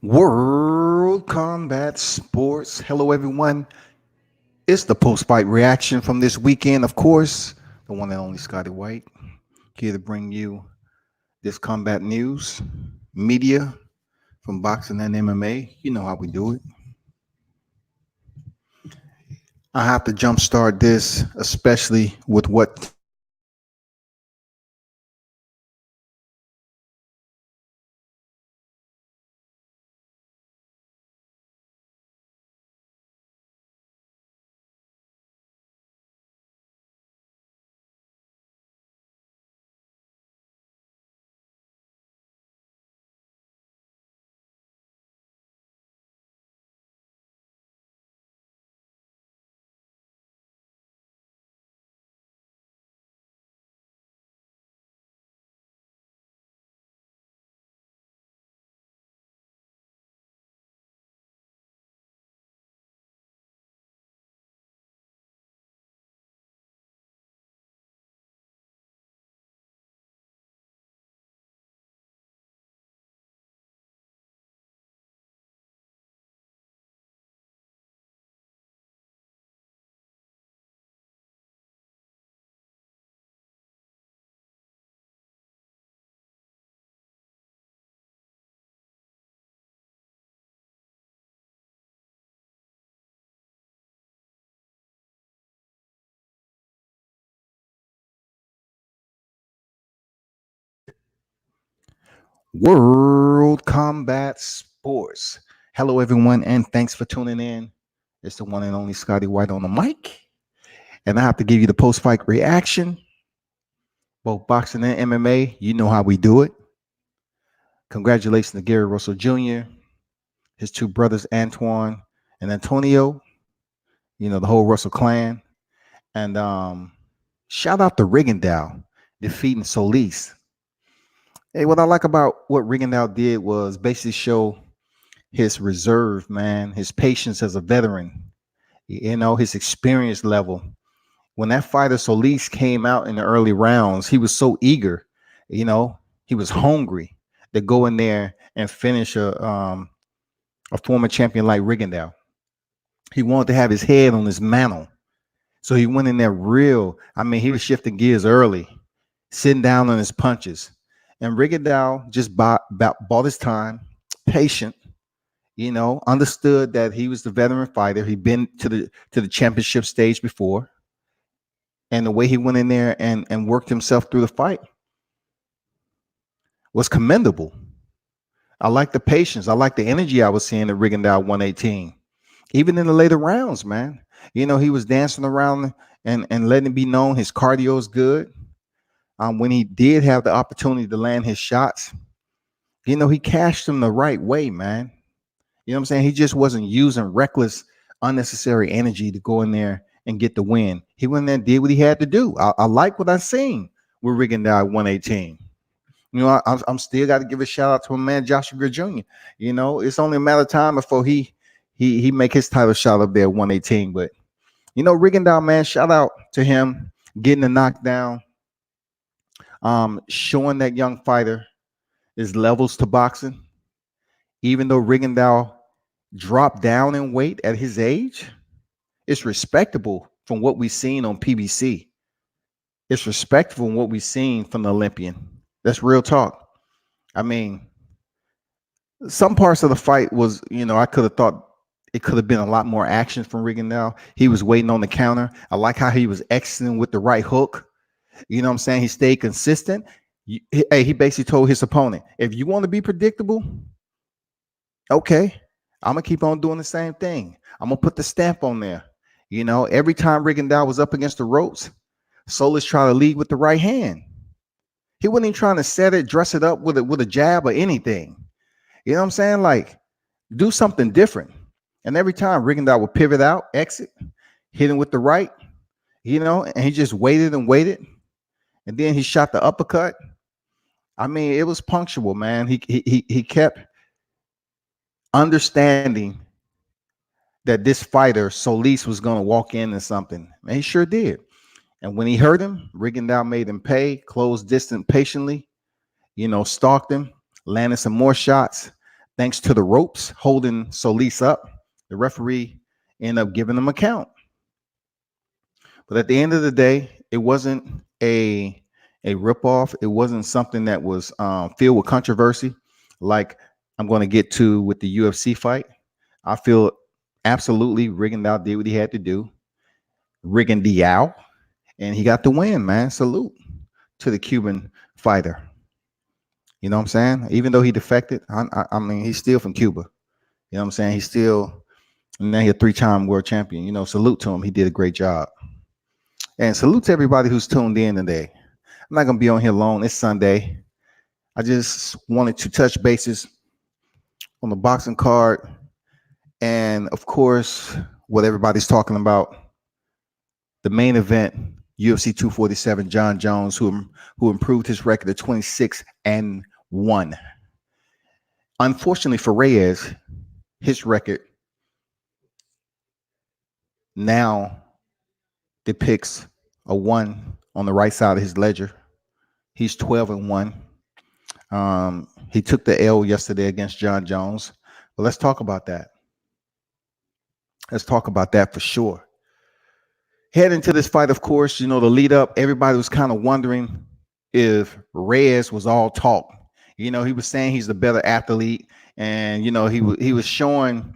World Combat Sports. Hello, everyone. It's the post-fight reaction from this weekend, of course. The one and only Scotty White here to bring you this combat news, media from boxing and MMA. You know how we do it. I have to jumpstart this, especially with what World Combat Sports. Hello, everyone, and thanks for tuning in. It's the one and only Scotty White on the mic, and I have to give you the post-fight reaction, both boxing and MMA. You know how we do it. Congratulations to Gary Russell Jr., his two brothers, Antoine and Antonio, the whole Russell clan. And shout out to Rigondeaux defeating Solis. Hey, what I like about what Rigondeaux did was basically show his reserve, man, his patience as a veteran, his experience level. When that fighter Solis came out in the early rounds, he was so eager, he was hungry to go in there and finish a former champion like Rigondeaux. He wanted to have his head on his mantle. So he went in there he was shifting gears early, sitting down on his punches. And Rigondeaux just bought his time, patient, understood that he was the veteran fighter. He'd been to the championship stage before. And the way he went in there and worked himself through the fight was commendable. I like the patience. I like the energy I was seeing at Rigondeaux 118. Even in the later rounds, man. He was dancing around and letting it be known his cardio is good. When he did have the opportunity to land his shots, he cashed them the right way, man. You know what I'm saying? He just wasn't using reckless, unnecessary energy to go in there and get the win. He went in there and did what he had to do. I like what I seen with Rigondeaux 118. I'm still got to give a shout out to my man Joshua Greer Jr. It's only a matter of time before he make his title shot up there at 118. But Rigondeaux, man, shout out to him getting a knockdown, showing that young fighter his levels to boxing. Even though Rigondeaux dropped down in weight at his age, it's respectable from what we've seen on PBC. It's respectable from what we've seen from the Olympian. That's real talk. I mean, some parts of the fight was, I could have thought it could have been a lot more action from Rigondeaux. He was waiting on the counter. I like how he was exiting with the right hook. You know what I'm saying? He stayed consistent. He basically told his opponent, if you want to be predictable, okay, I'm going to keep on doing the same thing. I'm going to put the stamp on there. Every time Rigondeaux was up against the ropes, Solis tried to lead with the right hand. He wasn't even trying to set it, dress it up with a jab or anything. You know what I'm saying? Like, do something different. And every time Rigondeaux would pivot out, exit, hit him with the right, and he just waited and waited. And then he shot the uppercut. I mean, it was punctual, man. He kept understanding that this fighter, Solis, was going to walk into something. And he sure did. And when he hurt him, Rigondeaux made him pay, closed distance patiently, stalked him, landed some more shots, thanks to the ropes holding Solis up, the referee ended up giving him a count. But at the end of the day, it wasn't a ripoff. It wasn't something that was filled with controversy, like I'm going to get to with the UFC fight. I feel absolutely Rigondeaux did what he had to do. Rigondeaux, and he got the win, man. Salute to the Cuban fighter. You know what I'm saying? Even though he defected, I mean, he's still from Cuba. You know what I'm saying? He's still, and now he's a 3-time world champion. You know, salute to him. He did a great job. And salute to everybody who's tuned in today. I'm not going to be on here long. It's Sunday. I just wanted to touch bases on the boxing card. And of course, what everybody's talking about, the main event, UFC 247, Jon Jones, who improved his record to 26-1. Unfortunately for Reyes, his record now depicts a 1 on the right side of his ledger. He's 12-1. He took the L yesterday against Jon Jones. But let's talk about that. Let's talk about that for sure. Heading into this fight, of course, you know, the lead up, everybody was kind of wondering if Reyes was all talk. You know, he was saying he's the better athlete, and you know, he was showing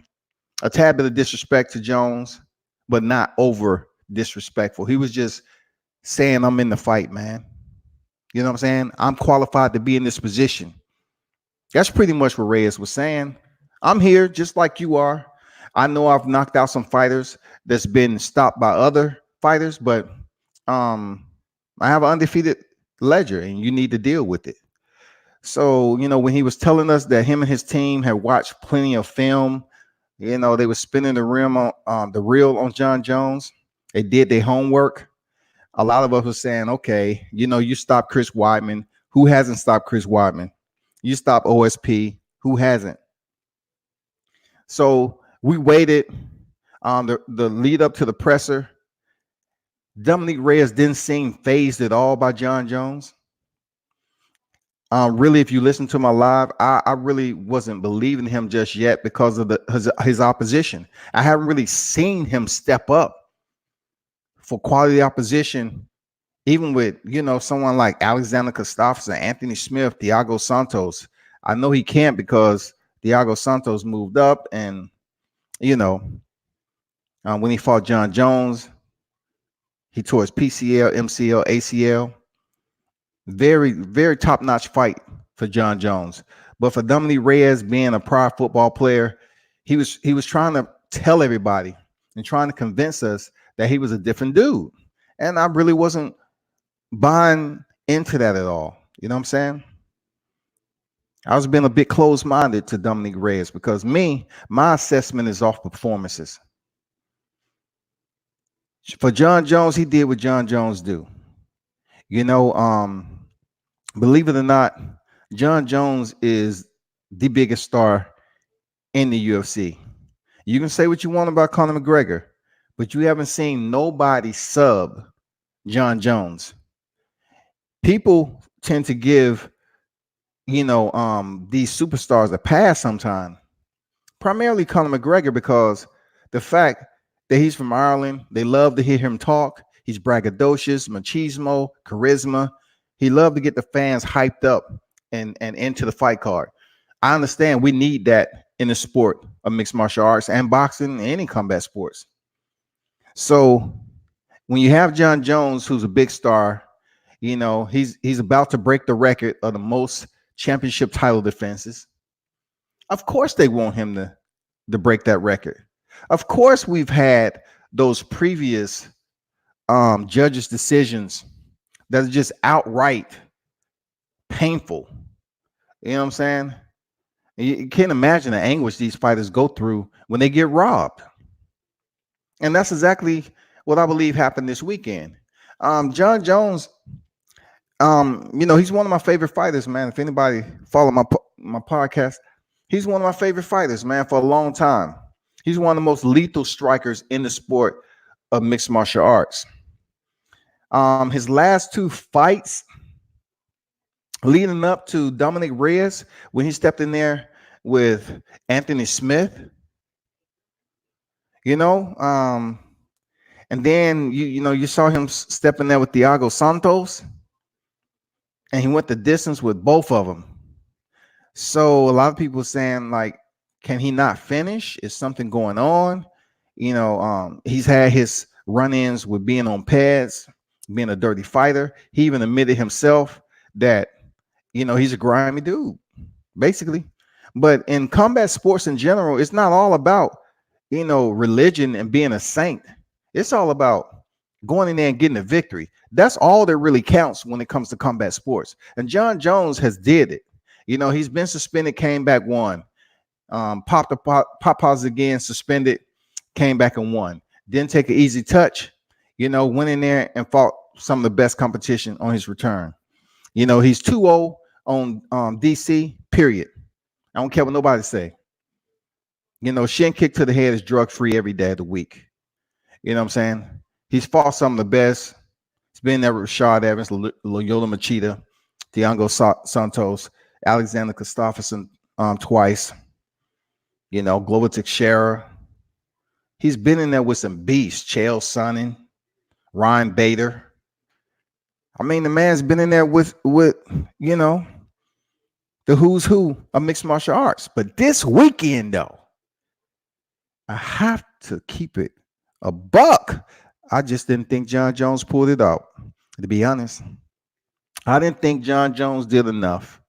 a tad bit of disrespect to Jones, but not over disrespectful. He was just saying, I'm in the fight, man. You know what I'm saying? I'm qualified to be in this position. That's pretty much what Reyes was saying. I'm here just like you are. I know I've knocked out some fighters that's been stopped by other fighters, but I have an undefeated ledger, and you need to deal with it. So, you know, when he was telling us that him and his team had watched plenty of film, you know, they were spinning the reel on Jon Jones. They did their homework. A lot of us were saying, okay, you know, you stopped Chris Weidman. Who hasn't stopped Chris Weidman? You stopped OSP. Who hasn't? So we waited on the lead up to the presser. Dominic Reyes didn't seem phased at all by Jon Jones. Really, if you listen to my live, I really wasn't believing him just yet because of his opposition. I haven't really seen him step up for quality opposition, even with, you know, someone like Alexander Gustafsson, Anthony Smith, Thiago Santos. I know he can't because Thiago Santos moved up, and you know, when he fought Jon Jones, he tore his PCL, MCL, ACL. Very, very top-notch fight for Jon Jones. But for Dominic Reyes, being a prior football player, he was trying to tell everybody and trying to convince us that he was a different dude. And I really wasn't buying into that at all. You know what I'm saying? I was being a bit closed-minded to Dominic Reyes because my assessment is off performances. For Jon Jones, he did what Jon Jones do. You know, believe it or not, Jon Jones is the biggest star in the UFC. You can say what you want about Conor McGregor, but you haven't seen nobody sub Jon Jones. People tend to give, you know, these superstars a pass sometime, primarily Conor McGregor, because the fact that he's from Ireland, they love to hear him talk. He's braggadocious, machismo, charisma. He loved to get the fans hyped up and into the fight card. I understand we need that in the sport of mixed martial arts and boxing and any combat sports. So when you have Jon Jones, who's a big star, you know, he's about to break the record of the most championship title defenses. Of course they want him to break that record. Of course we've had those previous judges' decisions that are just outright painful. You know what I'm saying? You can't imagine the anguish these fighters go through when they get robbed. And that's exactly what I believe happened this weekend. Jon Jones, you know, he's one of my favorite fighters, man. If anybody follow my podcast, he's one of my favorite fighters, man, for a long time. He's one of the most lethal strikers in the sport of mixed martial arts. His last 2 fights leading up to Dominic Reyes, when he stepped in there with Anthony Smith, you know, and then you saw him stepping there with Thiago Santos, and he went the distance with both of them. So a lot of people saying like, can he not finish? Is something going on? He's had his run-ins with being on pads, being a dirty fighter. He even admitted himself that he's a grimy dude, basically. But in combat sports in general, it's not all about religion and being a saint. It's all about going in there and getting a victory. That's all that really counts when it comes to combat sports. And Jon Jones has did it. He's been suspended, came back, won. Popped pause again, suspended, came back and won. Didn't take an easy touch. Went in there and fought some of the best competition on his return. He's 2-0 on DC, period. I don't care what nobody say. Shin kick to the head is drug-free every day of the week. You know what I'm saying? He's fought some of the best. He's been there with Rashad Evans, Loyola Machida, Thiago Santos, Alexander Gustafsson twice. Glover Teixeira. He's been in there with some beasts. Chael Sonnen, Ryan Bader. I mean, the man's been in there with the who's who of mixed martial arts. But this weekend, though, I have to keep it a buck. I just didn't think Jon Jones pulled it out. To be honest, I didn't think Jon Jones did enough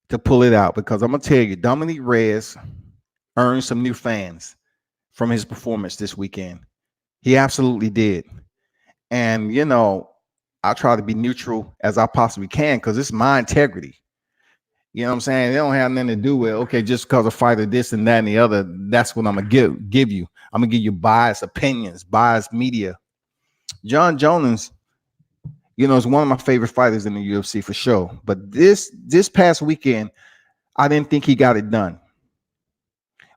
to pull it out, because I'm gonna tell you, Dominic Reyes earned some new fans from his performance this weekend. He absolutely did. And I try to be neutral as I possibly can, because it's my integrity. You know what I'm saying? They don't have nothing to do with, okay, just because a fighter this and that and the other, that's what I'm gonna give you. I'm gonna give you biased opinions, biased media. Jon Jones, is one of my favorite fighters in the UFC for sure. But this past weekend, I didn't think he got it done.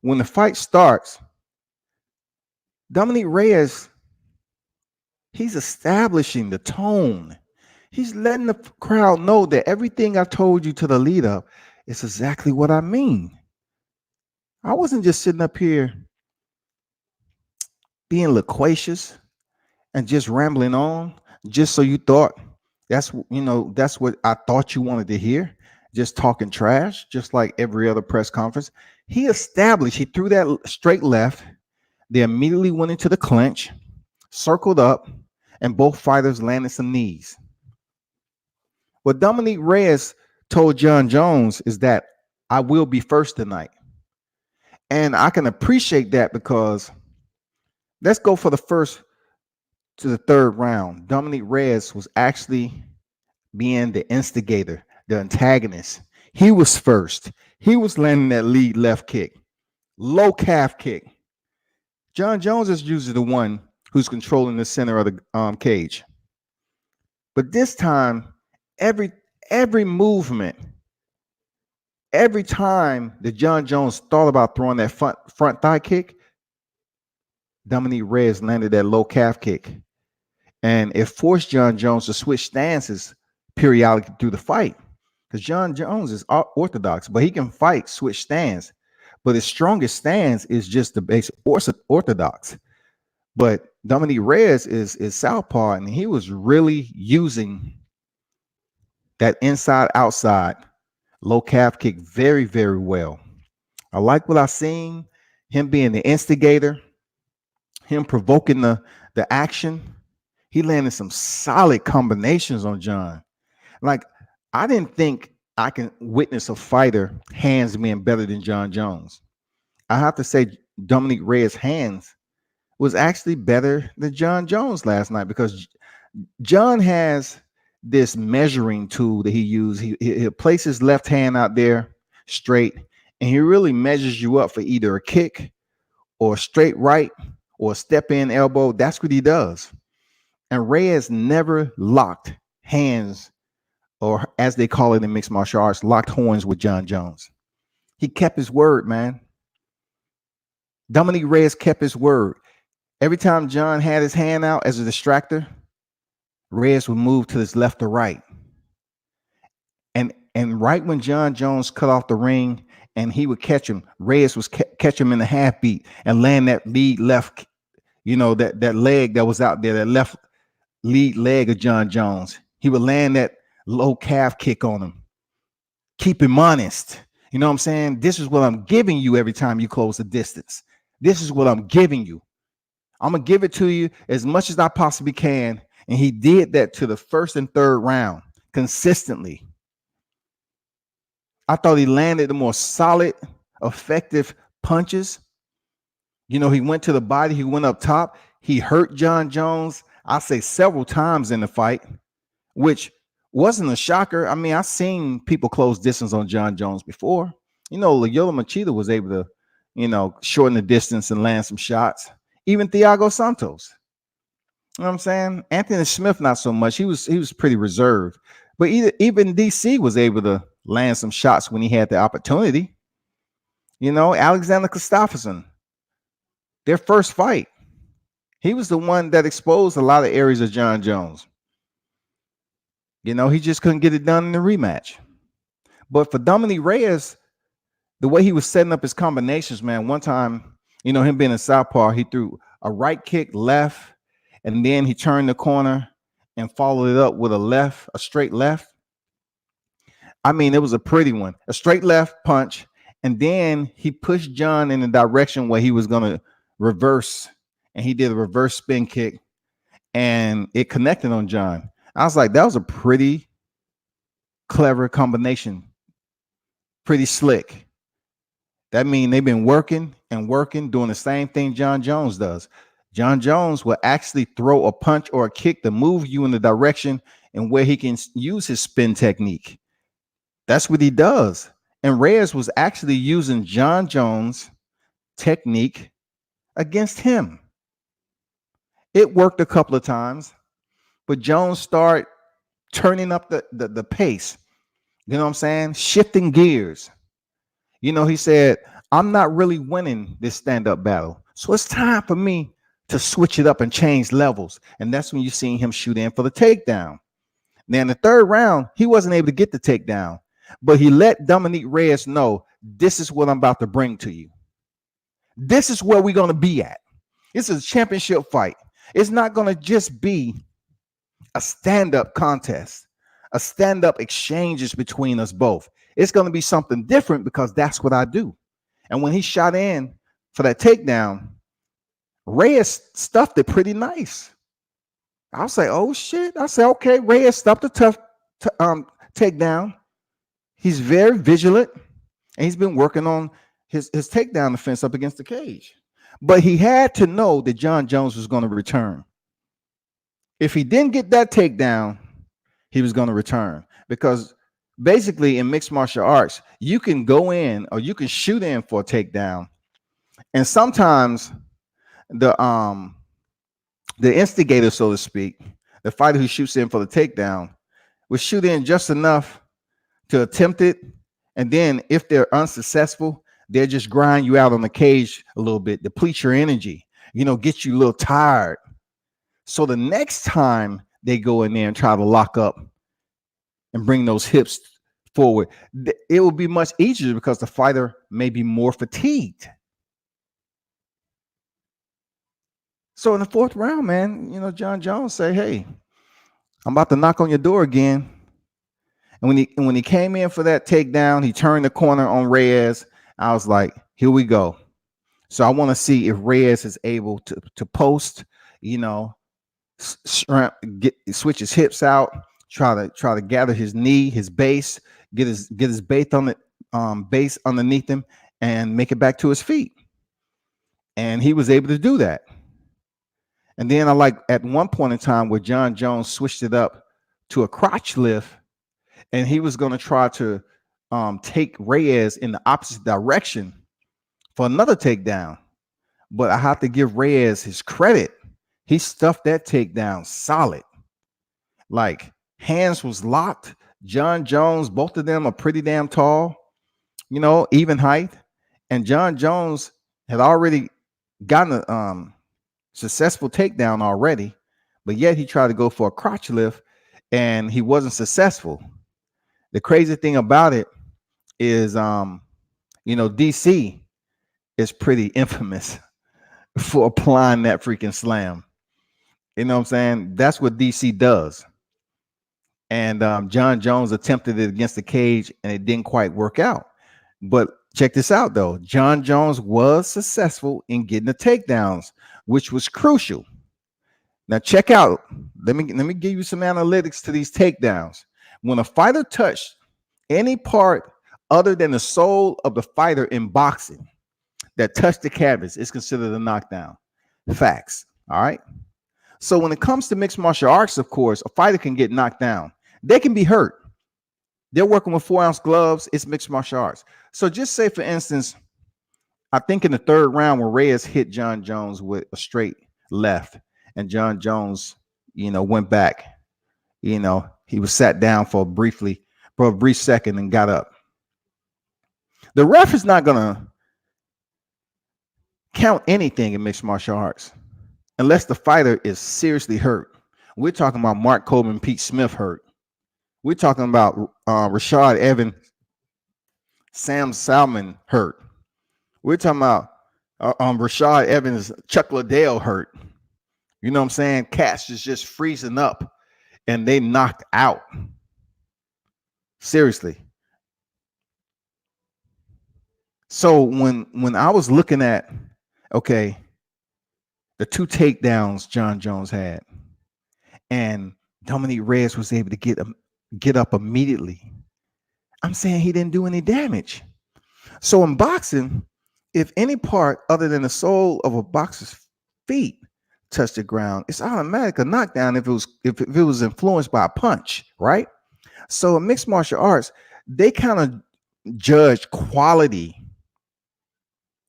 When the fight starts, Dominic Reyes, he's establishing the tone. He's letting the crowd know that everything I told you to the lead up is exactly what I mean. I wasn't just sitting up here being loquacious and just rambling on just so you thought that's what I thought you wanted to hear, just talking trash, just like every other press conference. He threw that straight left. They immediately went into the clinch, circled up, and both fighters landed some knees. What Dominic Reyes told Jon Jones is that I will be first tonight. And I can appreciate that, because let's go for the first to the third round. Dominic Reyes was actually being the instigator, the antagonist. He was first. He was landing that lead left kick, low calf kick. Jon Jones is usually the one who's controlling the center of the cage. But this time, every movement, every time that Jon Jones thought about throwing that front thigh kick, Dominic Reyes landed that low calf kick. And it forced Jon Jones to switch stances periodically through the fight, because Jon Jones is orthodox, but he can fight switch stance. But his strongest stance is just the basic orthodox. But Dominic Reyes is southpaw, and he was really using that inside outside low calf kick very, very well. I like what I seen, him being the instigator, him provoking the action. He landed some solid combinations on Jon. Like, I didn't think I can witness a fighter hands being better than Jon Jones. I have to say Dominic Reyes' hands was actually better than Jon Jones last night, because Jon has this measuring tool that he uses. He'll place his left hand out there straight, and he really measures you up for either a kick or a straight right or a step in elbow. That's what he does. And Reyes never locked hands, or as they call it in mixed martial arts, locked horns with Jon Jones. He kept his word, man. Dominic Reyes kept his word. Every time Jon had his hand out as a distractor, Reyes would move to his left or right. And right when Jon Jones cut off the ring and he would catch him. Reyes was catch him in the half beat and land that lead left, that leg that was out there, that left lead leg of Jon Jones. He would land that low calf kick on him. Keep him honest. You know what I'm saying? This is what I'm giving you every time you close the distance. This is what I'm giving you. I'm going to give it to you as much as I possibly can. And he did that to the first and third round consistently. I thought he landed the more solid, effective punches. He went to the body. He went up top. He hurt Jon Jones, I say, several times in the fight, which wasn't a shocker. I mean, I've seen people close distance on Jon Jones before. Loyola Machida was able to, shorten the distance and land some shots. Even Thiago Santos. You know what I'm saying? Anthony Smith, not so much. He was pretty reserved. But even DC was able to land some shots when he had the opportunity. Alexander Gustafsson, their first fight, he was the one that exposed a lot of areas of Jon Jones. He just couldn't get it done in the rematch. But for Dominique Reyes, the way he was setting up his combinations, man, one time, him being a southpaw, he threw a right kick left, and then he turned the corner and followed it up with a straight left. I mean, it was a pretty one, a straight left punch. And then he pushed Jon in the direction where he was going to reverse. And he did a reverse spin kick, and it connected on Jon. I was like, that was a pretty clever combination. Pretty slick. That means they've been working and working, doing the same thing Jon Jones does. Jon Jones will actually throw a punch or a kick to move you in the direction and where he can use his spin technique. That's what he does. And Reyes was actually using Jon Jones' technique against him. It worked a couple of times, but Jones started turning up the pace. You know what I'm saying? Shifting gears. He said, I'm not really winning this stand-up battle, so it's time for me to switch it up and change levels. And that's when you seen him shoot in for the takedown. Now, in the third round, he wasn't able to get the takedown, but he let Dominique Reyes know, this is what I'm about to bring to you. This is where we're going to be at. This is a championship fight. It's not going to just be a stand-up contest, a stand-up exchanges between us both. It's going to be something different because that's what I do. And when he shot in for that takedown, Reyes stuffed it pretty nice. I was like, oh shit. I said, okay, Reyes stuffed a tough takedown. He's very vigilant, and he's been working on his takedown defense up against the cage. But he had to know that Jon Jones was going to return. If he didn't get that takedown, he was going to return. Because basically in mixed martial arts, you can go in or you can shoot in for a takedown. And sometimes the instigator, so to speak, the fighter who shoots in for the takedown, will shoot in just enough to attempt it. And then if they're unsuccessful, they'll just grind you out on the cage a little bit, deplete your energy, get you a little tired. So the next time they go in there and try to lock up and bring those hips forward, it will be much easier because the fighter may be more fatigued. So in the fourth round, man, Jon Jones say, hey, I'm about to knock on your door again. And when he came in for that takedown, he turned the corner on Reyes. I was like, here we go. So I want to see if Reyes is able to post, switch his hips out, try to gather his knee, his base, get his base on the base underneath him, and make it back to his feet. And he was able to do that. And then I like at one point in time where Jon Jones switched it up to a crotch lift, and he was going to try to take Reyes in the opposite direction for another takedown. But I have to give Reyes his credit. He stuffed that takedown solid. Like, hands was locked. Jon Jones, both of them are pretty damn tall, even height. And Jon Jones had already gotten a successful takedown already, but yet he tried to go for a crotch lift and he wasn't successful. The crazy thing about it is, DC is pretty infamous for applying that freaking slam. You know what I'm saying? That's what DC does. And Jon Jones attempted it against the cage, and it didn't quite work out. But check this out, though. Jon Jones was successful in getting the takedowns, which was crucial. Now, check out. Let me give you some analytics to these takedowns. When a fighter touched any part other than the sole of the fighter in boxing that touched the canvas, it's considered a knockdown. Facts. All right. So when it comes to mixed martial arts, of course, a fighter can get knocked down. They can be hurt. They're working with 4-ounce gloves. It's mixed martial arts. So just say, for instance, I think in the third round when Reyes hit Jon Jones with a straight left, and Jon Jones, went back. He was sat down for a brief second and got up. The ref is not gonna count anything in mixed martial arts unless the fighter is seriously hurt. We're talking about Mark Coleman, Pete Smith hurt. We're talking about Rashad Evans, Sam Salmon hurt. We're talking about Rashad Evans, Chuck Liddell hurt. You know what I'm saying? Cats is just freezing up and they knocked out. Seriously. So when I was looking at, the 2 takedowns Jon Jones had, and Dominique Reyes was able to get up immediately, I'm saying he didn't do any damage. So in boxing, if any part other than the sole of a boxer's feet touched the ground, it's automatic a knockdown if it was influenced by a punch, right? So in mixed martial arts, they kind of judge quality.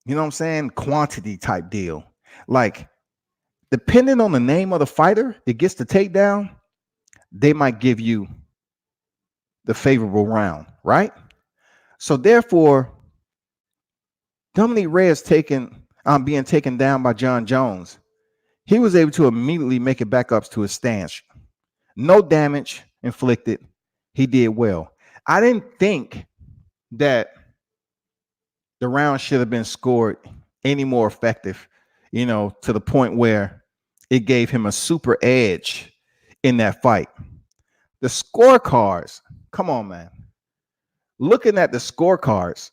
You know what I'm saying? Quantity type deal. Like, depending on the name of the fighter that gets the takedown, they might give you the favorable round, right? So therefore, Dominique Reyes being taken down by Jon Jones, he was able to immediately make it back up to his stance. No damage inflicted. He did well. I didn't think that the round should have been scored any more effective, to the point where it gave him a super edge in that fight. The scorecards, come on, man. Looking at the scorecards,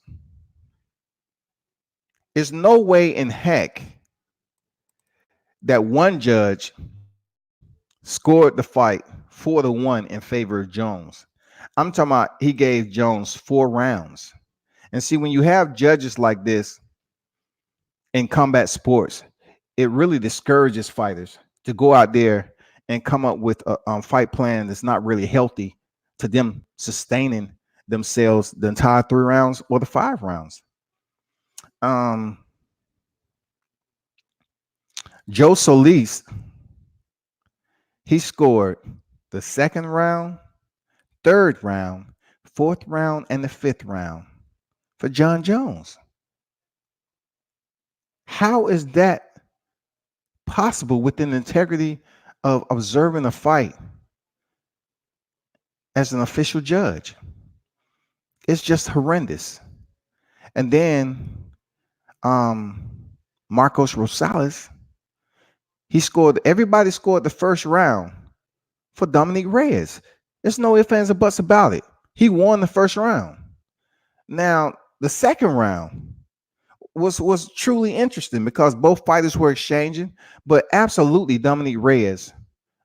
there's no way in heck that one judge scored the fight 4-1 in favor of Jones. I'm talking about he gave Jones 4 rounds. And see, when you have judges like this in combat sports, it really discourages fighters to go out there and come up with a fight plan that's not really healthy to them sustaining themselves the entire 3 rounds or the 5 rounds. Joe Solis, he scored the 2nd round, 3rd round, 4th round, and the 5th round for Jon Jones. How is that possible within the integrity of observing a fight as an official judge? It's just horrendous. And then Marcos Rosales, everybody scored the 1st round for Dominique Reyes. There's no ifs, ands, or buts about it. He won the 1st round. Now, the 2nd round was truly interesting because both fighters were exchanging, but absolutely Dominique Reyes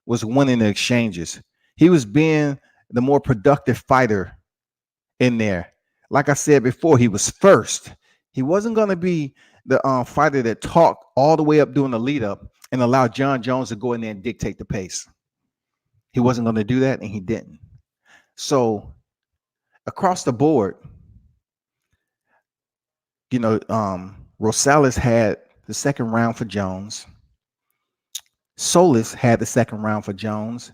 was winning the exchanges. He was being the more productive fighter in there. Like I said before, he was first. He wasn't going to be the fighter that talked all the way up doing the lead up and allow Jon Jones to go in there and dictate the pace. He wasn't going to do that, and he didn't. So across the board, Rosales had the 2nd round for Jones. Solis had the 2nd round for Jones.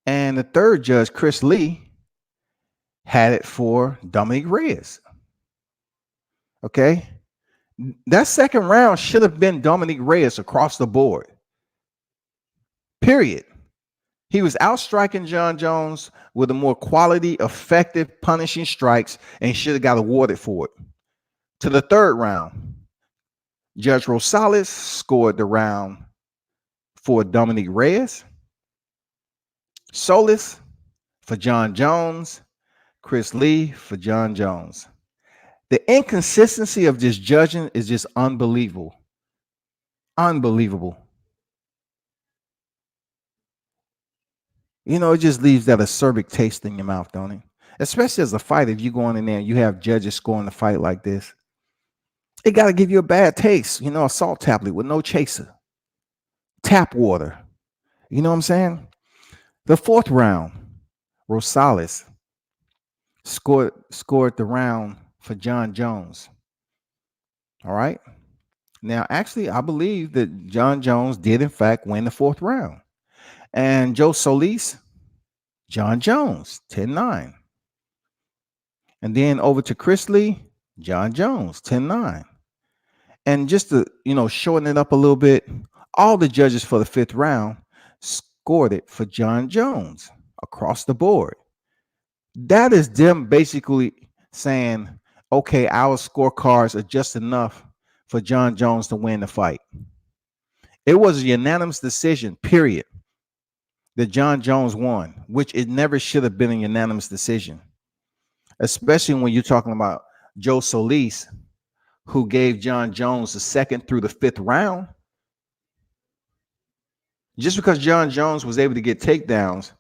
And the 3rd judge, Chris Lee, had it for Dominique Reyes. Okay? That 2nd round should have been Dominique Reyes across the board. Period. He was outstriking Jon Jones with a more quality, effective, punishing strikes, and he should have got awarded for it. To the third round, Judge Rosales scored the round for Dominique Reyes. Solis for Jon Jones. Chris Lee for Jon Jones. The inconsistency of this judging is just unbelievable. Unbelievable. You know, it just leaves that acerbic taste in your mouth, don't it? Especially as a fighter, if you go in there and you have judges scoring the fight like this, it got to give you a bad taste. You know, a salt tablet with no chaser, tap water. You know what I'm saying? The fourth round, Rosales scored the round for Jon Jones. All right. Now, actually, I believe that Jon Jones did in fact win the fourth round. And Joe Solis, Jon Jones, 10-9. And then over to Chris Lee, Jon Jones, 10-9. And just to, shorten it up a little bit, all the judges for the fifth round scored it for Jon Jones across the board. That is them basically saying, okay, our scorecards are just enough for Jon Jones to win the fight. It was a unanimous decision, period, that Jon Jones won, which it never should have been a unanimous decision, especially when you're talking about Joe Solis, who gave Jon Jones the second through the fifth round. Just because Jon Jones was able to get takedowns,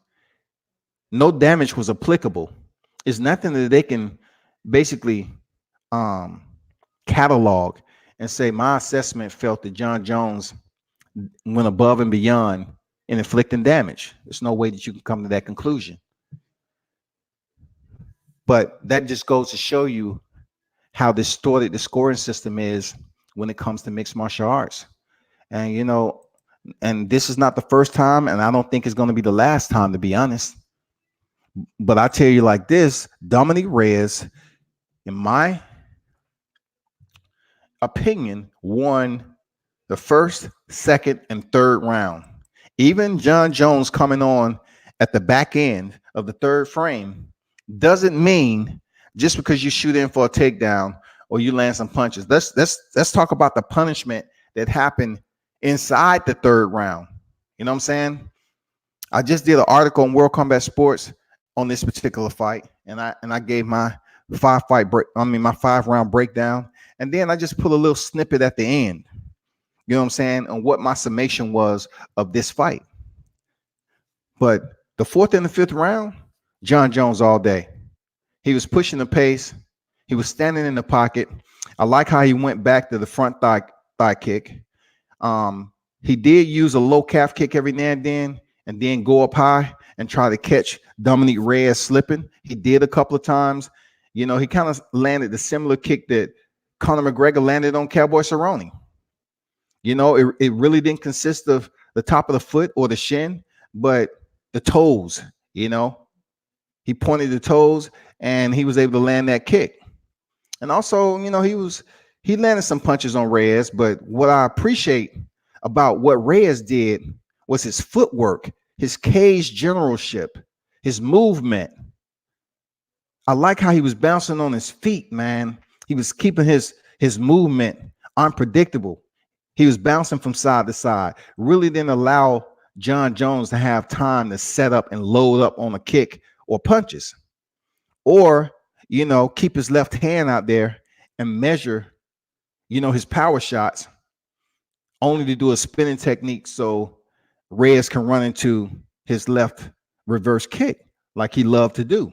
no damage was applicable. It's nothing that they can basically catalog and say, my assessment felt that Jon Jones went above and beyond in inflicting damage. There's no way that you can come to that conclusion. But that just goes to show you how distorted the scoring system is when it comes to mixed martial arts. And, and this is not the first time, and I don't think it's going to be the last time, to be honest. But I tell you like this, Dominique Reyes, in my opinion, won the first, second, and third round. Even Jon Jones coming on at the back end of the third frame doesn't mean just because you shoot in for a takedown or you land some punches. Let's talk about the punishment that happened inside the third round. You know what I'm saying? I just did an article on World Combat Sports on this particular fight, and I gave my 5-round breakdown, and then I just put a little snippet at the end. You know what I'm saying? And what my summation was of this fight. But the fourth and the fifth round, Jon Jones all day. He was pushing the pace. He was standing in the pocket. I like how he went back to the front thigh kick. He did use a low calf kick every now and then go up high and try to catch Dominique Reyes slipping. He did a couple of times. He kind of landed the similar kick that Conor McGregor landed on Cowboy Cerrone. It really didn't consist of the top of the foot or the shin, but the toes. He pointed the toes and he was able to land that kick. And also, he landed some punches on Reyes, but what I appreciate about what Reyes did was his footwork, his cage generalship, his movement. I like how he was bouncing on his feet, man. He was keeping his movement unpredictable. He was bouncing from side to side, really didn't allow Jon Jones to have time to set up and load up on a kick or punches, or, keep his left hand out there and measure, his power shots, only to do a spinning technique so Reyes can run into his left reverse kick like he loved to do.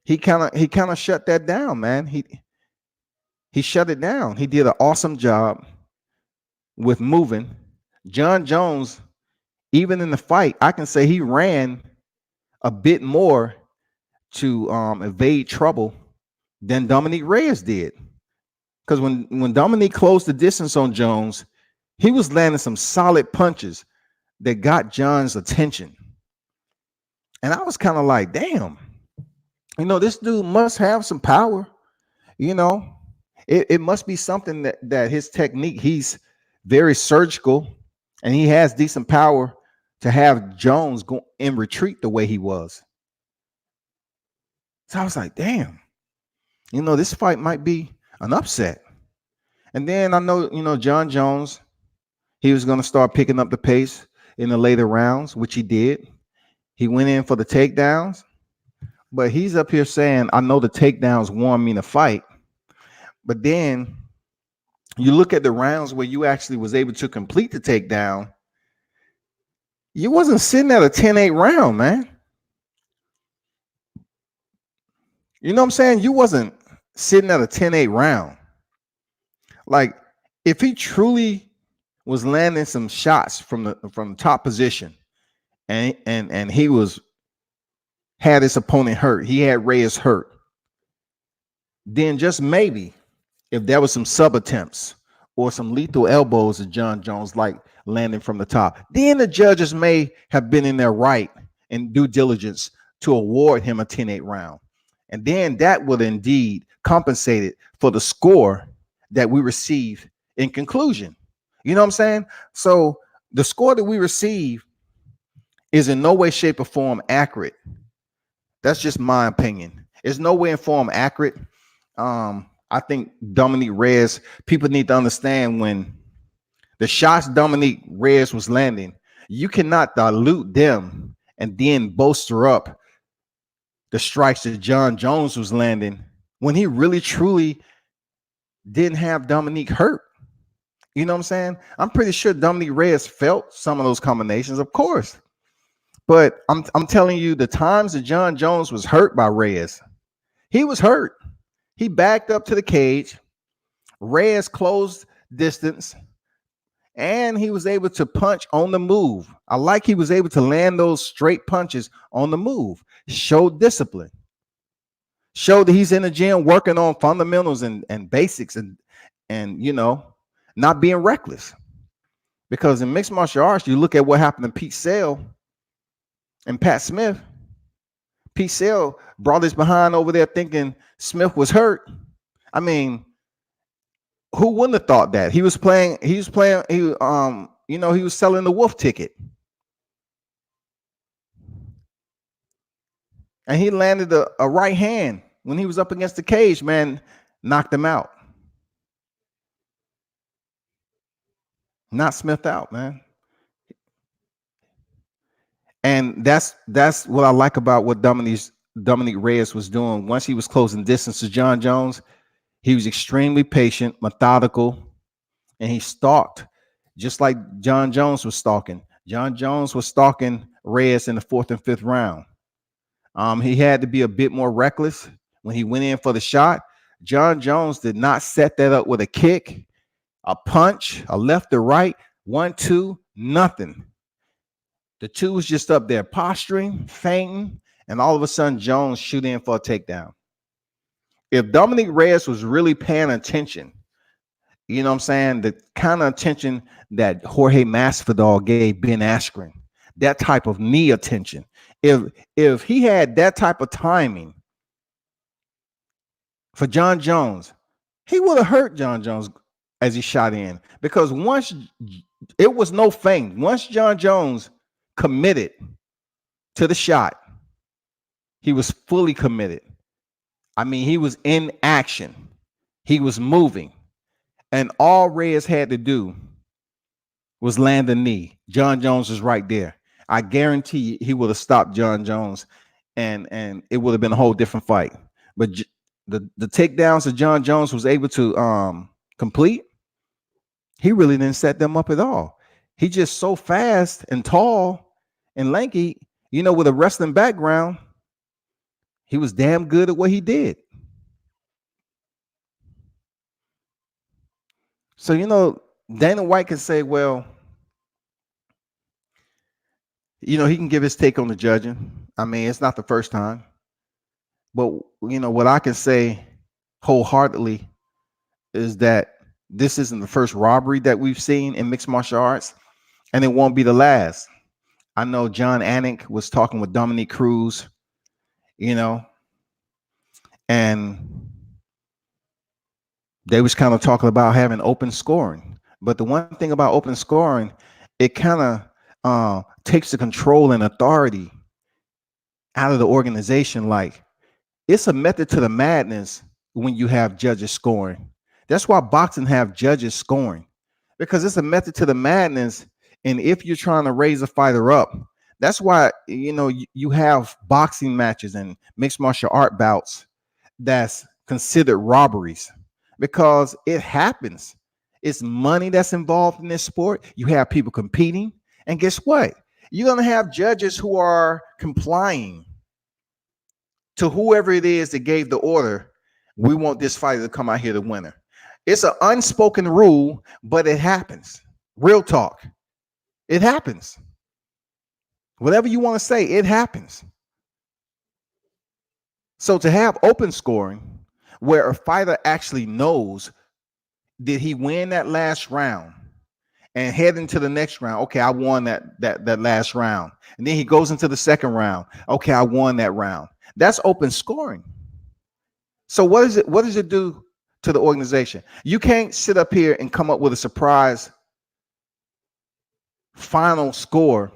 He kind of shut that down, man. He shut it down. He did an awesome job with moving. Jon Jones, even in the fight, I can say he ran a bit more to evade trouble than Dominique Reyes did. Because when Dominique closed the distance on Jones, he was landing some solid punches that got Jon's attention. And I was kind of like, damn, this dude must have some power. It must be something that his technique, he's very surgical and he has decent power to have Jones go in retreat the way he was. So I was like, damn, this fight might be an upset. And then I know, Jon Jones, he was going to start picking up the pace in the later rounds, which he did. He went in for the takedowns, but he's up here saying, I know the takedowns won me the fight. But then you look at the rounds where you actually was able to complete the takedown, you wasn't sitting at a 10-8 round, man. You know what I'm saying? You wasn't sitting at a 10-8 round. Like, if he truly was landing some shots from the top position, and he had his opponent hurt, he had Reyes hurt, then just maybe if there was some sub attempts or some lethal elbows of Jon Jones, like landing from the top, then the judges may have been in their right and due diligence to award him a 10-8 round. And then that would indeed compensate it for the score that we receive in conclusion. You know what I'm saying? So the score that we receive is in no way, shape, or form accurate. That's just my opinion. It's no way in form accurate. I think Dominique Reyes, people need to understand, when the shots Dominique Reyes was landing, you cannot dilute them and then bolster up the strikes that Jon Jones was landing when he really truly didn't have Dominique hurt. You know what I'm saying? I'm pretty sure Dominique Reyes felt some of those combinations, of course. But I'm telling you, the times that Jon Jones was hurt by Reyes, he was hurt. He backed up to the cage. Reyes closed distance, and he was able to punch on the move. I like he was able to land those straight punches on the move. Showed discipline. Showed that he's in the gym working on fundamentals and basics and not being reckless. Because in mixed martial arts, you look at what happened to Pete Sale and Pat Smith. Pete Sale brought his behind over there thinking Smith was hurt. I mean, who wouldn't have thought that? He was selling the wolf ticket. And he landed a right hand when he was up against the cage, man, knocked him out. Not Smith out, man. And that's what I like about what Dominique Reyes was doing. Once he was closing distance to Jon Jones, he was extremely patient, methodical, and he stalked just like Jon Jones was stalking. Jon Jones was stalking Reyes in the 4th and 5th round. He had to be a bit more reckless when he went in for the shot. Jon Jones did not set that up with a kick, a punch, a left or right, 1-2, nothing. The two was just up there posturing, feinting, and all of a sudden Jones shoot in for a takedown. If Dominique Reyes was really paying attention, you know what I'm saying, the kind of attention that Jorge Masvidal gave Ben Askren, that type of knee attention, if he had that type of timing for Jon Jones, he would have hurt Jon Jones as he shot in. Because once it was no feint, once Jon Jones committed to the shot, he was fully committed. I mean, he was in action. He was moving. And all Reyes had to do was land a knee. Jon Jones was right there. I guarantee you he would have stopped Jon Jones, and it would have been a whole different fight. But the takedowns that Jon Jones was able to complete, he really didn't set them up at all. He just so fast and tall and lanky, with a wrestling background. He was damn good at what he did. So, Dana White can say, well, he can give his take on the judging. I mean, it's not the first time. But, what I can say wholeheartedly is that this isn't the first robbery that we've seen in mixed martial arts, and it won't be the last. I know John Anik was talking with Dominique Cruz, and they was kind of talking about having open scoring. But the one thing about open scoring, it kind of takes the control and authority out of the organization. Like, it's a method to the madness when you have judges scoring. That's why boxing have judges scoring, because it's a method to the madness. And if you're trying to raise a fighter up, that's why you have boxing matches and mixed martial art bouts that's considered robberies, because it happens. It's money that's involved in this sport. You have people competing, and guess what? You're going to have judges who are complying to whoever it is that gave the order. We want this fighter to come out here the winner. It's an unspoken rule, but it happens. Real talk. It happens. Whatever you want to say, it happens. So to have open scoring where a fighter actually knows, did he win that last round, and head into the next round, okay, I won that last round. And then he goes into the second round. Okay, I won that round. That's open scoring. So what does it do to the organization? You can't sit up here and come up with a surprise final score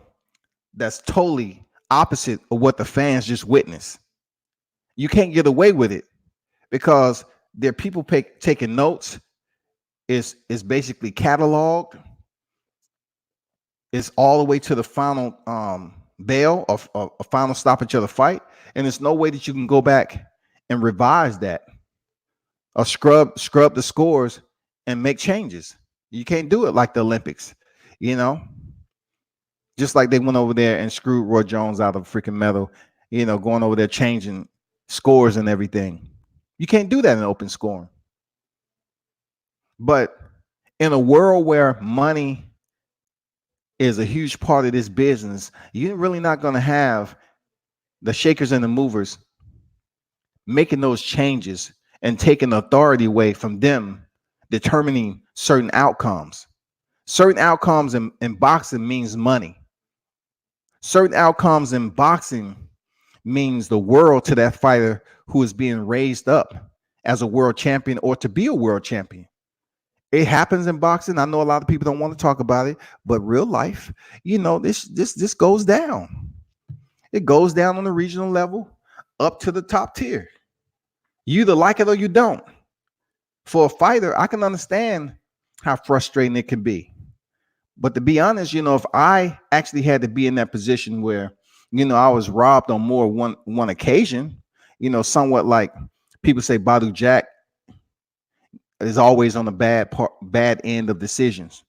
that's totally opposite of what the fans just witnessed. You can't get away with it, because there are people taking notes. It's basically cataloged. It's all the way to the final bell of a final stoppage of the fight, and there's no way that you can go back and revise that or scrub the scores and make changes. You can't do it like the Olympics, just like they went over there and screwed Roy Jones out of a freaking medal, going over there changing scores and everything. You can't do that in open scoring. But in a world where money is a huge part of this business, you're really not going to have the shakers and the movers making those changes and taking authority away from them determining certain outcomes. Certain outcomes in boxing means money. Certain outcomes in boxing means the world to that fighter who is being raised up as a world champion or to be a world champion. It happens in boxing. I know a lot of people don't want to talk about it, but real life, this goes down. It goes down on the regional level up to the top tier. You either like it or you don't. For a fighter, I can understand how frustrating it can be. But to be honest, if I actually had to be in that position where, I was robbed on more one occasion, somewhat like people say Badu Jack is always on the bad end of decisions.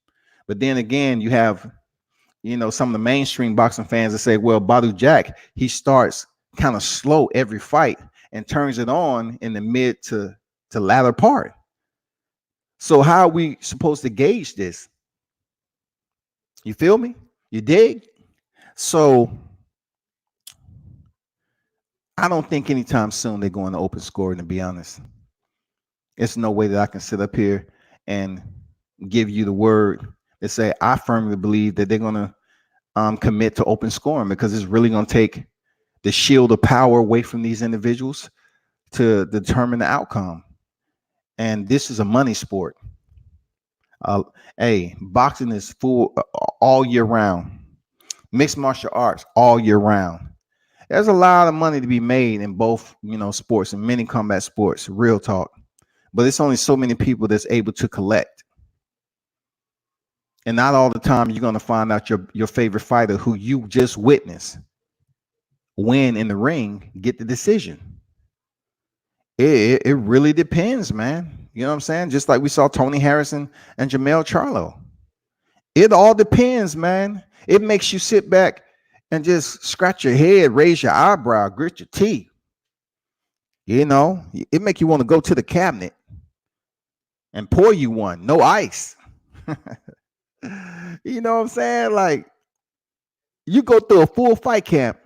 But then again, you have, some of the mainstream boxing fans that say, well, Badu Jack, he starts kind of slow every fight and turns it on in the mid to latter part. So how are we supposed to gauge this? You feel me? You dig? So I don't think anytime soon they're going to open scoring, to be honest. It's no way that I can sit up here and give you the word and say I firmly believe that they're going to commit to open scoring, because it's really going to take the shield of power away from these individuals to determine the outcome. And this is a money sport. Boxing is full all year round. Mixed martial arts all year round. There's a lot of money to be made in both, sports and many combat sports, real talk. But it's only so many people that's able to collect. And not all the time you're going to find out your favorite fighter who you just witnessed win in the ring, get the decision. It really depends, man. You know what I'm saying? Just like we saw Tony Harrison and Jamel Charlo. It all depends, man. It makes you sit back and just scratch your head, raise your eyebrow, grit your teeth. It make you want to go to the cabinet and pour you one. No ice. You know what I'm saying? Like, you go through a full fight camp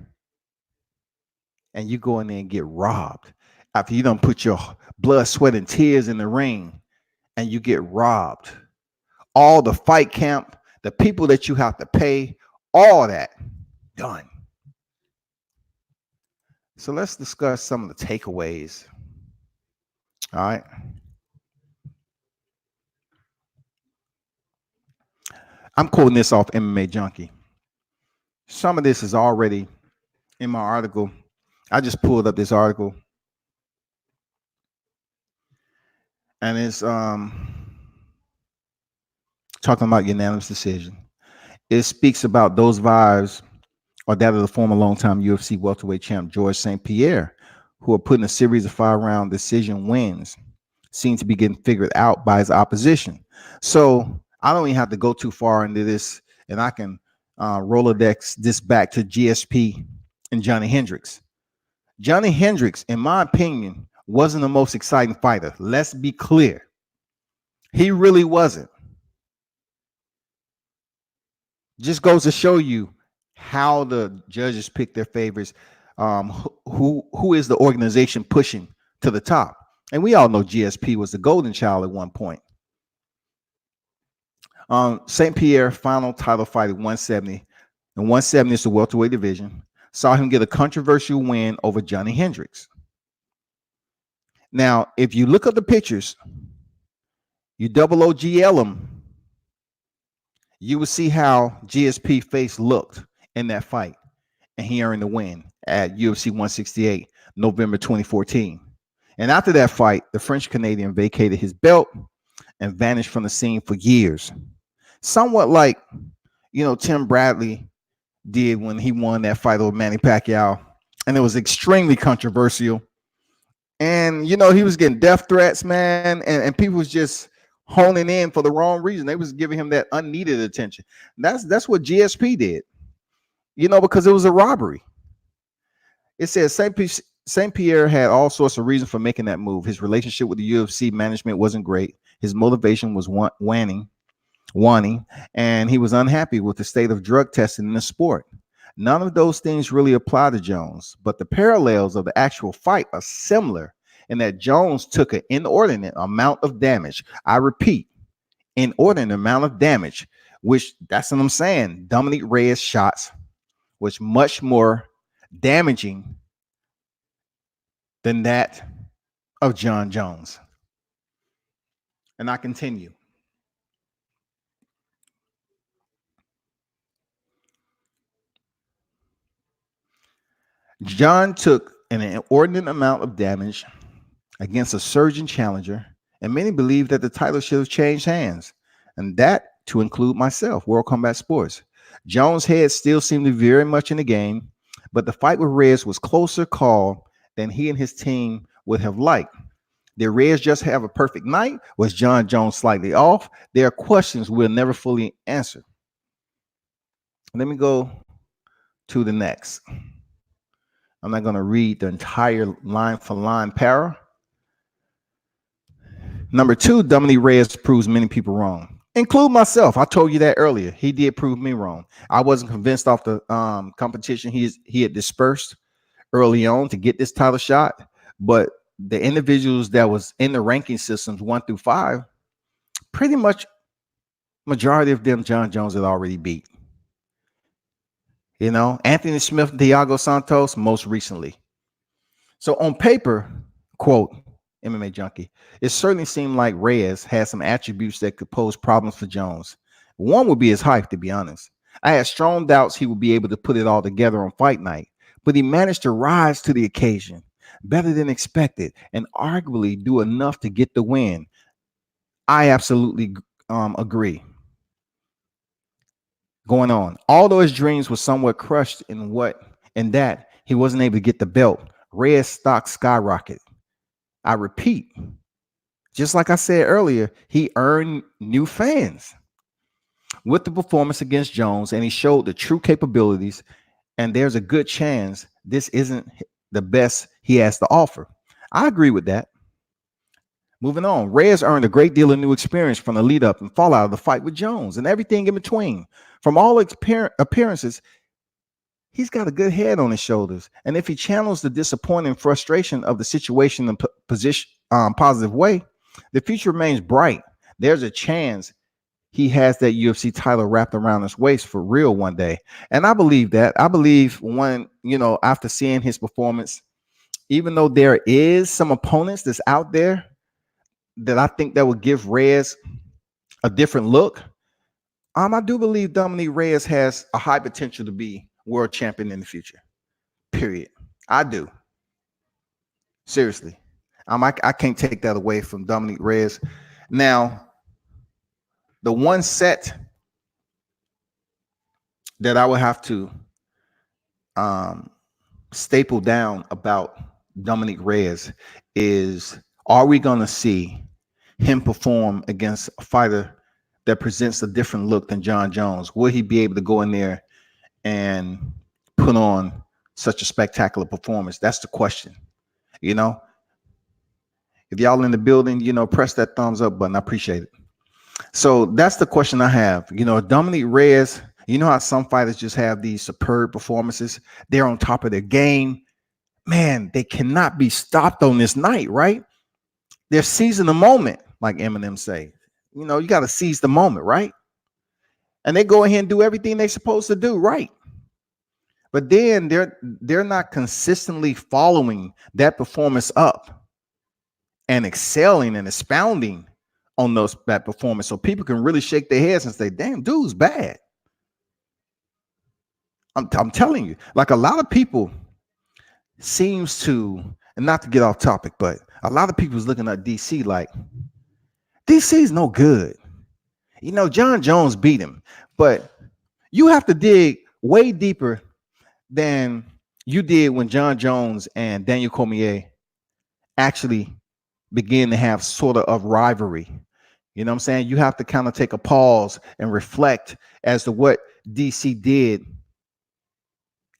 and you go in there and get robbed after you done put your blood, sweat, and tears in the ring, and you get robbed. All the fight camp, the people that you have to pay, all that done. So let's discuss some of the takeaways. All right. I'm quoting this off MMA Junkie. Some of this is already in my article. I just pulled up this article. and it's talking about unanimous decision. It speaks about those vibes or that of the former longtime UFC welterweight champ George St. Pierre, who are putting a series of 5-round decision wins, seem to be getting figured out by his opposition. So I don't even have to go too far into this, and I can Rolodex this back to GSP and Johny Hendricks. Johny Hendricks, in my opinion, wasn't the most exciting fighter. Let's be clear. He really wasn't. Just goes to show you how the judges pick their favorites. Who is the organization pushing to the top? And we all know GSP was the golden child at one point. St. Pierre final title fight at 170, and 170 is the welterweight division. Saw him get a controversial win over Johny Hendricks. Now, if you look at the pictures, you double OGL him, you will see how GSP face looked in that fight, and he earned the win at UFC 168, November 2014. And after that fight, the French Canadian vacated his belt and vanished from the scene for years. Somewhat like, Tim Bradley did when he won that fight over Manny Pacquiao, and it was extremely controversial. And, he was getting death threats, man, and people was just honing in for the wrong reason. They was giving him that unneeded attention. That's what GSP did, because it was a robbery. It says St. Pierre had all sorts of reasons for making that move. His relationship with the UFC management wasn't great. His motivation was waning, and he was unhappy with the state of drug testing in the sport. None of those things really apply to Jones, but the parallels of the actual fight are similar in that Jones took an inordinate amount of damage. I repeat, inordinate amount of damage, which that's what I'm saying. Dominic Reyes' shots was much more damaging than that of Jon Jones. And I continue. Jon took an inordinate amount of damage against a surging challenger, and many believe that the title should have changed hands, and that to include myself, World Combat Sports. Jones' head still seemed to be very much in the game, but the fight with Reyes was closer call than he and his team would have liked. Did Reyes just have a perfect night? Was Jon Jones slightly off? There are questions we'll never fully answer. Let me go to the next. I'm not going to read the entire line for line para. Number 2, Dominic Reyes proves many people wrong, include myself. I told you that earlier. He did prove me wrong. I wasn't convinced off the competition he had dispersed early on to get this title shot, but the individuals that was in the ranking systems 1 through 5, pretty much majority of them Jon Jones had already beat. Anthony Smith, Thiago Santos, most recently. So on paper, quote, MMA Junkie, it certainly seemed like Reyes had some attributes that could pose problems for Jones. One would be his height, to be honest. I had strong doubts he would be able to put it all together on fight night, but he managed to rise to the occasion better than expected and arguably do enough to get the win. I absolutely agree. Going on, although his dreams were somewhat crushed in that he wasn't able to get the belt, Reyes' stock skyrocketed. I repeat, just like I said earlier, he earned new fans with the performance against Jones, and he showed the true capabilities, and there's a good chance this isn't the best he has to offer. I agree with that. Moving on, Reyes earned a great deal of new experience from the lead up and fallout of the fight with Jones and everything in between. From all appearances, he's got a good head on his shoulders. And if he channels the disappointing frustration of the situation in positive way, the future remains bright. There's a chance he has that UFC title wrapped around his waist for real one day. And I believe that. I believe after seeing his performance, even though there is some opponents that's out there that I think that would give Reyes a different look, I do believe Dominic Reyes has a high potential to be world champion in the future. Period. I do. Seriously. I can't take that away from Dominic Reyes. Now, the one set that I would have to um, staple down about Dominic Reyes is: are we going to see him perform against a fighter that presents a different look than Jon Jones? Will he be able to go in there and put on such a spectacular performance? That's the question. You know, if y'all in the building, press that thumbs up button. I appreciate it. So that's the question I have. Dominic Reyes, how some fighters just have these superb performances. They're on top of their game. Man, they cannot be stopped on this night, right? They're seizing the moment, like Eminem say. You got to seize the moment, right? And they go ahead and do everything they're supposed to do, right? But then they're not consistently following that performance up and excelling and expounding on that performance, so people can really shake their heads and say, "Damn, dude's bad." I'm telling you, like, a lot of people seems to, and not to get off topic, but a lot of people is looking at DC like, DC's no good. Jon Jones beat him, but you have to dig way deeper than you did when Jon Jones and Daniel Cormier actually began to have sort of rivalry. You know what I'm saying? You have to kind of take a pause and reflect as to what DC did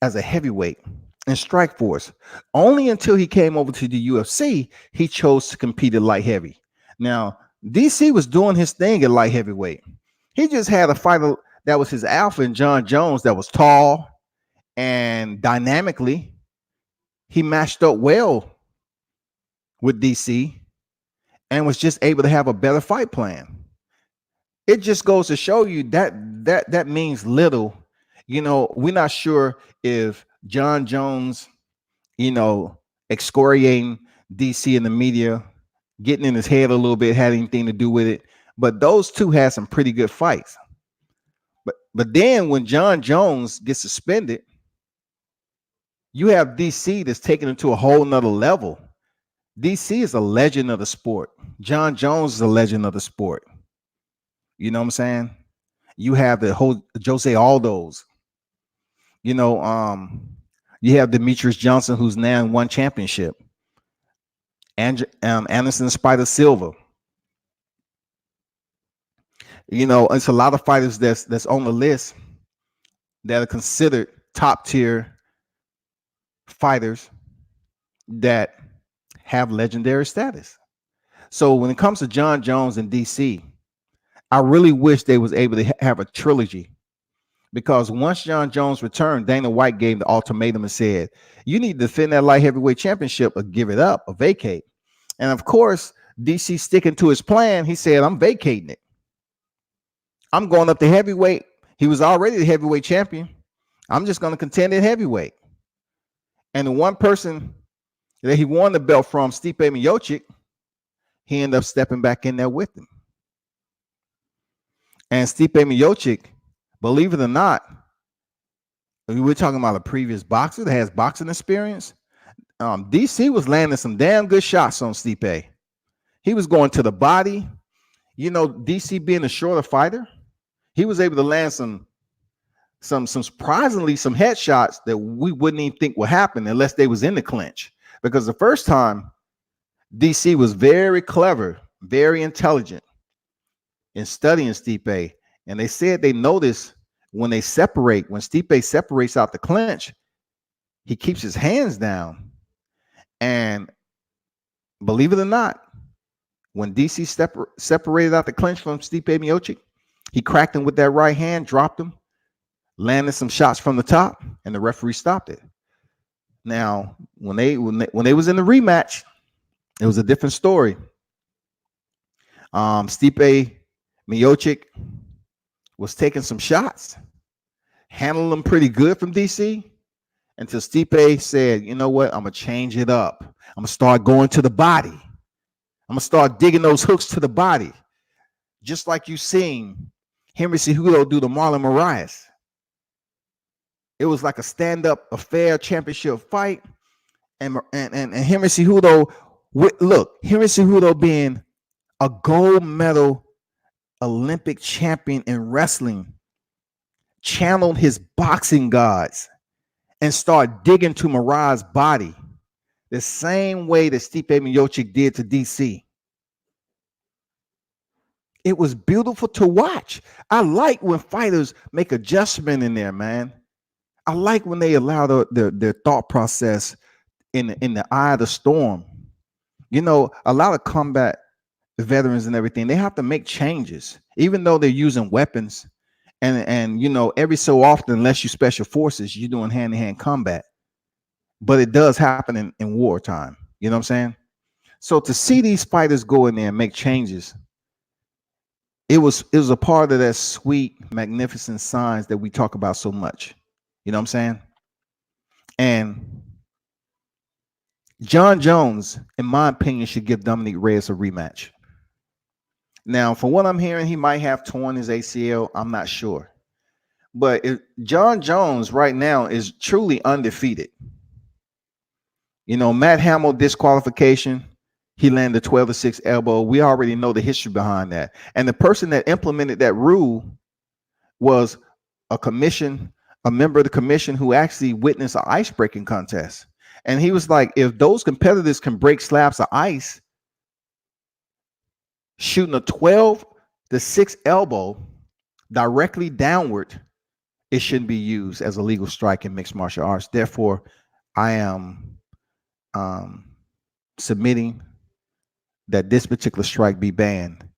as a heavyweight in Strikeforce. Only until he came over to the UFC, he chose to compete at light heavy. Now, DC was doing his thing at light heavyweight. He just had a fighter that was his alpha in Jon Jones that was tall and dynamically. He matched up well with DC and was just able to have a better fight plan. It just goes to show you that means little. We're not sure if Jon Jones, excoriating DC in the media, getting in his head a little bit, had anything to do with it. But those two had some pretty good fights. But then when Jon Jones gets suspended, you have DC that's taken him to a whole nother level. DC is a legend of the sport. Jon Jones is a legend of the sport. You know what I'm saying? You have the whole Jose Aldos. You have Demetrius Johnson, who's now in one championship. And Anderson Spider Silva. It's a lot of fighters that's on the list that are considered top tier fighters that have legendary status. So when it comes to Jon Jones and DC, I really wish they was able to have a trilogy, because once Jon Jones returned, Dana White gave the ultimatum and said, you need to defend that light heavyweight championship or give it up or vacate. And of course, DC sticking to his plan, he said, I'm vacating it. I'm going up to heavyweight. He was already the heavyweight champion. I'm just going to contend at heavyweight. And the one person that he won the belt from, Stipe Miocic, he ended up stepping back in there with him. And Stipe Miocic, believe it or not, we're talking about a previous boxer that has boxing experience. DC was landing some damn good shots on Stipe. He was going to the body. DC being a shorter fighter, he was able to land some surprisingly some headshots that we wouldn't even think would happen unless they was in the clinch. Because the first time, DC was very clever, very intelligent in studying Stipe. And they said they noticed when Stipe separates out the clinch, he keeps his hands down. And believe it or not, when DC separated out the clinch from Stipe Miocic, he cracked him with that right hand, dropped him, landed some shots from the top, and the referee stopped it. Now, when they was in the rematch, it was a different story. Stipe Miocic was taking some shots, handling them pretty good from DC, until Stipe said, you know what, I'm going to change it up. I'm going to start going to the body. I'm going to start digging those hooks to the body. Just like you seen Henry Cejudo do to Marlon Moraes. It was like a stand-up, a fair championship fight. And Henry Cejudo Look, Henry Cejudo being a gold medal Olympic champion in wrestling channeled his boxing gods and started digging to Mariah's body the same way that Stipe Miocic did to DC. It was beautiful to watch. I like when fighters make adjustment in there, man. I like when they allow their thought process in the eye of the storm. You know, a lot of combat veterans and everything, they have to make changes, even though they're using weapons. And you know, every so often, unless you special forces, you're doing hand-to-hand combat. But it does happen in wartime. You know what I'm saying? So to see these fighters go in there and make changes, it was a part of that sweet, magnificent signs that we talk about so much. You know what I'm saying? And Jon Jones, in my opinion, should give Dominic Reyes a rematch. Now, from what I'm hearing, he might have torn his ACL. I'm not sure. But Jon Jones right now is truly undefeated. You know, Matt Hamill disqualification. He landed a 12-6 elbow. We already know the history behind that. And the person that implemented that rule was a member of the commission who actually witnessed an ice breaking contest. And he was like, if those competitors can break slabs of ice, shooting a 12-6 elbow directly downward, it shouldn't be used as a legal strike in mixed martial arts. Therefore, I am submitting that this particular strike be banned.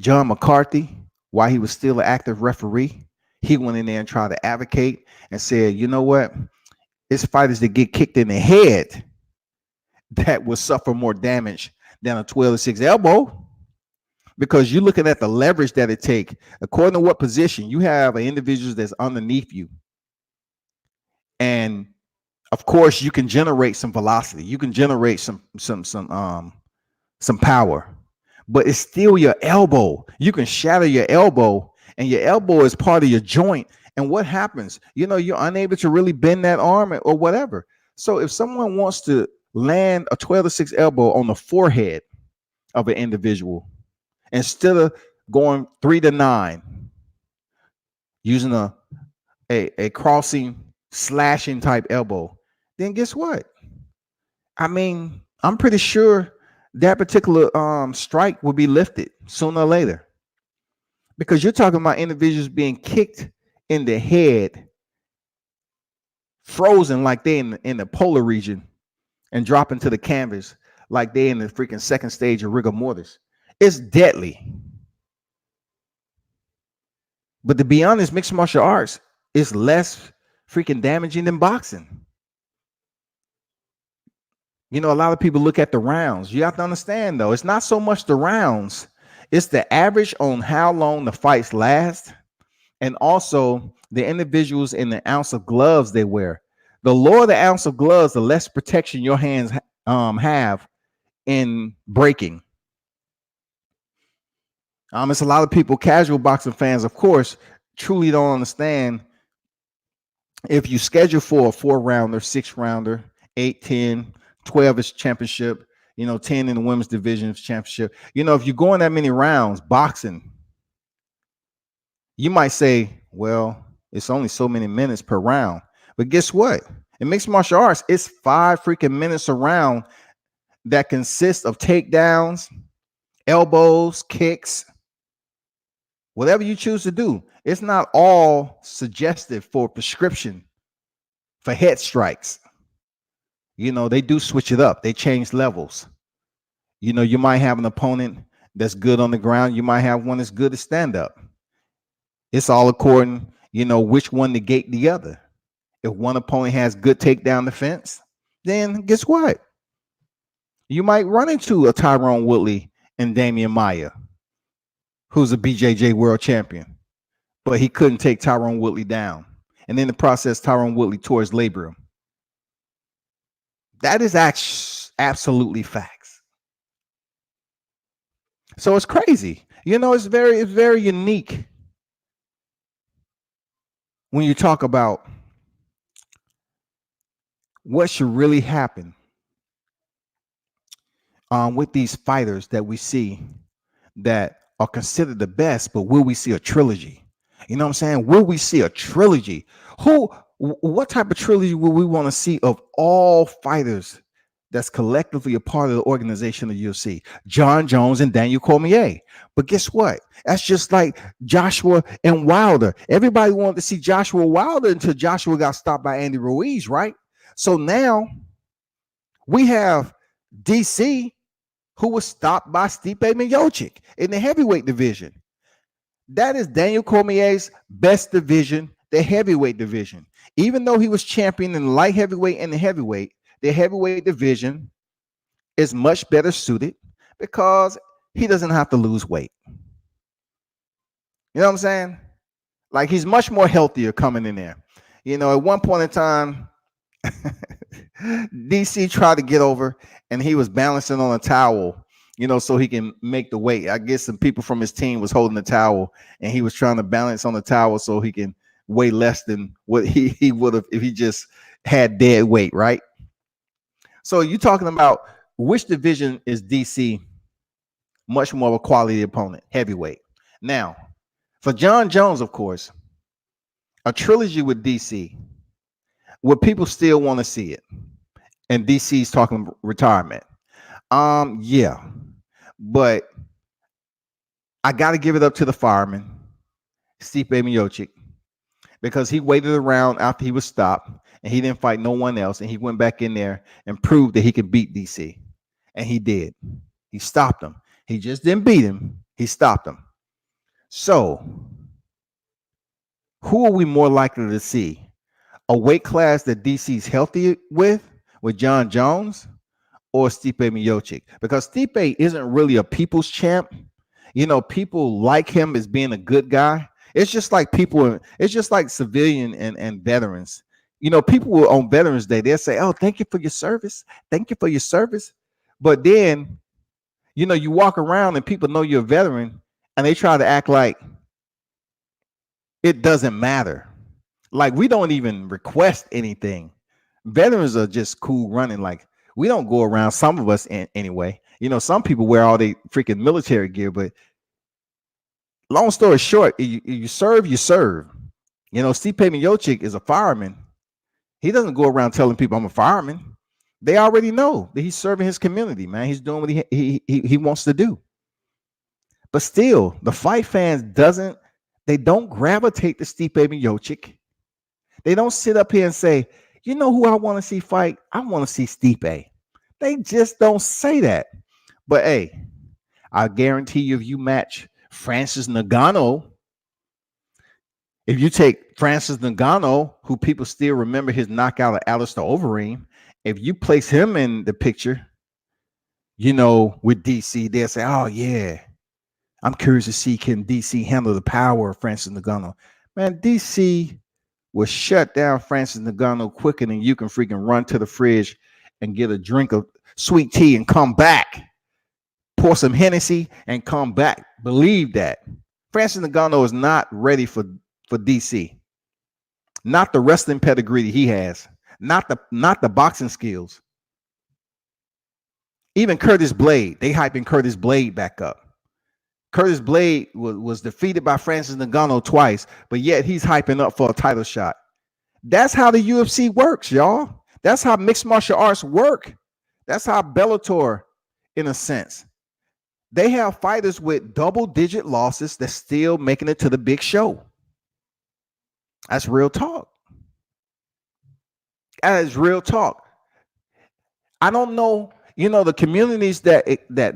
John McCarthy, while he was still an active referee, he went in there and tried to advocate and said, you know what? It's fighters that get kicked in the head that will suffer more damage than a 12-6 elbow, because you're looking at the leverage that it takes. According to what position, you have an individual that's underneath you. And of course, you can generate some velocity. You can generate some power, but it's still your elbow. You can shatter your elbow, and your elbow is part of your joint. And what happens? You know, you're unable to really bend that arm or whatever. So if someone wants to land a 12-6 elbow on the forehead of an individual, instead of going 3-9, using a crossing, slashing type elbow, then guess what? I mean, I'm pretty sure that particular strike will be lifted sooner or later, because you're talking about individuals being kicked in the head, frozen like they in the polar region, and dropping to the canvas like they in the freaking second stage of rigor mortis. It's deadly. But to be honest, mixed martial arts is less freaking damaging than boxing. You know, a lot of people look at the rounds. You have to understand, though, it's not so much the rounds, it's the average on how long the fights last, and also the individuals in the ounce of gloves they wear. The lower the ounce of gloves, the less protection your hands have in breaking. It's a lot of people, casual boxing fans, of course, truly don't understand. If you schedule for a 4-rounder, 6-rounder, 8, 10, 12 is championship, you know, 10 in the women's division is championship. You know, if you're going that many rounds, boxing, you might say, well, it's only so many minutes per round. But guess what? In mixed martial arts, it's 5 freaking minutes a round that consists of takedowns, elbows, kicks, whatever you choose to do. It's not all suggestive for prescription for head strikes. You know, they do switch it up. They change levels. You know, you might have an opponent that's good on the ground. You might have one that's good to stand up. It's all according, you know, which one negate the other. If one opponent has good takedown defense, then guess what? You might run into a Tyrone Woodley and Damian Maia, who's a BJJ world champion, but he couldn't take Tyrone Woodley down. And in the process, Tyrone Woodley tore his labrum. That is absolutely facts. So it's crazy. You know, it's very unique when you talk about what should really happen with these fighters that we see that are considered the best, but will we see a trilogy? You know what I'm saying? Will we see a trilogy? What type of trilogy will we want to see of all fighters that's collectively a part of the organization of UFC? Jon Jones and Daniel Cormier. But guess what? That's just like Joshua and Wilder. Everybody wanted to see Joshua Wilder until Joshua got stopped by Andy Ruiz, right? So now we have DC, who was stopped by Stipe Miocic in the heavyweight division. That is Daniel Cormier's best division, the heavyweight division. Even though he was champion in the light heavyweight and the heavyweight division is much better suited because he doesn't have to lose weight. You know what I'm saying? Like, he's much more healthier coming in there. You know, at one point in time, DC tried to get over and he was balancing on a towel, you know, so he can make the weight. I guess some people from his team was holding the towel and he was trying to balance on the towel so he can weigh less than what he would have if he just had dead weight, right? So you're talking about which division is DC much more of a quality opponent? Heavyweight. Now, for Jon Jones, of course, a trilogy with DC, would people still want to see it? And DC's talking retirement. Yeah, but I got to give it up to the fireman, Stipe Miocic, because he waited around after he was stopped and he didn't fight no one else, and he went back in there and proved that he could beat DC, and he did. He stopped him. He just didn't beat him. He stopped him. So, who are we more likely to see? A weight class that DC's healthy with Jon Jones, or Stipe Miocic? Because Stipe isn't really a people's champ. You know, people like him as being a good guy. It's just like people, it's just like civilian and veterans. You know, people will, on Veterans Day, they'll say, "Oh, thank you for your service. Thank you for your service." But then, you know, you walk around and people know you're a veteran and they try to act like it doesn't matter. Like, we don't even request anything. Veterans are just cool running. Like, we don't go around, some of us anyway. You know, some people wear all the freaking military gear, but long story short, you serve, you serve. You know, Stipe Miocic is a fireman. He doesn't go around telling people I'm a fireman. They already know that he's serving his community, man. He's doing what he wants to do. But still, the fight fans don't gravitate to Stipe Miocic. They don't sit up here and say, you know who I want to see fight? I want to see Stipe. They just don't say that. But hey, I guarantee you, if you match Francis Ngannou, if you take Francis Ngannou, who people still remember his knockout of Alistair Overeem, if you place him in the picture, you know, with DC, they'll say, oh yeah, I'm curious to see, can DC handle the power of Francis Ngannou? Man, DC will shut down Francis Ngannou quicker than you can freaking run to the fridge and get a drink of sweet tea and come back. Pour some Hennessy and come back. Believe that. Francis Ngannou is not ready for DC. Not the wrestling pedigree he has. Not the boxing skills. Even Curtis Blade, they hyping Curtis Blade back up. Curtis Blade was defeated by Francis Ngannou twice, but yet he's hyping up for a title shot. That's how the UFC works, y'all. That's how mixed martial arts work. That's how Bellator, in a sense. They have fighters with double-digit losses that's still making it to the big show. That's real talk. That is real talk. I don't know, you know, the communities that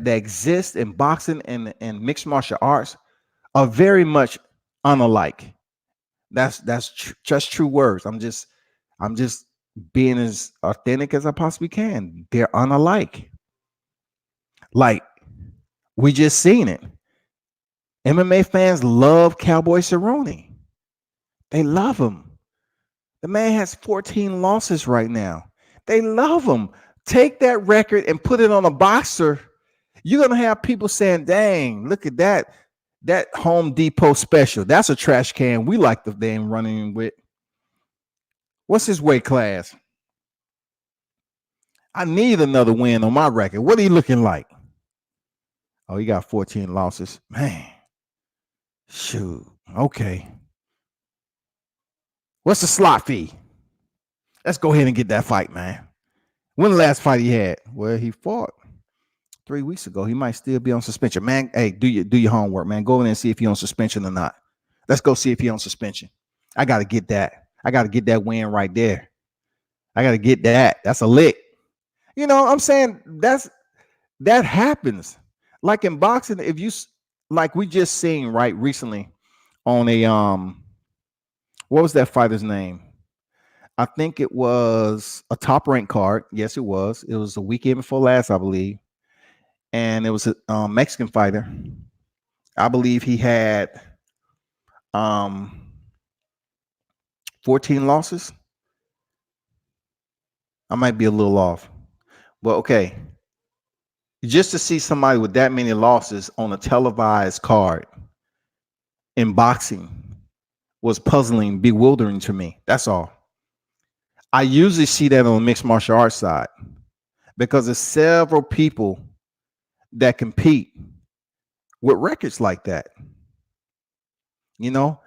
exist in boxing and mixed martial arts are very much unalike. That's just true words. I'm just being as authentic as I possibly can. They're unalike. Like, we just seen it. MMA fans love Cowboy Cerrone. They love him. The man has 14 losses right now. They love him. Take that record and put it on a boxer. You're going to have people saying, dang, look at that Home Depot special. That's a trash can we like the damn running with. What's his weight class? I need another win on my record. What are you looking like? Oh, he got 14 losses. Man, shoot. Okay. What's the slot fee? Let's go ahead and get that fight, man. When the last fight he had? Well, he fought 3 weeks ago. He might still be on suspension. Man, hey, do your homework, man. Go in and see if he's on suspension or not. Let's go see if he's on suspension. I got to get that. I got to get that win right there. I got to get that. That's a lick. You know, I'm saying that happens. Like in boxing, if you like we just seen right recently on a what was that fighter's name? I think it was a top ranked card. Yes, it was. It was the weekend before last, I believe. And it was a Mexican fighter. I believe he had 14 losses. I might be a little off. But okay. Just to see somebody with that many losses on a televised card in boxing was puzzling, bewildering to me. That's all. I usually see that on the mixed martial arts side because there's several people that compete with records like that. You know?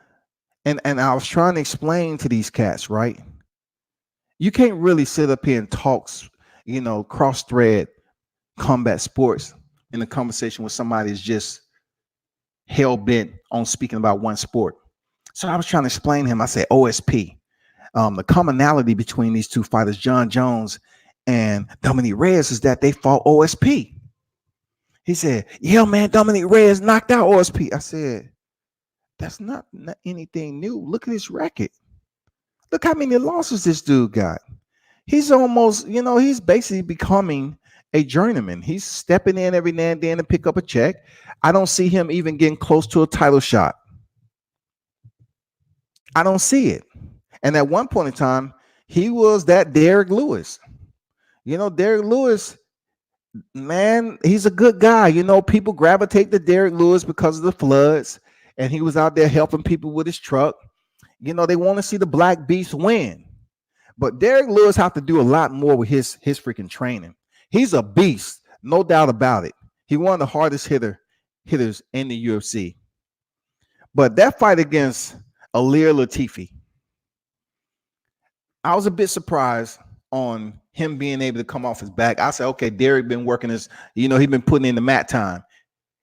And I was trying to explain to these cats, right? You can't really sit up here and talk, cross thread combat sports in a conversation with somebody who's just hell bent on speaking about one sport. So I was trying to explain to him. I said OSP. The commonality between these two fighters, Jon Jones and Dominic Reyes, is that they fought OSP. He said, "Yeah, man, Dominic Reyes knocked out OSP." I said, "That's not anything new. Look at his record. Look how many losses this dude got. He's almost, he's basically becoming a journeyman. He's stepping in every now and then to pick up a check. I don't see him even getting close to a title shot. I don't see it. And at one point in time, he was that Derek Lewis. Derek Lewis, man, he's a good guy. People gravitate to Derek Lewis because of the floods, and he was out there helping people with his truck. They want to see the Black Beast win. But Derek Lewis have to do a lot more with his freaking training. He's a beast, no doubt about it. He one of the hardest hitters in the UFC. But that fight against Alir Latifi, I was a bit surprised on him being able to come off his back. I said, okay, Derek been working his, he's been putting in the mat time.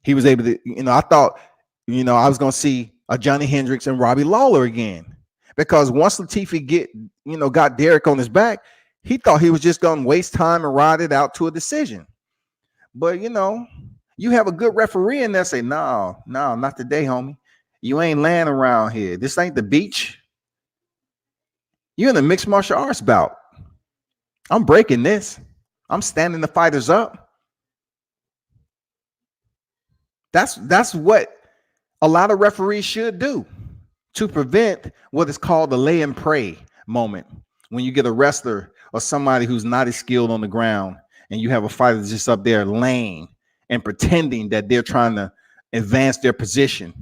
He was able to, I thought, I was going to see a Johny Hendricks and Robbie Lawler again. Because once Latifi got Derek on his back, he thought he was just going to waste time and ride it out to a decision. But, you have a good referee in there say, no, not today, homie. You ain't laying around here. This ain't the beach. You're in a mixed martial arts bout. I'm breaking this. I'm standing the fighters up. That's what a lot of referees should do to prevent what is called the lay and pray moment. When you get a wrestler or somebody who's not as skilled on the ground and you have a fighter that's just up there laying and pretending that they're trying to advance their position.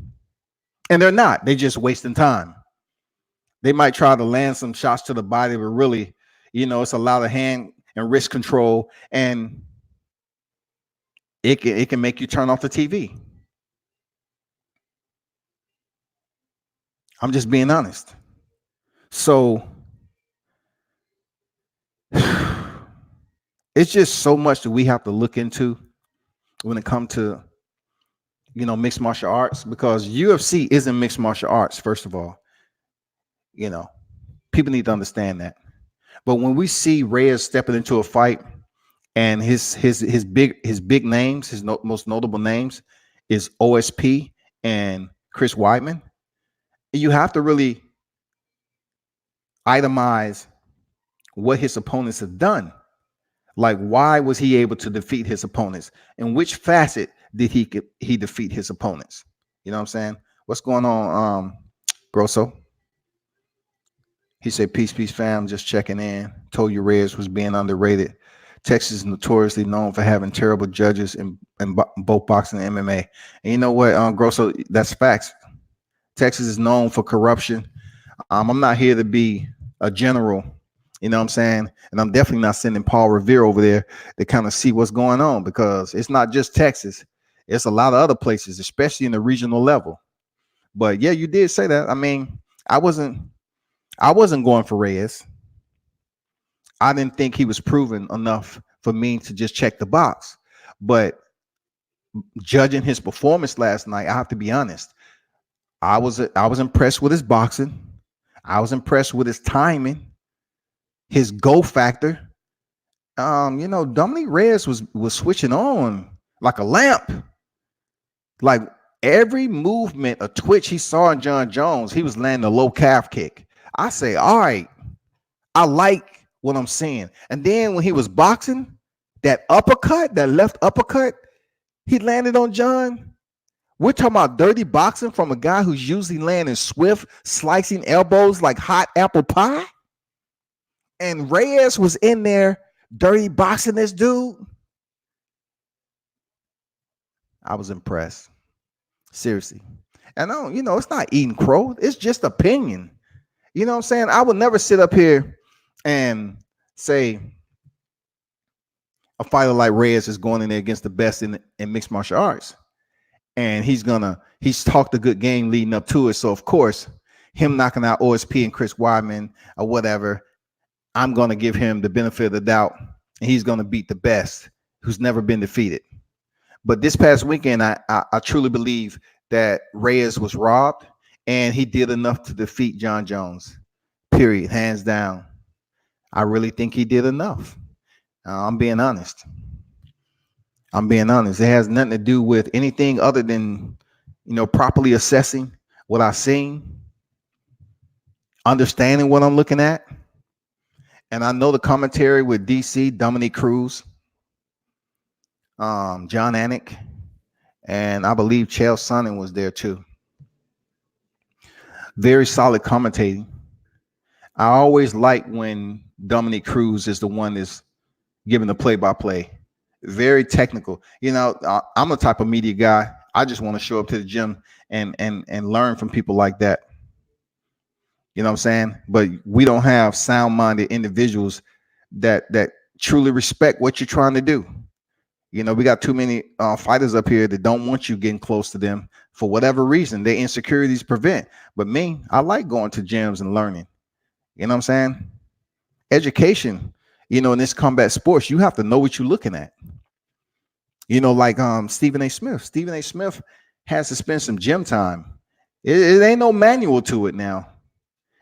And they're not. They're just wasting time. They might try to land some shots to the body, but really, it's a lot of hand and wrist control, and it can make you turn off the TV. I'm just being honest. So it's just so much that we have to look into when it comes to, mixed martial arts, because UFC isn't mixed martial arts. First of all, people need to understand that. But when we see Reyes stepping into a fight and his big names, his most notable names is OSP and Chris Weidman, you have to really itemize what his opponents have done. Like, why was he able to defeat his opponents? In which facet did he defeat his opponents? You know what I'm saying? What's going on, Grosso? He said, peace, fam. Just checking in. Told you Reyes was being underrated. Texas is notoriously known for having terrible judges in both boxing and MMA. And you know what, Grosso, that's facts. Texas is known for corruption. I'm not here to be a general You know what I'm saying? And I'm definitely not sending Paul Revere over there to kind of see what's going on, because it's not just Texas. It's a lot of other places, especially in the regional level. But yeah, you did say that. I mean, I wasn't I wasn't going for Reyes. I didn't think he was proven enough for me to just check the box. But judging his performance last night, I have to be honest. I was impressed with his boxing. I was impressed with his timing, his go factor. Dominic Reyes was switching on like a lamp. Like every movement, a twitch he saw in Jon Jones, he was landing a low calf kick. I say, all right, I like what I'm seeing. And then when he was boxing, that uppercut, that left uppercut, he landed on Jon. We're talking about dirty boxing from a guy who's usually landing swift, slicing elbows like hot apple pie. And Reyes was in there dirty boxing this dude. I was impressed. Seriously. And it's not eating crow. It's just opinion. You know what I'm saying? I would never sit up here and say a fighter like Reyes is going in there against the best in mixed martial arts. And he's talked a good game leading up to it. So of course, him knocking out OSP and Chris Weidman or whatever, I'm going to give him the benefit of the doubt. And he's going to beat the best who's never been defeated. But this past weekend, I truly believe that Reyes was robbed, and he did enough to defeat Jon Jones. Period. Hands down. I really think he did enough. I'm being honest. It has nothing to do with anything other than, properly assessing what I've seen, understanding what I'm looking at. And I know the commentary with DC, Dominique Cruz, John Anik, and I believe Chael Sonnen was there too. Very solid commentating. I always like when Dominique Cruz is the one that's giving the play-by-play. Very technical. I'm the type of media guy. I just want to show up to the gym and learn from people like that. You know what I'm saying? But we don't have sound-minded individuals that truly respect what you're trying to do. We got too many fighters up here that don't want you getting close to them for whatever reason. Their insecurities prevent. But me, I like going to gyms and learning. You know what I'm saying? Education, in this combat sports, you have to know what you're looking at. Like Stephen A. Smith. Stephen A. Smith has to spend some gym time. It ain't no manual to it now.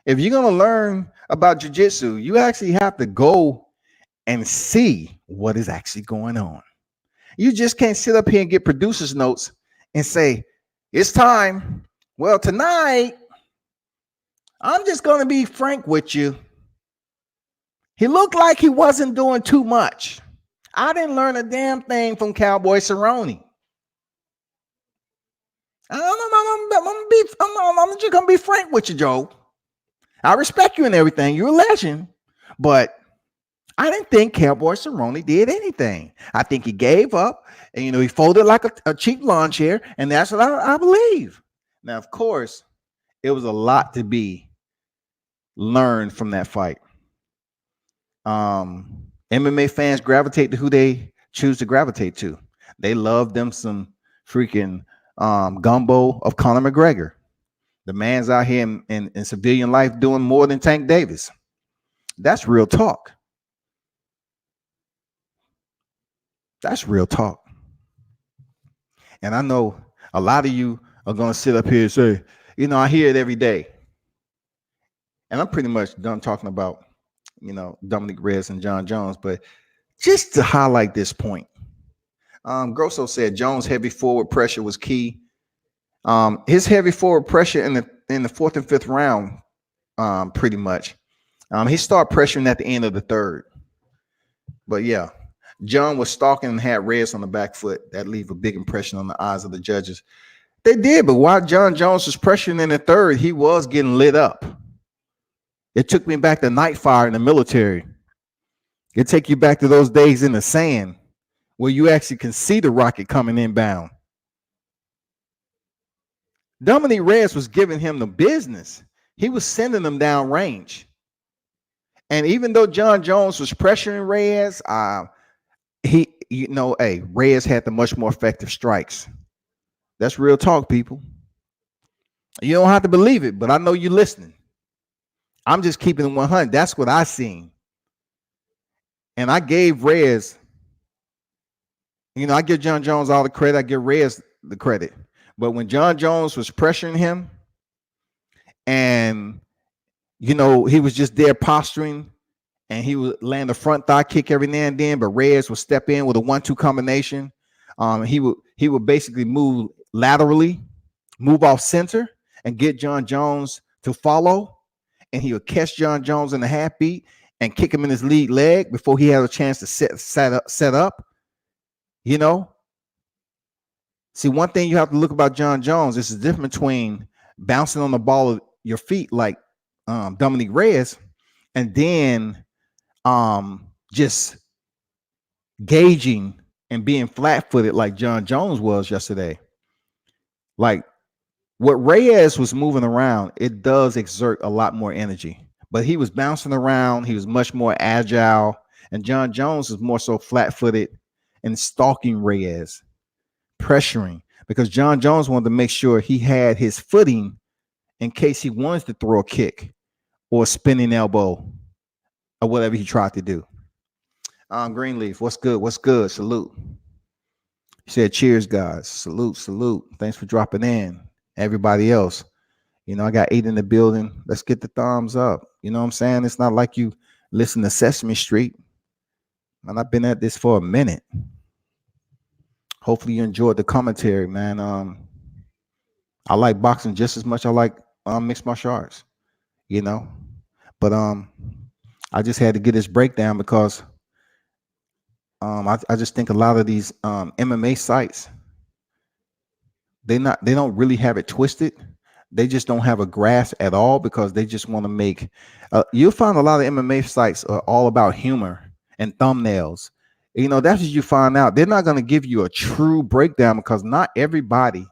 If you're going to learn about jiu-jitsu, you actually have to go and see what is actually going on. You just can't sit up here and get producer's notes and say, it's time. Well, tonight, I'm just going to be frank with you. He looked like he wasn't doing too much. I didn't learn a damn thing from Cowboy Cerrone. I'm just going to be frank with you, Joe. I respect you and everything. You're a legend. But I didn't think Cowboy Cerrone did anything. I think he gave up and, he folded like a cheap lawn chair. And that's what I believe. Now, of course, it was a lot to be learned from that fight. MMA fans gravitate to who they choose to gravitate to. They love them some freaking gumbo of Conor McGregor. The man's out here in civilian life doing more than Tank Davis. That's real talk. That's real talk. And I know a lot of you are going to sit up here and say, I hear it every day. And I'm pretty much done talking about, Dominic Reyes and Jon Jones. But just to highlight this point, Grosso said Jones' heavy forward pressure was key. His heavy forward pressure in the fourth and fifth round, pretty much. He started pressuring at the end of the third. But yeah, Jon was stalking and had Reyes on the back foot. That leave a big impression on the eyes of the judges. They did, but while Jon Jones was pressuring in the third, he was getting lit up. It took me back to night fire in the military. It take you back to those days in the sand where you actually can see the rocket coming inbound. Dominic Reyes was giving him the business. He was sending them down range. And even though Jon Jones was pressuring Reyes, Reyes had the much more effective strikes. That's real talk, people. You don't have to believe it, but I know you're listening. I'm just keeping it 100. That's what I seen. And I gave Reyes, I give Jon Jones all the credit. I give Reyes the credit. But when Jon Jones was pressuring him and, he was just there posturing and he would land a front thigh kick every now and then, but Reyes would step in with a 1-2 combination. He would basically move laterally, move off center, and get Jon Jones to follow. And he would catch Jon Jones in the half beat and kick him in his lead leg before he had a chance to set up. See, one thing you have to look about Jon Jones is the difference between bouncing on the ball of your feet like Dominic Reyes, and then just gauging and being flat-footed like Jon Jones was yesterday. Like what Reyes was moving around, it does exert a lot more energy, but he was bouncing around. He was much more agile, and Jon Jones is more so flat-footed and stalking Reyes, pressuring, because Jon Jones wanted to make sure he had his footing in case he wanted to throw a kick or a spinning elbow or whatever he tried to do. Greenleaf, what's good? What's good? Salute. He said, cheers, guys. Salute, salute. Thanks for dropping in. Everybody else, I got 8 in the building. Let's get the thumbs up. You know what I'm saying? It's not like you listen to Sesame Street. And I've been at this for a minute. Hopefully you enjoyed the commentary, man. I like boxing just as much I like mixed martial arts, But I just had to get this breakdown because I just think a lot of these MMA sites, they don't really have it twisted. They just don't have a grasp at all because they just want to make. You'll find a lot of MMA sites are all about humor and thumbnails. That's what you find out. They're not going to give you a true breakdown because not everybody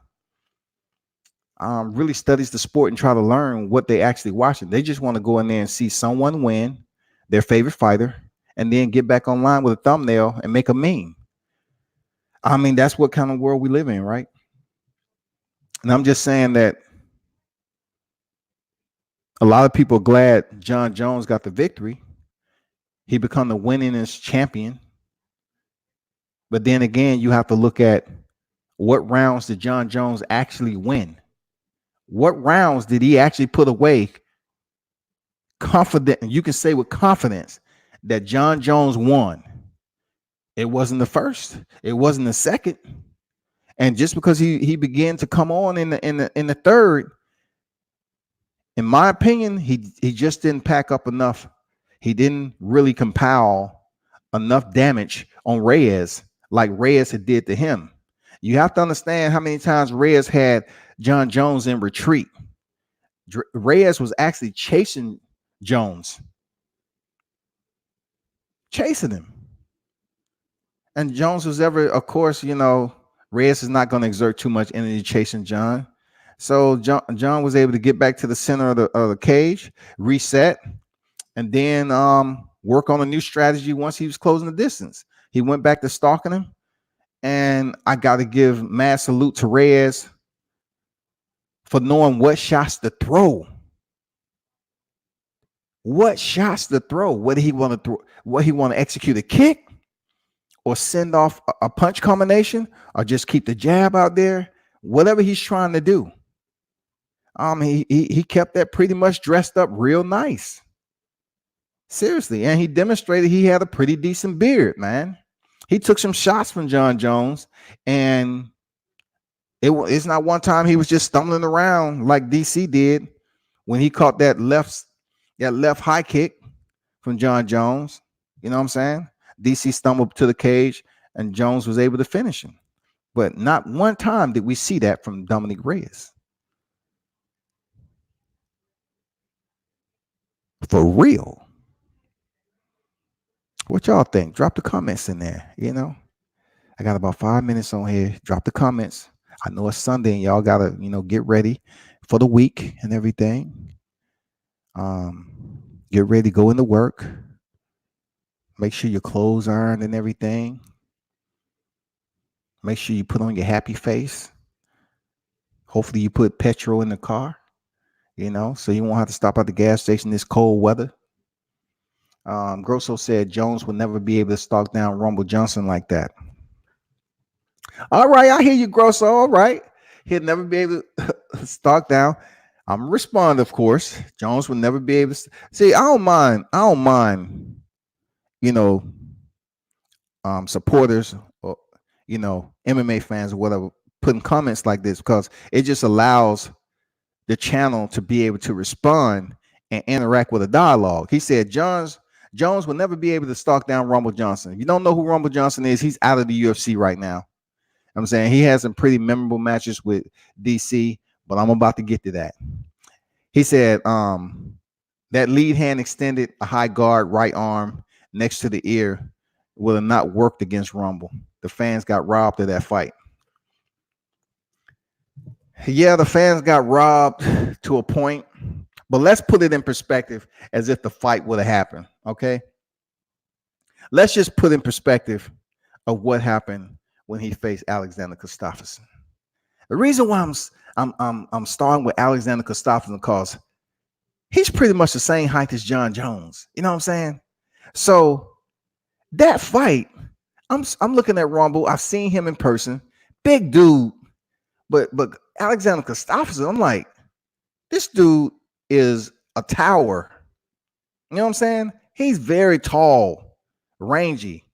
really studies the sport and try to learn what they actually watching. They just want to go in there and see someone win, their favorite fighter, and then get back online with a thumbnail and make a meme. I mean, that's what kind of world we live in, right? And I'm just saying that a lot of people are glad Jon Jones got the victory. He become the winningest champion. But then again, you have to look at what rounds did Jon Jones actually win? What rounds did he actually put away? Confident, you can say with confidence that Jon Jones won. It wasn't the first. It wasn't the second. And just because he began to come on in the third, in my opinion, he just didn't pack up enough. He didn't really compile enough damage on Reyes like Reyes had did to him. You have to understand how many times Reyes had Jon Jones in retreat. Reyes was actually chasing Jones, chasing him. And Jones was of course, Reyes is not going to exert too much energy chasing Jon. So Jon was able to get back to the center of the cage, reset, and then work on a new strategy once he was closing the distance. He went back to stalking him. And I got to give mad salute to Reyes for knowing what shots to throw. What shots to throw? What did he want to throw? What he want to execute a kick or send off a punch combination or just keep the jab out there? Whatever he's trying to do. He kept that pretty much dressed up real nice. Seriously. And he demonstrated he had a pretty decent beard, man. He took some shots from Jon Jones, and it's not one time he was just stumbling around like DC did when he caught that left high kick from Jon Jones. You know what I'm saying? DC stumbled to the cage, and Jones was able to finish him. But not one time did we see that from Dominic Reyes. For real. What y'all think? Drop the comments in there. I got about 5 minutes on here. Drop the comments. I know it's Sunday and y'all gotta, get ready for the week and everything. Get ready to go into work. Make sure your clothes ironed and everything. Make sure you put on your happy face. Hopefully you put petrol in the car, so you won't have to stop at the gas station this cold weather. Grosso said Jones will never be able to stalk down Rumble Johnson like that. All right, I hear you, Grosso. All right. He'll never be able to stalk down. I'm gonna respond, of course. Jones will never be able to see. I don't mind, supporters or MMA fans or whatever putting comments like this, because it just allows the channel to be able to respond and interact with a dialogue. He said Jones will never be able to stalk down Rumble Johnson. If you don't know who Rumble Johnson is, he's out of the UFC right now. I'm saying he has some pretty memorable matches with DC, but I'm about to get to that. He said that lead hand extended, a high guard, right arm next to the ear would have not worked against Rumble. The fans got robbed of that fight. Yeah, the fans got robbed to a point, but let's put it in perspective as if the fight would have happened. Okay, let's just put in perspective of what happened when he faced Alexander Gustafsson. The reason why I'm starting with Alexander Gustafsson because he's pretty much the same height as Jon Jones. You know what I'm saying? So that fight, I'm looking at Rumble. I've seen him in person, big dude, but Alexander Gustafsson, I'm like, this dude is a tower. You know what I'm saying? He's very tall, rangy.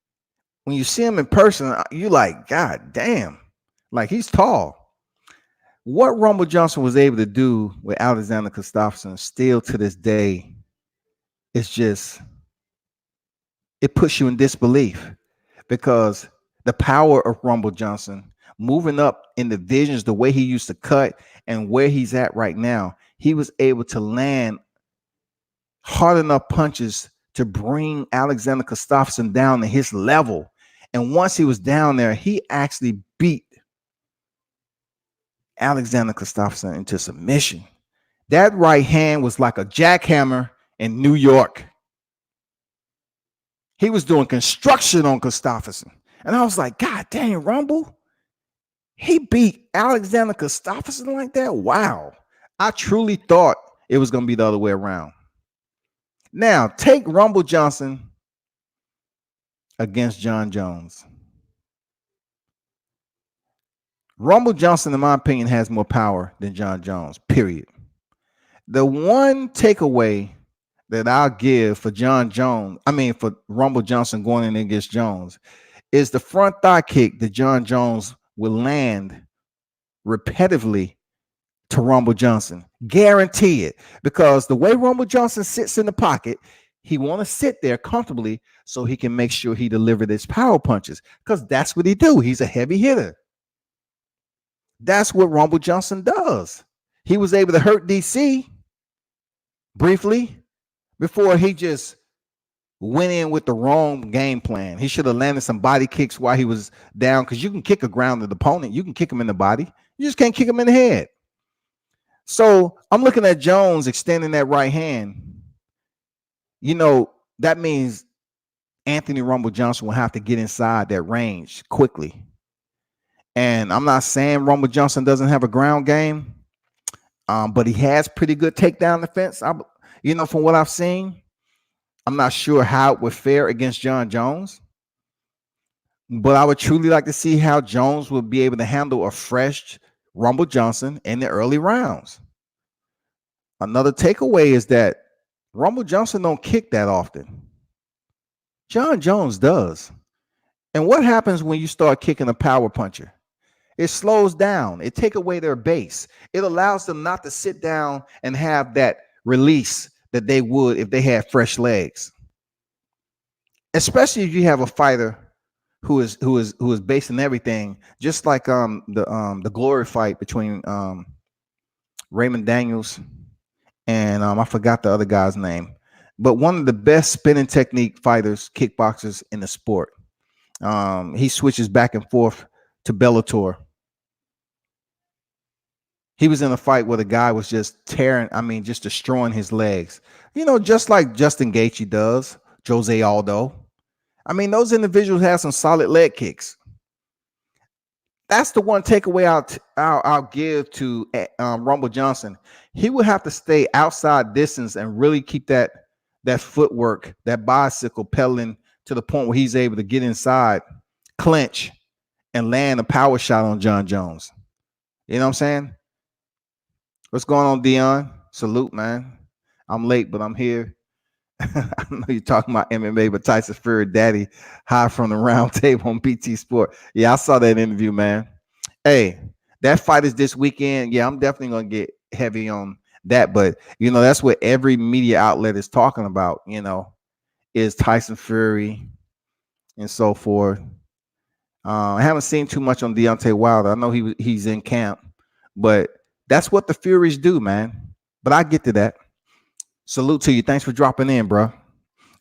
When you see him in person, you like, God damn, like he's tall. What Rumble Johnson was able to do with Alexander Gustafsson still to this day, it's just, it puts you in disbelief because the power of Rumble Johnson moving up in the divisions, the way he used to cut and where he's at right now, he was able to land hard enough punches to bring Alexander Gustafsson down to his level. And once he was down there, he actually beat Alexander Gustafsson into submission. That right hand was like a jackhammer in New York. He was doing construction on Gustafsson. And I was like, God dang, Rumble, he beat Alexander Gustafsson like that? Wow. I truly thought it was going to be the other way around. Now, take Rumble Johnson against Jon Jones. Rumble Johnson, in my opinion, has more power than Jon Jones, period. The one takeaway that I'll give for for Rumble Johnson going in against Jones is the front thigh kick that Jon Jones will land repetitively to Rumble Johnson. Guarantee it. Because the way Rumble Johnson sits in the pocket, he want to sit there comfortably so he can make sure he delivered his power punches, because that's what he do. He's a heavy hitter. That's what Rumble Johnson does. He was able to hurt DC briefly before he just went in with the wrong game plan. He should have landed some body kicks while he was down, because you can kick a grounded opponent. You can kick him in the body. You just can't kick him in the head. So I'm looking at Jones extending that right hand. That means Anthony Rumble Johnson will have to get inside that range quickly. And I'm not saying Rumble Johnson doesn't have a ground game, but he has pretty good takedown defense. From what I've seen, I'm not sure how it would fare against Jon Jones, but I would truly like to see how Jones will be able to handle a fresh Rumble Johnson in the early rounds. Another takeaway is that Rumble Johnson don't kick that often. Jon Jones does. And what happens when you start kicking a power puncher? It slows down. It takes away their base. It allows them not to sit down and have that release that they would if they had fresh legs. Especially if you have a fighter who is basing everything, just like the glory fight between Raymond Daniels and I forgot the other guy's name, but one of the best spinning technique fighters, kickboxers in the sport. He switches back and forth to Bellator. He was in a fight where the guy was just just destroying his legs. Just like Justin Gaethje does, Jose Aldo. Those individuals have some solid leg kicks. That's the one takeaway I'll give to Rumble Johnson. He would have to stay outside distance and really keep that footwork, that bicycle pedaling to the point where he's able to get inside, clinch, and land a power shot on Jon Jones. You know what I'm saying? What's going on, Dion? Salute, man. I'm late, but I'm here. I know you're talking about MMA, but Tyson Fury, daddy, high from the round table on BT Sport. Yeah, I saw that interview, man. Hey, that fight is this weekend. Yeah, I'm definitely going to get heavy on that. But, that's what every media outlet is talking about, is Tyson Fury and so forth. I haven't seen too much on Deontay Wilder. I know he's in camp, but that's what the Furies do, man. But I get to that. Salute to you. Thanks for dropping in, bro.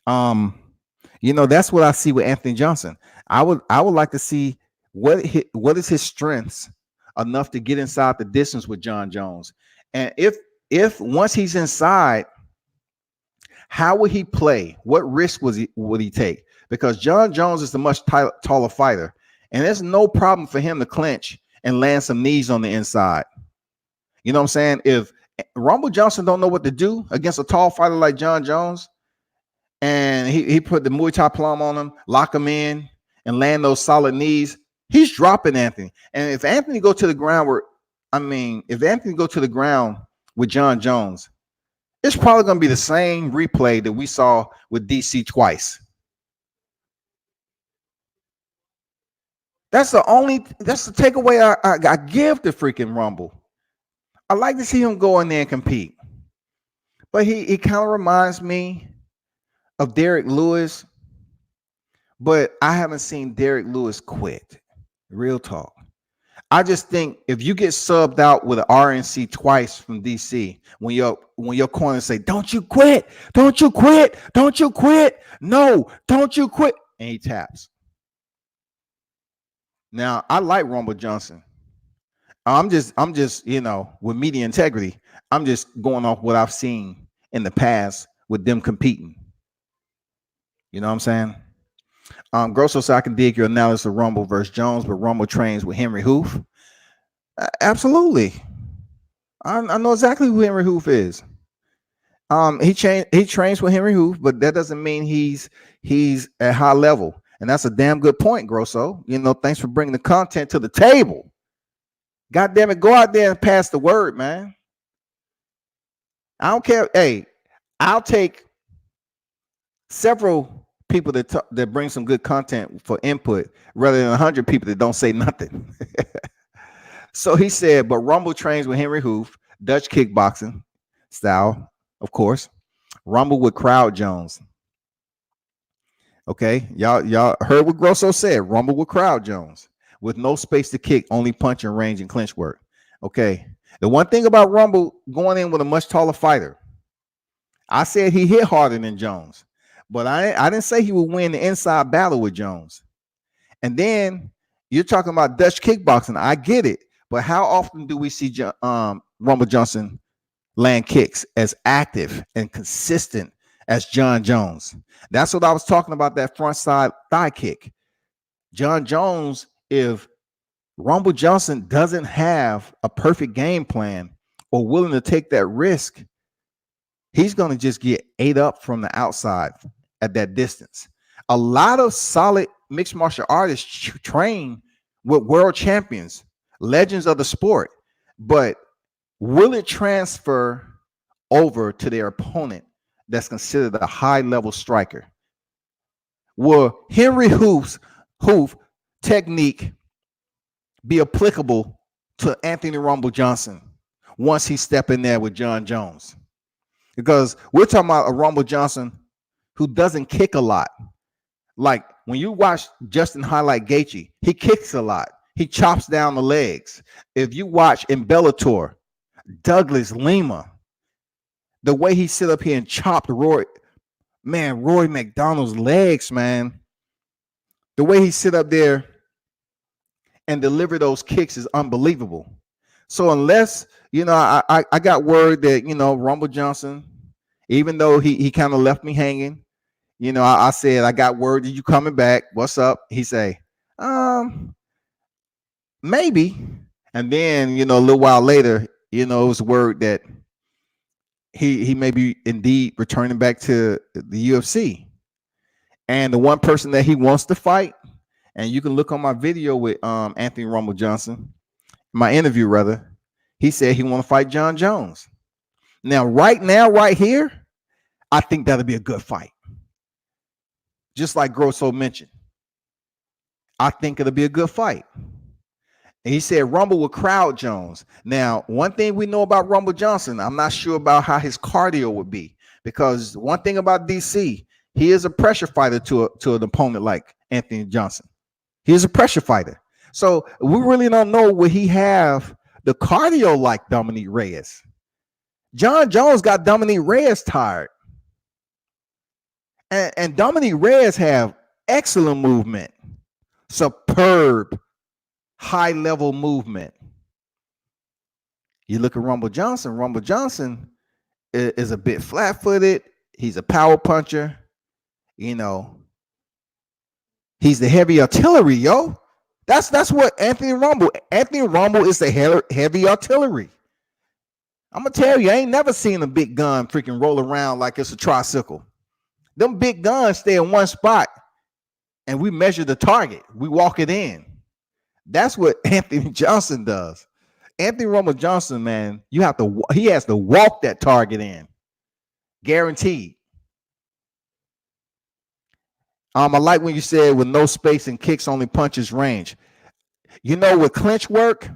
That's what I see with Anthony Johnson. I would like to see what is his strengths enough to get inside the distance with Jon Jones. And if once he's inside, how would he play? What risk would he take? Because Jon Jones is a much taller fighter, and there's no problem for him to clinch and land some knees on the inside. You know what I'm saying? If Rumble Johnson don't know what to do against a tall fighter like Jon Jones, and he put the Muay Thai plum on him, lock him in, and land those solid knees, he's dropping Anthony. And if Anthony go to the ground with Jon Jones, it's probably going to be the same replay that we saw with DC twice. That's the takeaway I give to freaking Rumble. I like to see him go in there and compete. But he kind of reminds me of Derek Lewis. But I haven't seen Derek Lewis quit. Real talk. I just think if you get subbed out with an RNC twice from DC, when your corner say, "Don't you quit, don't you quit, don't you quit, no, don't you quit," and he taps. Now I like Rumble Johnson. I'm just, with media integrity, I'm just going off what I've seen in the past with them competing. You know what I'm saying? Grosso said, I can dig your analysis of Rumble versus Jones, but Rumble trains with Henry Hoof. Absolutely. I know exactly who Henry Hoof is. He trains with Henry Hoof, but that doesn't mean he's at high level. And that's a damn good point, Grosso. Thanks for bringing the content to the table. God damn it, go out there and pass the word, man. I don't care. Hey, I'll take several people that bring some good content for input rather than 100 people that don't say nothing. So he said, but Rumble trains with Henry Hoof, Dutch kickboxing style, of course. Rumble with Crowd Jones. Okay, y'all heard what Grosso said. Rumble with Crowd Jones. With no space to kick, only punch and range and clinch work. Okay. The one thing about Rumble going in with a much taller fighter, I said he hit harder than Jones, but I didn't say he would win the inside battle with Jones. And then you're talking about Dutch kickboxing. I get it, but how often do we see Rumble Johnson land kicks as active and consistent as Jon Jones? That's what I was talking about, that front side thigh kick. Jon Jones, if Rumble Johnson doesn't have a perfect game plan or willing to take that risk, he's going to just get ate up from the outside at that distance. A lot of solid mixed martial artists train with world champions, legends of the sport, but will it transfer over to their opponent that's considered a high-level striker? Will Henry Hoof technique be applicable to Anthony Rumble Johnson once he step in there with Jon Jones? Because we're talking about a Rumble Johnson who doesn't kick a lot. Like when you watch Justin highlight Gaethje, he kicks a lot. He chops down the legs. If you watch in Bellator, Douglas Lima, the way he sit up here and chopped Roy McDonald's legs, man. The way he sit up there and deliver those kicks is unbelievable. So unless, I got word that, Rumble Johnson, even though he kind of left me hanging, I said, I got word that you coming back. What's up? He say, maybe. And then, a little while later, it was word that he may be indeed returning back to the UFC. And the one person that he wants to fight, and you can look on my video with Anthony Rumble Johnson, my interview rather, he said he want to fight Jon Jones. Now, right here, I think that'll be a good fight. Just like Grosso mentioned, I think it'll be a good fight. And he said Rumble will crowd Jones. Now, one thing we know about Rumble Johnson, I'm not sure about how his cardio would be, because one thing about DC, he is a pressure fighter to an opponent like Anthony Johnson. He is a pressure fighter. So we really don't know will he have the cardio like Dominique Reyes. Jon Jones got Dominique Reyes tired. And Dominique Reyes have excellent movement, superb, high-level movement. You look at Rumble Johnson. Rumble Johnson is a bit flat-footed. He's a power puncher. He's the heavy artillery, yo. That's what Anthony Rumble. Anthony Rumble is the heavy artillery. I'm gonna tell you, I ain't never seen a big gun freaking roll around like it's a tricycle. Them big guns stay in one spot, and we measure the target. We walk it in. That's what Anthony Johnson does. Anthony Rumble Johnson, man, he has to walk that target in. Guaranteed. I like when you said with no space and kicks, only punches range. With clinch work,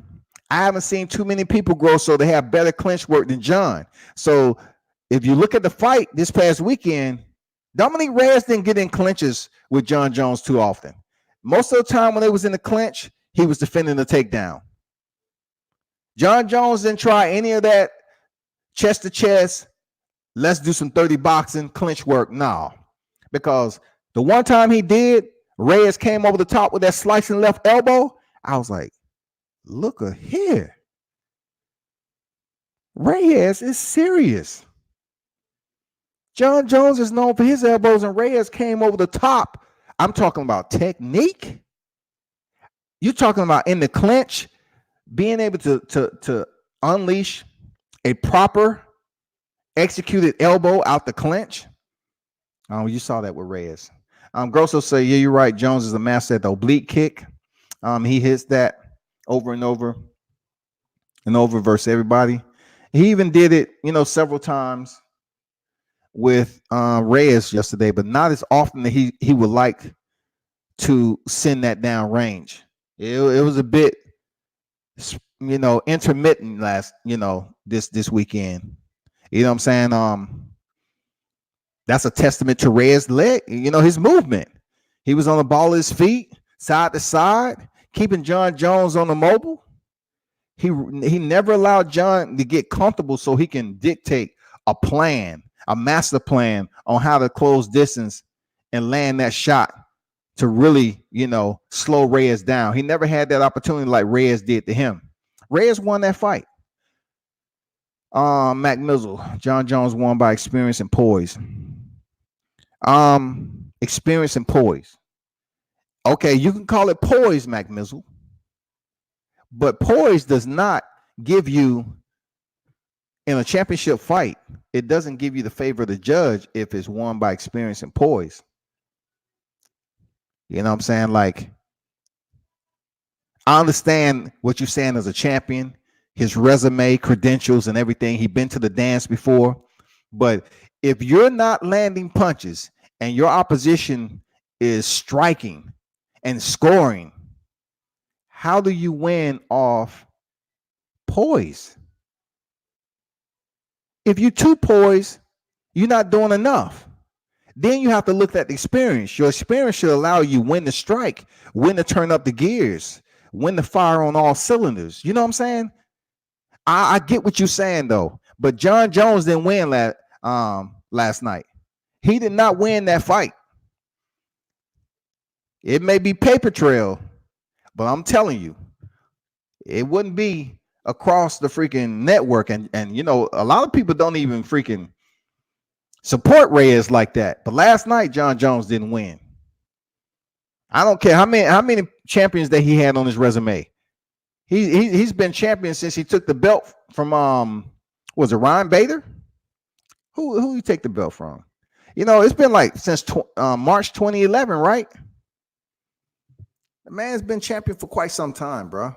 I haven't seen too many people grow so they have better clinch work than Jon. So if you look at the fight this past weekend, Dominique Reyes didn't get in clinches with Jon Jones too often. Most of the time when they was in the clinch, he was defending the takedown. Jon Jones didn't try any of that chest to chest. Let's do some 30 boxing clinch work. No, because the one time he did, Reyes came over the top with that slicing left elbow. I was like, look at here. Reyes is serious. Jon Jones is known for his elbows, and Reyes came over the top. I'm talking about technique. You're talking about in the clinch, being able to unleash a proper executed elbow out the clinch. You saw that with Reyes. Grosso say, yeah, you're right. Jones is a master at the oblique kick. He hits that over and over and over versus everybody. He even did it, several times with Reyes yesterday, but not as often that he would like to send that down range. It was a bit, intermittent this weekend. You know what I'm saying? That's a testament to Reyes' leg, his movement. He was on the ball of his feet, side to side, keeping Jon Jones on the mobile. He never allowed Jon to get comfortable so he can dictate a plan, a master plan on how to close distance and land that shot to really, slow Reyes down. He never had that opportunity like Reyes did to him. Reyes won that fight. Mac Mizzle, Jon Jones won by experience and poise. Experience and poise. Okay, you can call it poise, Mac Mizzle. But poise does not give you, in a championship fight, it doesn't give you the favor of the judge if it's won by experience and poise. You know what I'm saying? Like, I understand what you're saying as a champion, his resume, credentials, and everything. He's been to the dance before. But if you're not landing punches and your opposition is striking and scoring, how do you win off poise? If you're too poised, you're not doing enough. Then you have to look at the experience. Your experience should allow you when to strike, when to turn up the gears, when to fire on all cylinders. You know what I'm saying? I get what you're saying, though. But Jon Jones didn't win last night. He did not win that fight. It may be paper trail, but I'm telling you, it wouldn't be across the freaking network, and you know, a lot of people don't even freaking support Reyes like that. But last night, Jon Jones didn't win. I don't care how many champions that he had on his resume. He's been champion since he took the belt from was it Ryan Bader? Who you take the belt from? You know, it's been like since March 2011, right? The man's been champion for quite some time, bro.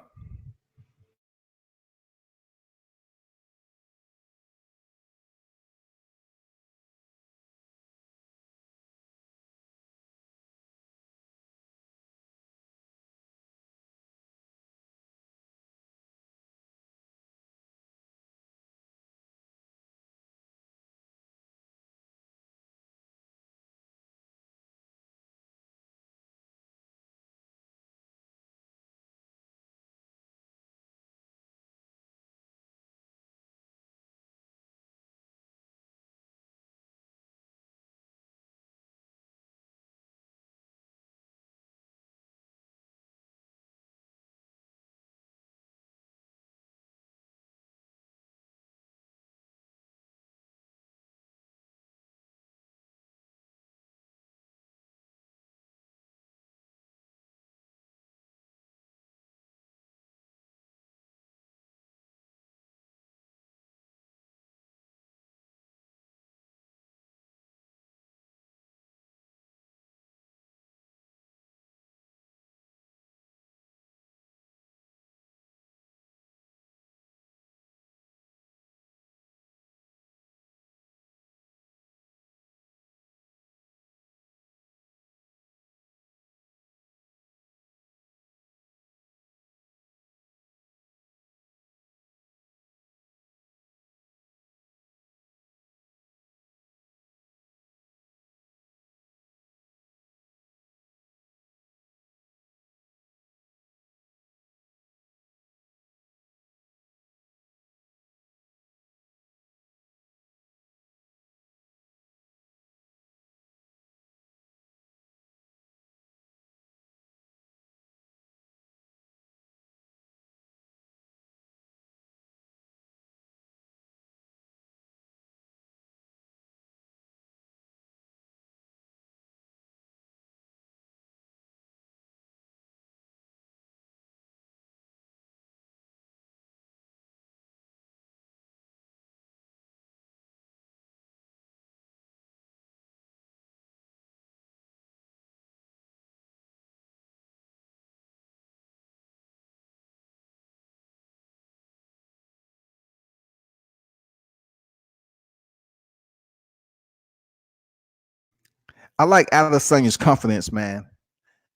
I like Adesanya's confidence, man.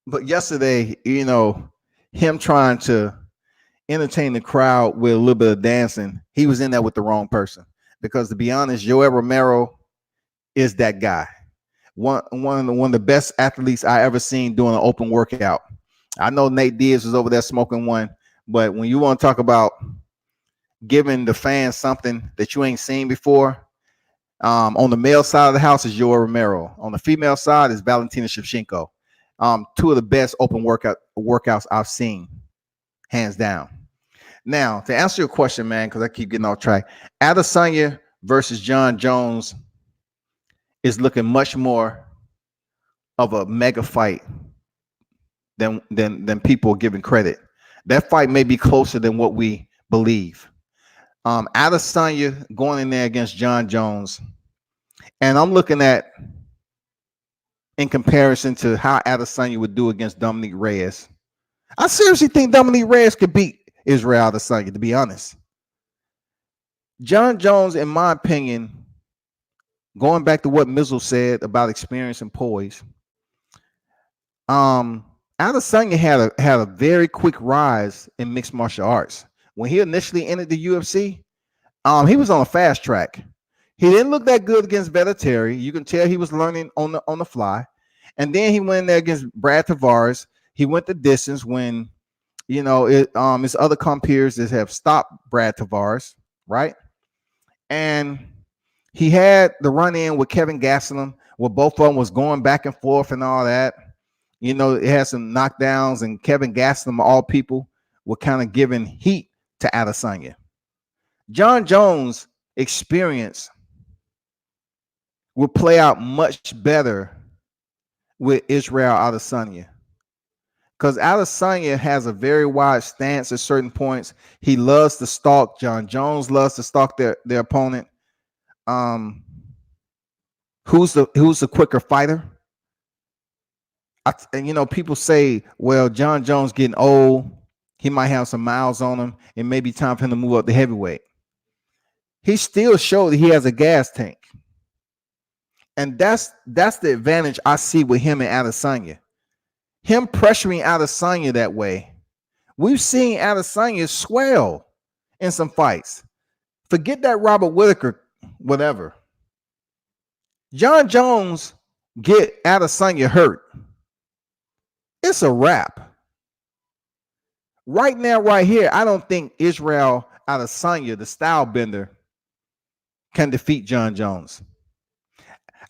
But yesterday, you know, him trying to entertain the crowd with a little bit of dancing, he was in there with the wrong person. Because to be honest, Joel Romero is that guy. One of the best athletes I ever seen doing an open workout. I know Nate Diaz was over there smoking one, but when you want to talk about giving the fans something that you ain't seen before, on the male side of the house is Joel Romero. On the female side is Valentina Shevchenko. Two of the best open workouts I've seen, hands down. Now, to answer your question, man, because I keep getting off track, Adesanya versus Jon Jones is looking much more of a mega fight than people are giving credit. That fight may be closer than what we believe. Adesanya going in there against Jon Jones, and I'm looking at in comparison to how Adesanya would do against Dominic Reyes. I seriously think Dominic Reyes could beat Israel Adesanya, to be honest. Jon Jones, in my opinion, going back to what Mizzle said about experience and poise, Adesanya had a very quick rise in mixed martial arts. When he initially entered the UFC, he was on a fast track. He didn't look that good against Terry. You can tell he was learning on the fly. And then he went in there against Brad Tavares. He went the distance when, you know, his other compeers that have stopped Brad Tavares, right? And he had the run in with Kevin Gastelum, where both of them was going back and forth and all that. You know, it had some knockdowns, and Kevin Gastelum, all people, were kind of giving heat to Adesanya. Jon Jones' experience will play out much better with Israel Adesanya, because Adesanya has a very wide stance at certain points. He loves to stalk. Jon Jones loves to stalk their opponent. Who's the quicker fighter? And people say, well, Jon Jones getting old. He might have some miles on him. It may be time for him to move up to heavyweight. He still showed that he has a gas tank. And that's the advantage I see with him and Adesanya. Him pressuring Adesanya that way. We've seen Adesanya swell in some fights. Forget that Robert Whittaker, whatever. Jon Jones get Adesanya hurt. It's a wrap. Right now, right here, I don't think Israel Adesanya, the style bender, can defeat Jon Jones.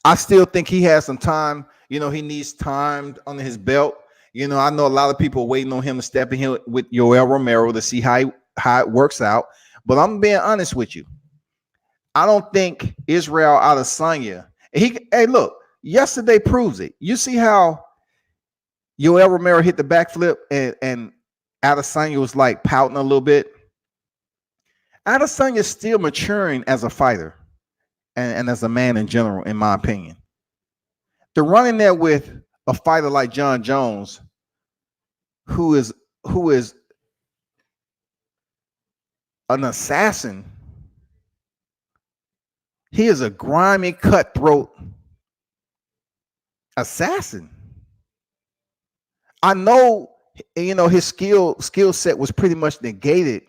I still think he has some time. He needs time under his belt. I know a lot of people waiting on him to step in here with Yoel Romero to see how it works out. But I'm being honest with you. I don't think Israel Adesanya. Hey, look, yesterday proves it. You see how Yoel Romero hit the backflip and Adesanya was like pouting a little bit. Adesanya is still maturing as a fighter and as a man in general, in my opinion. To run in there with a fighter like Jon Jones, who is an assassin. He is a grimy, cutthroat assassin. I know, his skill set was pretty much negated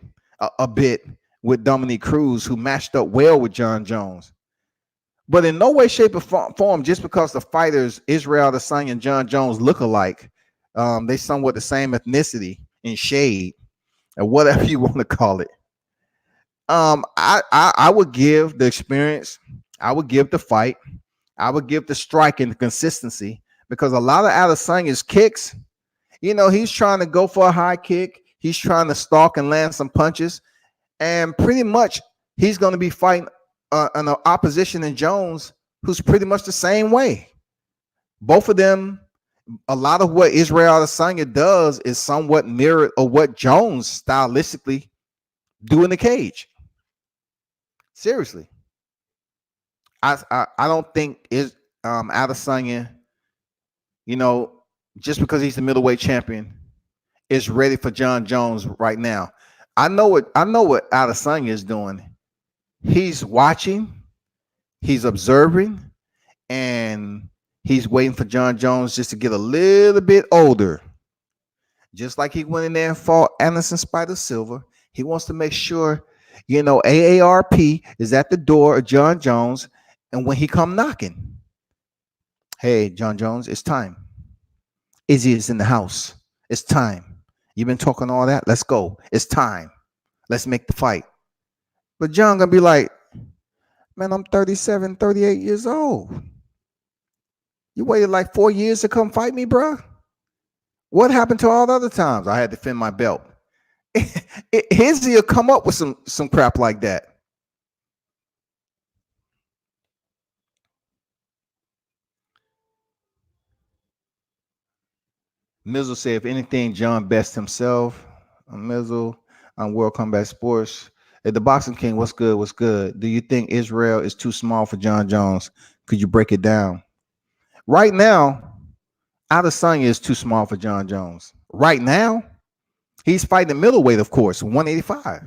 a bit with Dominique Cruz, who matched up well with Jon Jones. But in no way, shape, or form, just because the fighters Israel Adesanya and Jon Jones look alike, they somewhat the same ethnicity and shade, or whatever you want to call it. I would give the experience, I would give the fight, I would give the strike and the consistency, because a lot of Adesanya's kicks, he's trying to go for a high kick, he's trying to stalk and land some punches, and pretty much he's going to be fighting an opposition in Jones who's pretty much the same way. Both of them, a lot of what Israel Adesanya does is somewhat mirrored of what Jones stylistically do in the cage. Seriously. I don't think Adesanya, just because he's the middleweight champion, is ready for Jon Jones right now. I know what Adesanya is doing. He's watching, he's observing, and he's waiting for Jon Jones just to get a little bit older. Just like he went in there and fought Anderson Spider Silva. He wants to make sure, AARP is at the door of Jon Jones, and when he come knocking, hey, Jon Jones, it's time. Izzy is in the house. It's time. You've been talking all that. Let's go. It's time. Let's make the fight. But Jon gonna be like, man, I'm 37, 38 years old. You waited like 4 years to come fight me, bro? What happened to all the other times I had to defend my belt? Izzy will come up with some crap like that. Mizzle said, if anything, Jon best himself. Mizzle on World Combat Sports. Hey, the Boxing King, what's good? What's good? Do you think Israel is too small for Jon Jones? Could you break it down? Right now, Adesanya is too small for Jon Jones. Right now, he's fighting middleweight, of course, 185.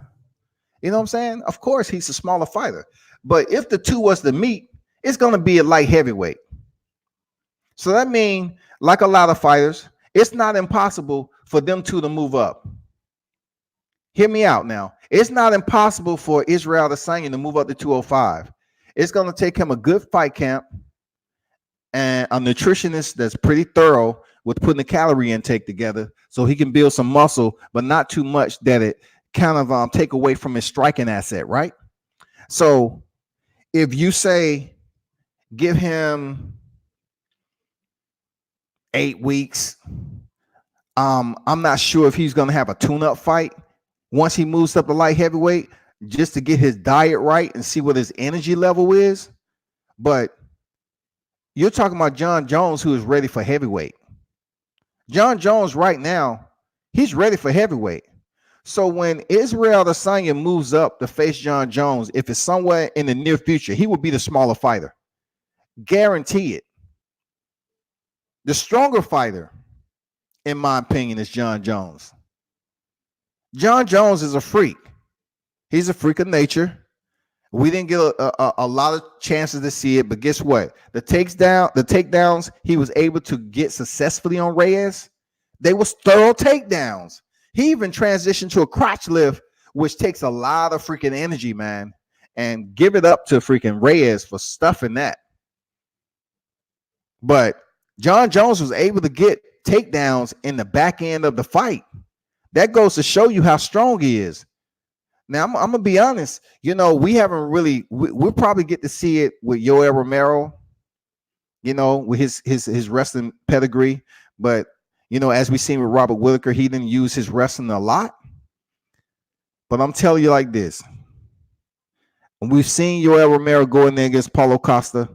You know what I'm saying? Of course, he's a smaller fighter. But if the two was to meet, it's going to be a light heavyweight. So that means, like a lot of fighters, it's not impossible for them two to move up. Hear me out now. It's not impossible for Israel Adesanya to move up to 205. It's going to take him a good fight camp and a nutritionist that's pretty thorough with putting the calorie intake together so he can build some muscle, but not too much that it kind of take away from his striking asset, right? So if you say give him 8 weeks, I'm not sure if he's going to have a tune-up fight once he moves up to light heavyweight, just to get his diet right and see what his energy level is. But you're talking about Jon Jones, who is ready for heavyweight. Jon Jones right now, he's ready for heavyweight. So when Israel Adesanya moves up to face Jon Jones, if it's somewhere in the near future, he will be the smaller fighter. Guarantee it. The stronger fighter, in my opinion, is Jon Jones. Jon Jones is a freak. He's a freak of nature. We didn't get a lot of chances to see it, but guess what? The takedowns he was able to get successfully on Reyes, they was thorough takedowns. He even transitioned to a crotch lift, which takes a lot of freaking energy, man. And give it up to freaking Reyes for stuffing that. But Jon Jones was able to get takedowns in the back end of the fight. That goes to show you how strong he is. Now, I'm gonna be honest. We haven't really. We'll probably get to see it with Yoel Romero. With his wrestling pedigree. But as we seen with Robert Whittaker, he didn't use his wrestling a lot. But I'm telling you like this: we've seen Yoel Romero go in there against Paulo Costa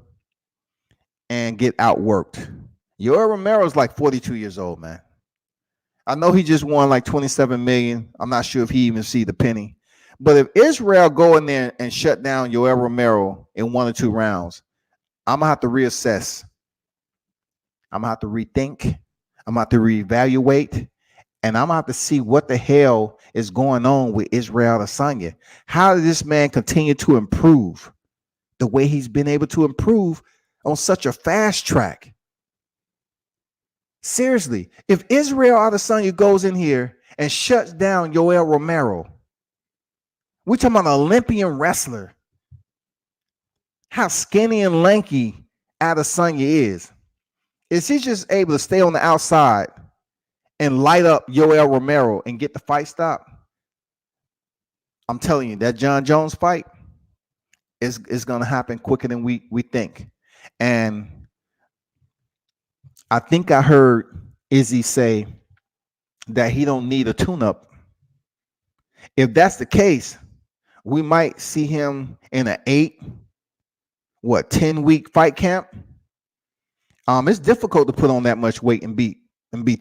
and get outworked. Yoel Romero is like 42 years old, man. I know he just won like 27 million. I'm not sure if he even see the penny. But if Israel go in there and shut down Yoel Romero in 1 or 2 rounds, I'm going to have to reassess. I'm going to have to rethink. I'm going to have to reevaluate. And I'm going to have to see what the hell is going on with Israel Adesanya. How did this man continue to improve the way he's been able to improve on such a fast track? Seriously, if Israel Adesanya goes in here and shuts down Yoel Romero, we're talking about an Olympian wrestler. How skinny and lanky Adesanya is. Is he just able to stay on the outside and light up Yoel Romero and get the fight stopped? I'm telling you, that Jon Jones fight is going to happen quicker than we think. And I think I heard Izzy say that he don't need a tune-up. If that's the case, we might see him in an 10-week fight camp. It's difficult to put on that much weight and be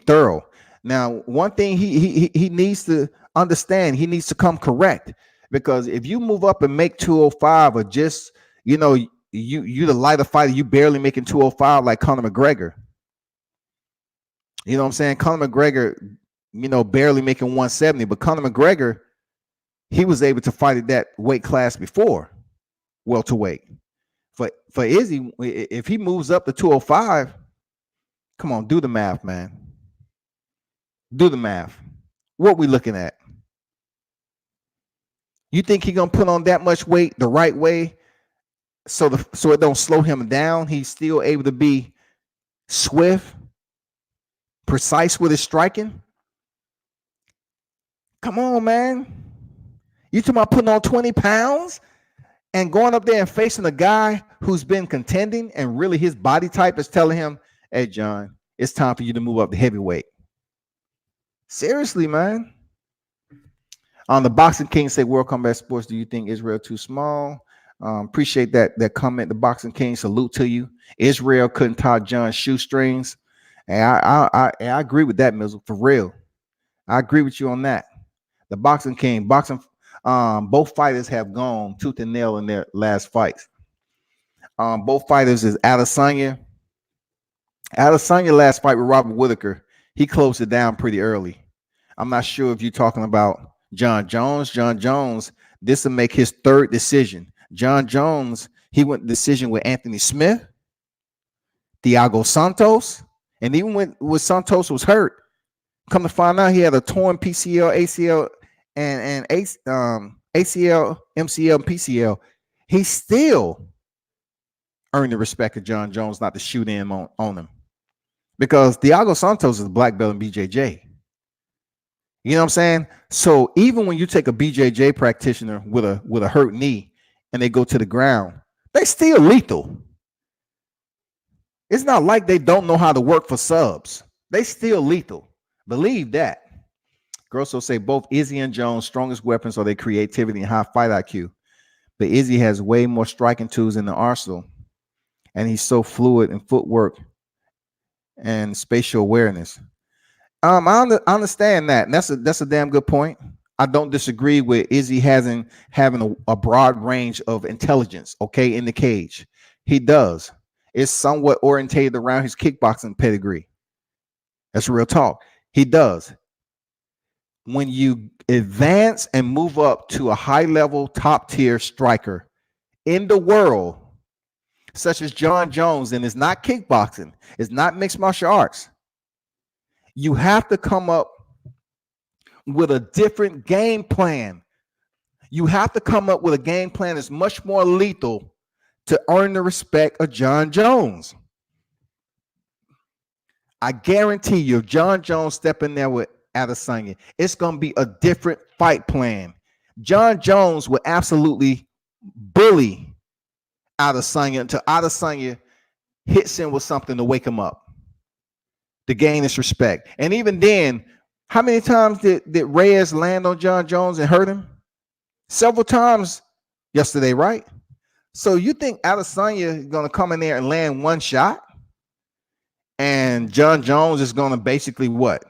thorough. Now, one thing he needs to understand, he needs to come correct, because if you move up and make 205, or just you the lighter fighter, you barely making 205 like Conor McGregor. You know what I'm saying? Conor McGregor, barely making 170, but Conor McGregor, he was able to fight at that weight class before, welterweight. For Izzy, if he moves up to 205, come on, do the math, man. Do the math. What we looking at? You think he gonna put on that much weight the right way, so it don't slow him down? He's still able to be swift, precise with his striking. Come on, man. You talking about putting on 20 pounds and going up there and facing a guy who's been contending, and really his body type is telling him, hey, John, it's time for you to move up to heavyweight. Seriously, man. On the Boxing King say, World Combat Sports, do you think Israel too small? Appreciate that comment. The Boxing King, salute to you. Israel couldn't tie John's shoestrings. And I agree with that, Mizzle, for real. I agree with you on that. The Boxing King, both fighters have gone tooth and nail in their last fights. Both fighters is Adesanya. Adesanya last fight with Robert Whittaker, he closed it down pretty early. I'm not sure if you're talking about Jon Jones. Jon Jones, this will make his 3rd decision. Jon Jones, he went decision with Anthony Smith, Thiago Santos, and even when Santos was hurt, come to find out he had a torn PCL, ACL, and ACL, MCL, and PCL. He still earned the respect of Jon Jones not to shoot in on him, because Thiago Santos is a black belt in BJJ. You know what I'm saying? So even when you take a BJJ practitioner with a hurt knee and they go to the ground, they still lethal. It's not like they don't know how to work for subs. They still lethal. Believe that. Grosso say both Izzy and Jones' strongest weapons are their creativity and high fight IQ. But Izzy has way more striking tools in the arsenal, and he's so fluid in footwork and spatial awareness. I understand that. And that's a damn good point. I don't disagree with Izzy having a broad range of intelligence. Okay, in the cage, he does. It's somewhat orientated around his kickboxing pedigree. That's real talk. He does. When you advance and move up to a high level, top tier striker in the world, such as Jon Jones, and it's not kickboxing, it's not mixed martial arts, you have to come up with a different game plan. You have to come up with a game plan that's much more lethal to earn the respect of Jon Jones. I guarantee you, if Jon Jones step in there with Adesanya, it's going to be a different fight plan. Jon Jones will absolutely bully Adesanya until Adesanya hits him with something to wake him up, to gain his respect. And even then, how many times did Reyes land on Jon Jones and hurt him? Several times yesterday, right? So you think Adesanya is going to come in there and land one shot? And Jon Jones is going to basically what?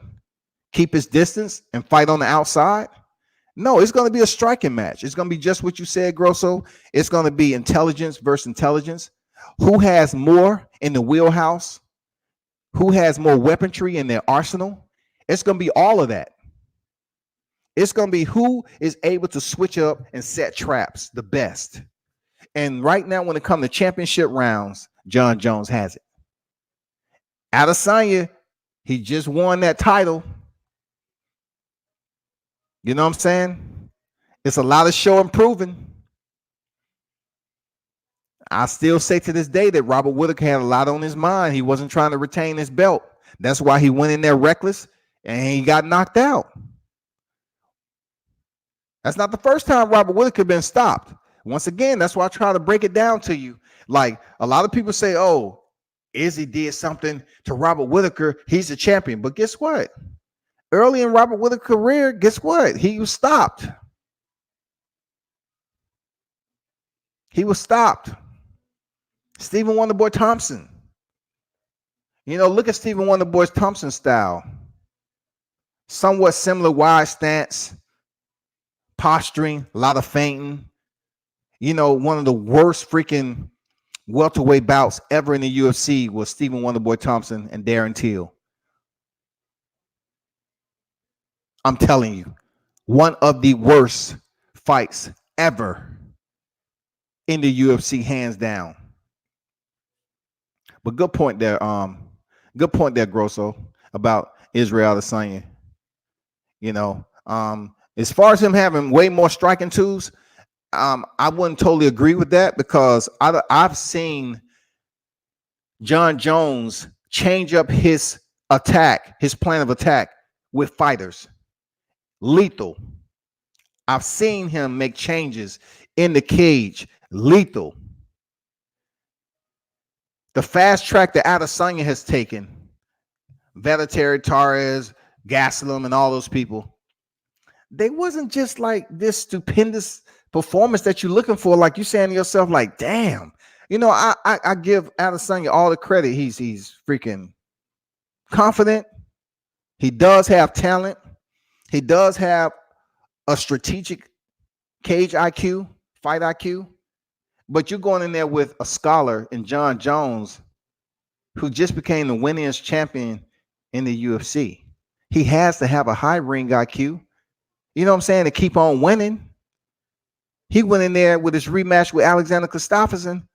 Keep his distance and fight on the outside? No, it's going to be a striking match. It's going to be just what you said, Grosso. It's going to be intelligence versus intelligence. Who has more in the wheelhouse? Who has more weaponry in their arsenal? It's going to be all of that. It's going to be who is able to switch up and set traps the best. And right now, when it comes to championship rounds, Jon Jones has it. Adesanya, he just won that title. You know what I'm saying? It's a lot of show improving. I still say to this day that Robert Whittaker had a lot on his mind. He wasn't trying to retain his belt. That's why he went in there reckless and he got knocked out. That's not the first time Robert Whittaker been stopped. Once again, that's why I try to break it down to you. Like a lot of people say, oh, Izzy did something to Robert Whittaker. He's a champion. But guess what? Early in Robert Whittaker's career, guess what? He was stopped. He was stopped. Stephen Wonderboy Thompson. You know, look at Stephen Wonderboy Thompson's style. Somewhat similar, wide stance, posturing, a lot of feinting. You know, one of the worst freaking welterweight bouts ever in the UFC was Stephen Wonderboy Thompson and Darren Till. I'm telling you, one of the worst fights ever in the UFC, hands down. But good point there, Grosso, about Israel Adesanya. You know, as far as him having way more striking tools, I wouldn't totally agree with that because I've seen Jon Jones change up his attack, his plan of attack with fighters. Lethal. I've seen him make changes in the cage. Lethal. The fast track that Adesanya has taken, Vettori, Torres, Gastelum, and all those people, they wasn't just like this stupendous performance that you're looking for. Like you saying to yourself, like, damn, you know, I give Adesanya all the credit. He's freaking confident. He does have talent. He does have a strategic cage IQ, fight IQ. But you're going in there with a scholar in Jon Jones, who just became the winningest champion in the UFC. He has to have a high ring IQ. You know what I'm saying? To keep on winning. He went in there with his rematch with Alexander Gustafsson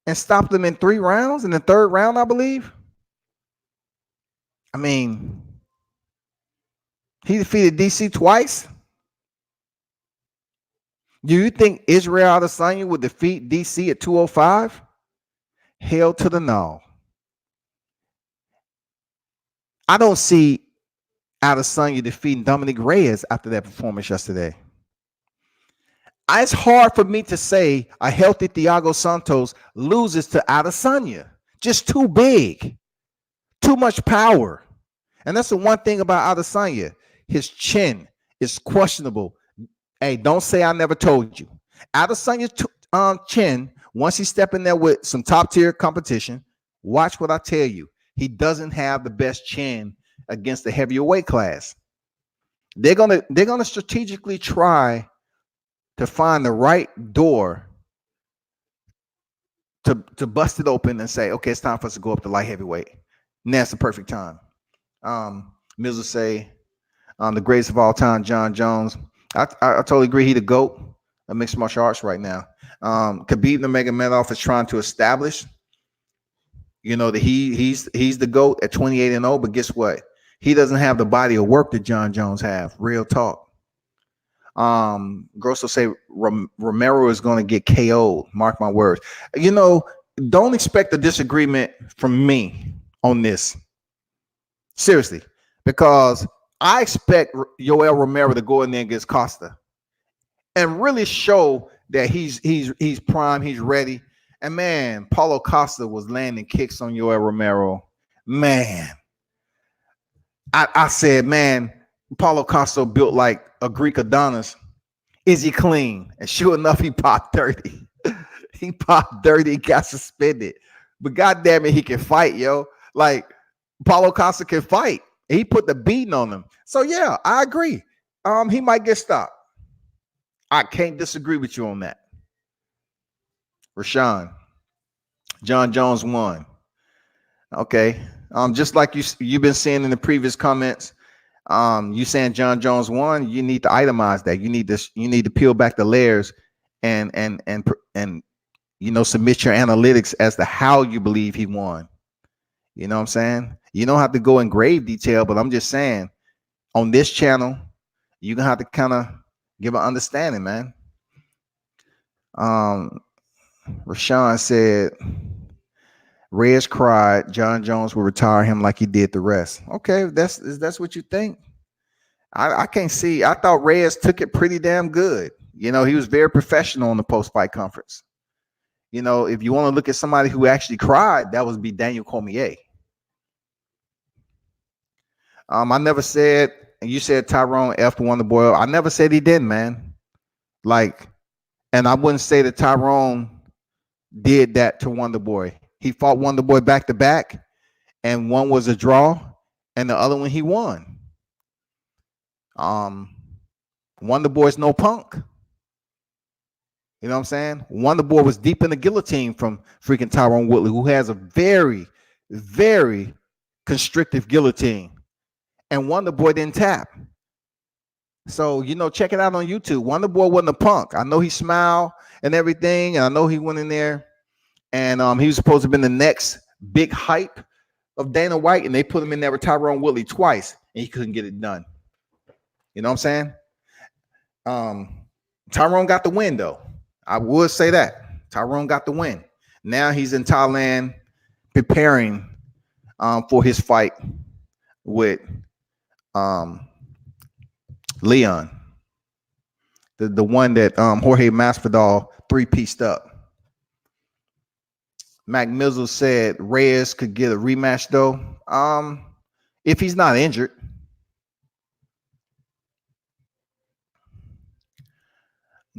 and stopped him in 3 rounds. In the 3rd round, I believe. I mean, he defeated DC twice. Do you think Israel Adesanya would defeat DC at 205? Hell to the no. I don't see Adesanya defeating Dominic Reyes after that performance yesterday. It's hard for me to say a healthy Thiago Santos loses to Adesanya. Just too big. Too much power. And that's the one thing about Adesanya. His chin is questionable. Hey, don't say I never told you. Adesanya's chin, once he step in there with some top tier competition, watch what I tell you. He doesn't have the best chin against the heavier weight class. They're gonna strategically try to find the right door to bust it open and say, okay, it's time for us to go up to light heavyweight. And that's the perfect time. Mills will say, the greatest of all time, Jon Jones. I totally agree. He the GOAT of mixed martial arts right now. Khabib Nurmagomedov is trying to establish, that he's the GOAT at 28-0. But guess what? He doesn't have the body of work that Jon Jones have. Real talk. Grosso say Romero is going to get KO'd. Mark my words. Don't expect a disagreement from me on this. Seriously, because I expect Yoel Romero to go in there against Costa and really show that he's prime, he's ready. And man, Paulo Costa was landing kicks on Yoel Romero. Man, I said, man, Paulo Costa built like a Greek Adonis. Is he clean? And sure enough, he popped 30. He popped 30, got suspended. But goddamn it, he can fight, yo. Like Paulo Costa can fight. He put the beating on him. So yeah, I agree. He might get stopped. I can't disagree with you on that. Rashawn, Jon Jones won. Okay. Just like you've been saying in the previous comments, you saying Jon Jones won, you need to itemize that. You need to peel back the layers and submit your analytics as to how you believe he won. You know what I'm saying? You don't have to go in grave detail, but I'm just saying on this channel, you're gonna have to kind of give an understanding, man. Rashawn said Reyes cried Jon Jones will retire him like he did the rest. Okay, that's what you think. I can't see. I thought Reyes took it pretty damn good. He was very professional in the post-fight conference. If you want to look at somebody who actually cried, that would be Daniel Cormier. I never said, and you said Tyrone F Wonder Boy. I never said he didn't, man. And I wouldn't say that Tyrone did that to Wonder Boy. He fought Wonder Boy back to back, and one was a draw, and the other one he won. Wonder Boy's no punk. You know what I'm saying? Wonder Boy was deep in the guillotine from freaking Tyrone Woodley, who has a very, very constrictive guillotine. And Wonder Boy didn't tap. So, check it out on YouTube. Wonder Boy wasn't a punk. I know he smiled and everything, and I know he went in there, and he was supposed to have been the next big hype of Dana White, and they put him in there with Tyrone Woodley twice, and he couldn't get it done. You know what I'm saying? Tyrone got the win, though. I would say that. Tyrone got the win. Now he's in Thailand preparing for his fight with Leon. The one that Jorge Masvidal three-pieced up. Mac Mizzle said Reyes could get a rematch, though. If he's not injured.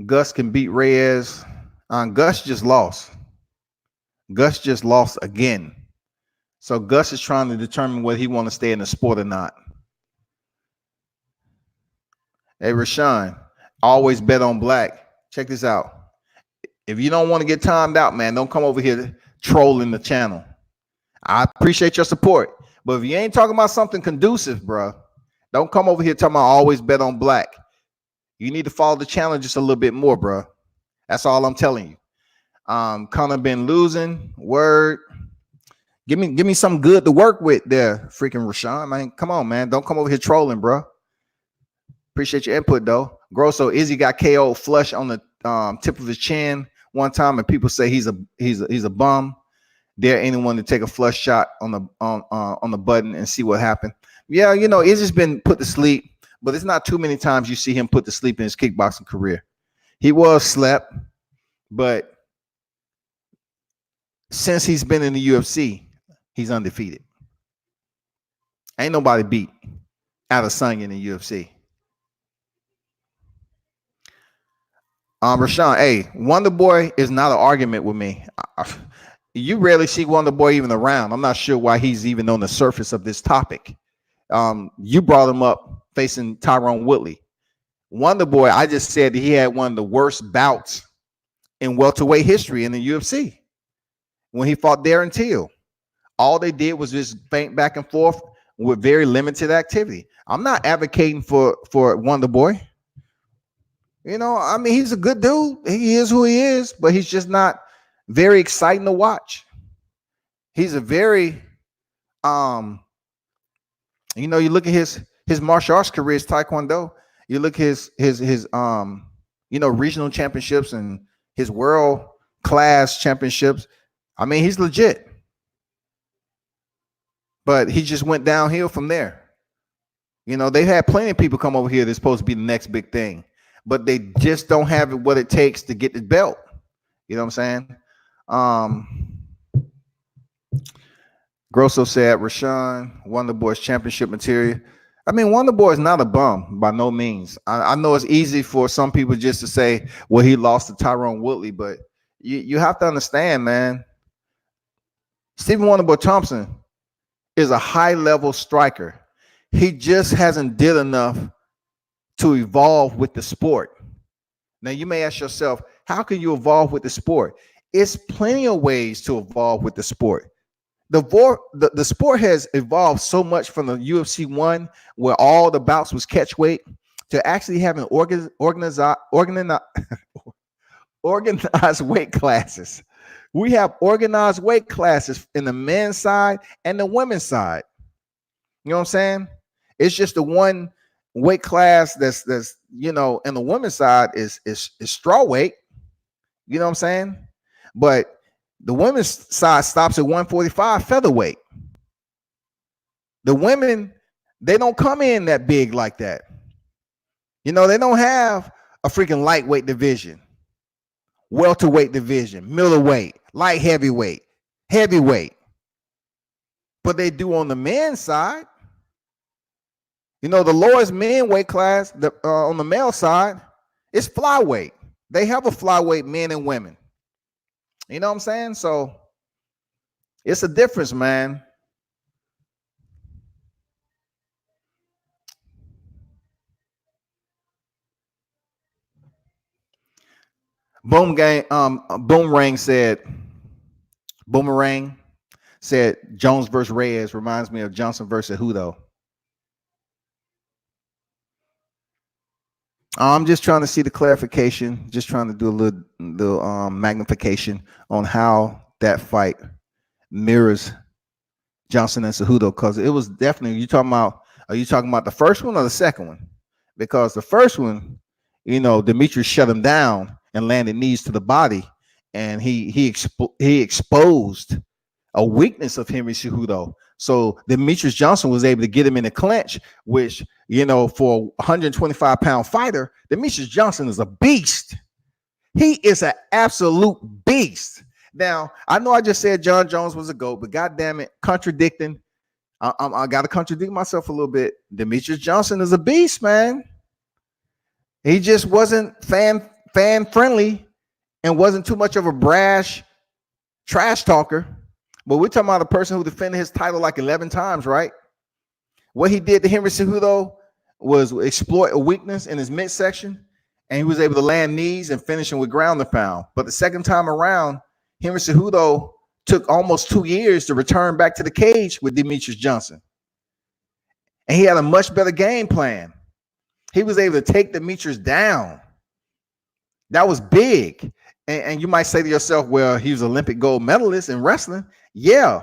Gus can beat Reyes. Gus just lost. Gus just lost again. So Gus is trying to determine whether he want to stay in the sport or not. Hey, Rashawn, always bet on black. Check this out. If you don't want to get timed out, man, don't come over here trolling the channel. I appreciate your support. But if you ain't talking about something conducive, bro, don't come over here talking about always bet on black. You need to follow the channel just a little bit more, bro. That's all I'm telling you. Connor been losing. Word. Give me something good to work with there, freaking Rashawn. Man, come on, man. Don't come over here trolling, bro. Appreciate your input, though. Grosso Izzy got KO flush on the tip of his chin one time, and people say he's a bum. Dare anyone to take a flush shot on the button and see what happened? Yeah, Izzy's been put to sleep, but it's not too many times you see him put to sleep in his kickboxing career. He was slept, but since he's been in the UFC, he's undefeated. Ain't nobody beat. Adesanya in the UFC. Rashawn, hey, Wonder Boy is not an argument with me. You rarely see Wonder Boy even around. I'm not sure why he's even on the surface of this topic. You brought him up facing Tyron Woodley. Wonder Boy, I just said that he had one of the worst bouts in welterweight history in the UFC when he fought Darren Till. All they did was just feint back and forth with very limited activity. I'm not advocating for Wonder Boy. You know, I mean, he's a good dude. He is who he is, but he's just not very exciting to watch. He's a very, you know, you look at his martial arts career, his Taekwondo. You look at his you know, regional championships and his world class championships. I mean, he's legit, but he just went downhill from there. You know, they've had plenty of people come over here that's supposed to be the next big thing, but they just don't have what it takes to get the belt. You know what I'm saying? Grosso said, Rashawn, Wonder Boy's championship material. I mean, Wonder Boy is not a bum by no means. I know it's easy for some people just to say, well, he lost to Tyron Woodley, but you have to understand, man. Stephen Wonder Boy Thompson is a high-level striker. He just hasn't did enough to evolve with the sport. Now, you may ask yourself, how can you evolve with the sport? It's plenty of ways to evolve with the sport. The sport has evolved so much from the UFC 1, where all the bouts was catch weight, to actually having organized weight classes. We have organized weight classes in the men's side and the women's side. You know what I'm saying? It's just the one weight class that's you know, in the women's side is straw weight. You know what I'm saying? But the women's side stops at 145 featherweight. The women, they don't come in that big like that. You know, they don't have a freaking lightweight division, welterweight division, middleweight, light heavyweight, heavyweight. But they do on the men's side. You know, the lowest men weight class on the male side is flyweight. They have a flyweight, men and women. You know what I'm saying? So it's a difference, man. Boomerang said Jones versus Reyes reminds me of Johnson versus Hudo. I'm just trying to see the clarification, just trying to do a little magnification on how that fight mirrors Johnson and Cejudo, because it was definitely, are you talking about the first one or the second one? Because the first one, you know, Demetrius shut him down and landed knees to the body, and he exposed a weakness of Henry Cejudo. So Demetrius Johnson was able to get him in a clinch, which, you know, for a 125-pound fighter, Demetrius Johnson is a beast. He is an absolute beast. Now, I know I just said Jon Jones was a GOAT, but goddamn it, contradicting. I got to contradict myself a little bit. Demetrius Johnson is a beast, man. He just wasn't fan friendly and wasn't too much of a brash trash talker. But we're talking about a person who defended his title like 11 times, right? What he did to Henry Cejudo was exploit a weakness in his midsection, and he was able to land knees and finish him with ground and pound. But the second time around, Henry Cejudo took almost 2 years to return back to the cage with Demetrius Johnson. And he had a much better game plan. He was able to take Demetrius down. That was big. And you might say to yourself, well, he was an Olympic gold medalist in wrestling. Yeah.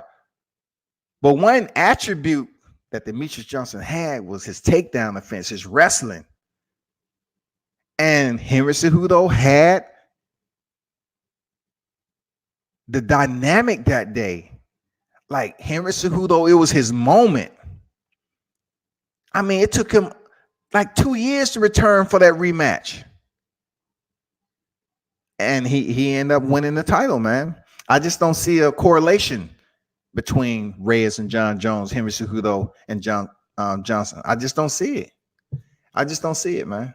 But one attribute that Demetrius Johnson had was his takedown offense, his wrestling. And Henry Cejudo had the dynamic that day. Like Henry Cejudo, it was his moment. I mean, it took him like 2 years to return for that rematch. And he ended up winning the title, man. I just don't see a correlation between Reyes and Jon Jones, Henry Cejudo and Johnson. I just don't see it. I just don't see it, man.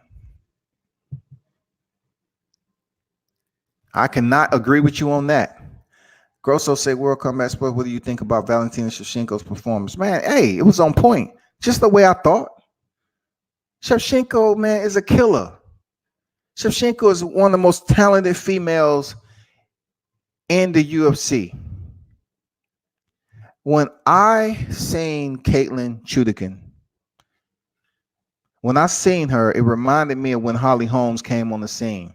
I cannot agree with you on that. Grosso said, World Combat Sport, what do you think about Valentina Shevchenko's performance? Man, hey, it was on point. Just the way I thought. Shevchenko, man, is a killer. Shevchenko is one of the most talented females in the UFC. When I seen Caitlin Chudikin, when I seen her, it reminded me of when Holly Holmes came on the scene.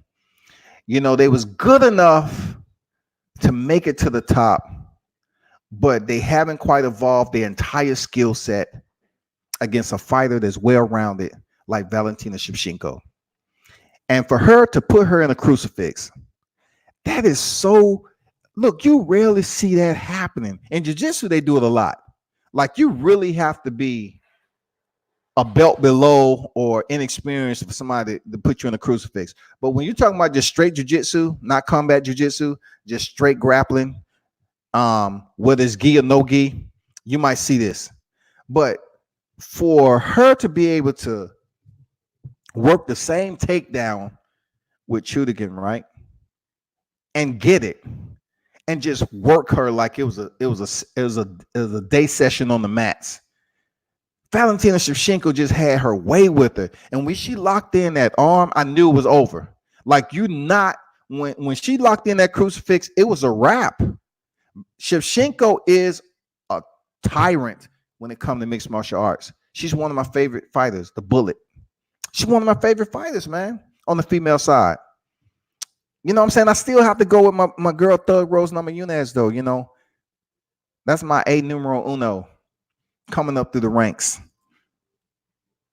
You know, they was good enough to make it to the top, but they haven't quite evolved their entire skill set against a fighter that's well-rounded like Valentina Shevchenko. And for her to put her in a crucifix, that is so, look, you rarely see that happening. In jiu-jitsu, they do it a lot. Like, you really have to be a belt below or inexperienced for somebody to put you in a crucifix. But when you're talking about just straight jiu-jitsu, not combat jiu-jitsu, just straight grappling, whether it's gi or no gi, you might see this. But for her to be able to work the same takedown with Chudikin, right, and get it, and just work her like it was a day session on the mats. Valentina Shevchenko just had her way with her, and when she locked in that arm, I knew it was over. Like, when she locked in that crucifix, it was a wrap. Shevchenko is a tyrant when it comes to mixed martial arts. She's one of my favorite fighters, the Bullet. She's one of my favorite fighters, man, on the female side. You know what I'm saying? I still have to go with my girl Thug Rose Namajunas, though. You know, that's my A numero uno coming up through the ranks.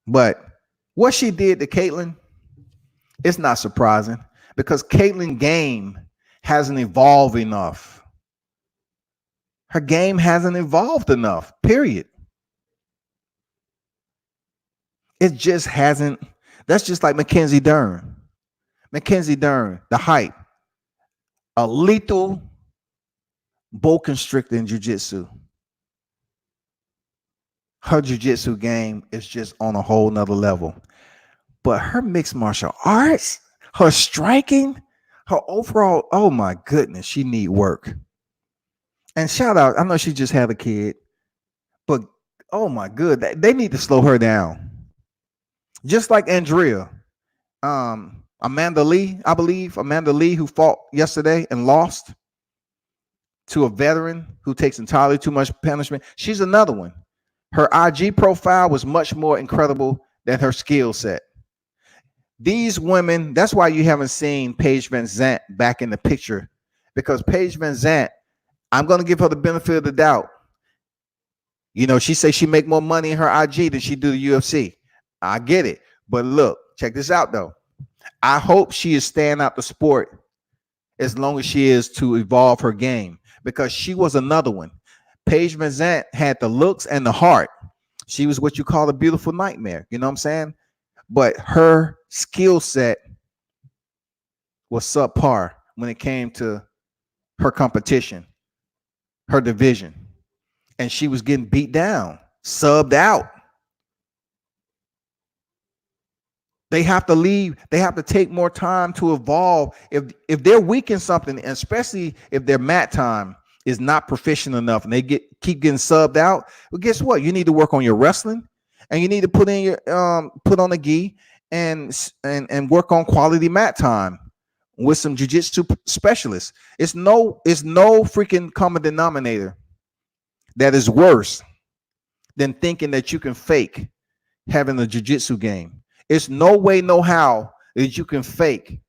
But what she did to Caitlin, it's not surprising because Caitlin's game hasn't evolved enough. Her game hasn't evolved enough, period. It just hasn't. That's just like Mackenzie Dern. Mackenzie Dern, the hype, a lethal bull constrictor in jiu-jitsu. Her jiu-jitsu game is just on a whole nother level. But her mixed martial arts, her striking, her overall, oh my goodness, she need work. And shout out, I know she just had a kid, but oh my good, they need to slow her down. Just like Andrea. Amanda Lee, I believe, Amanda Lee, who fought yesterday and lost to a veteran who takes entirely too much punishment. She's another one. Her IG profile was much more incredible than her skill set. These women, that's why you haven't seen Paige Vanzant back in the picture, because Paige Vanzant, I'm going to give her the benefit of the doubt. You know, she says she make more money in her IG than she do the UFC. I get it. But look, check this out, though. I hope she is staying out the sport as long as she is to evolve her game, because she was another one. Paige Vanzant had the looks and the heart. She was what you call a beautiful nightmare. You know what I'm saying? But her skill set was subpar when it came to her competition, her division. And she was getting beat down, subbed out. They have to leave. They have to take more time to evolve. If they're weak in something, and especially if their mat time is not proficient enough and they keep getting subbed out, well, guess what? You need to work on your wrestling, and you need to put on a gi and work on quality mat time with some jiu-jitsu specialists. It's no freaking common denominator that is worse than thinking that you can fake having a jiu-jitsu game. It's no way, no how that you can fake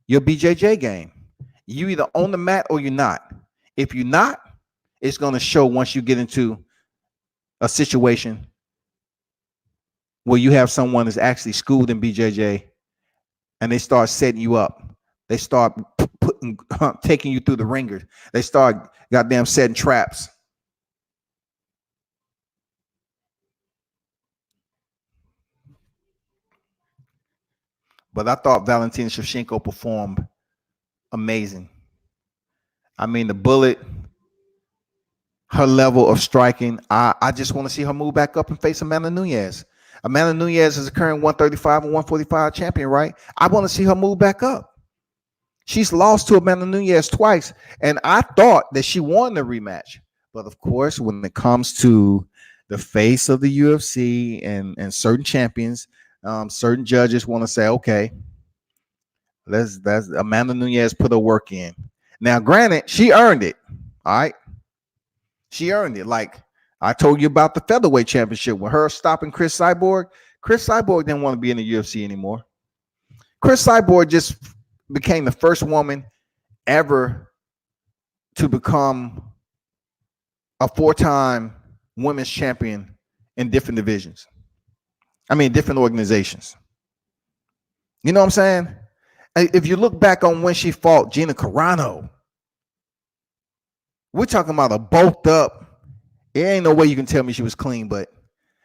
your BJJ game. You either on the mat or you're not. If you're not, it's going to show once you get into a situation where you have someone that's actually schooled in BJJ and they start setting you up. They start taking you through the ringer. They start goddamn setting traps. But I thought Valentina Shevchenko performed amazing. I mean, the Bullet, her level of striking. I just want to see her move back up and face Amanda Nunes. Amanda Nunes is a current 135 and 145 champion, right? I want to see her move back up. She's lost to Amanda Nunes twice, and I thought that she won the rematch. But of course, when it comes to the face of the UFC and certain champions, certain judges want to say, okay, that's Amanda Nunes put her work in. Now, granted, she earned it. All right. She earned it. Like I told you about the featherweight championship with her stopping Chris Cyborg. Chris Cyborg didn't want to be in the UFC anymore. Chris Cyborg just became the first woman ever to become a 4-time women's champion in different divisions. I mean, different organizations. You know what I'm saying? If you look back on when she fought Gina Carano, we're talking about a bulked up. There ain't no way you can tell me she was clean, but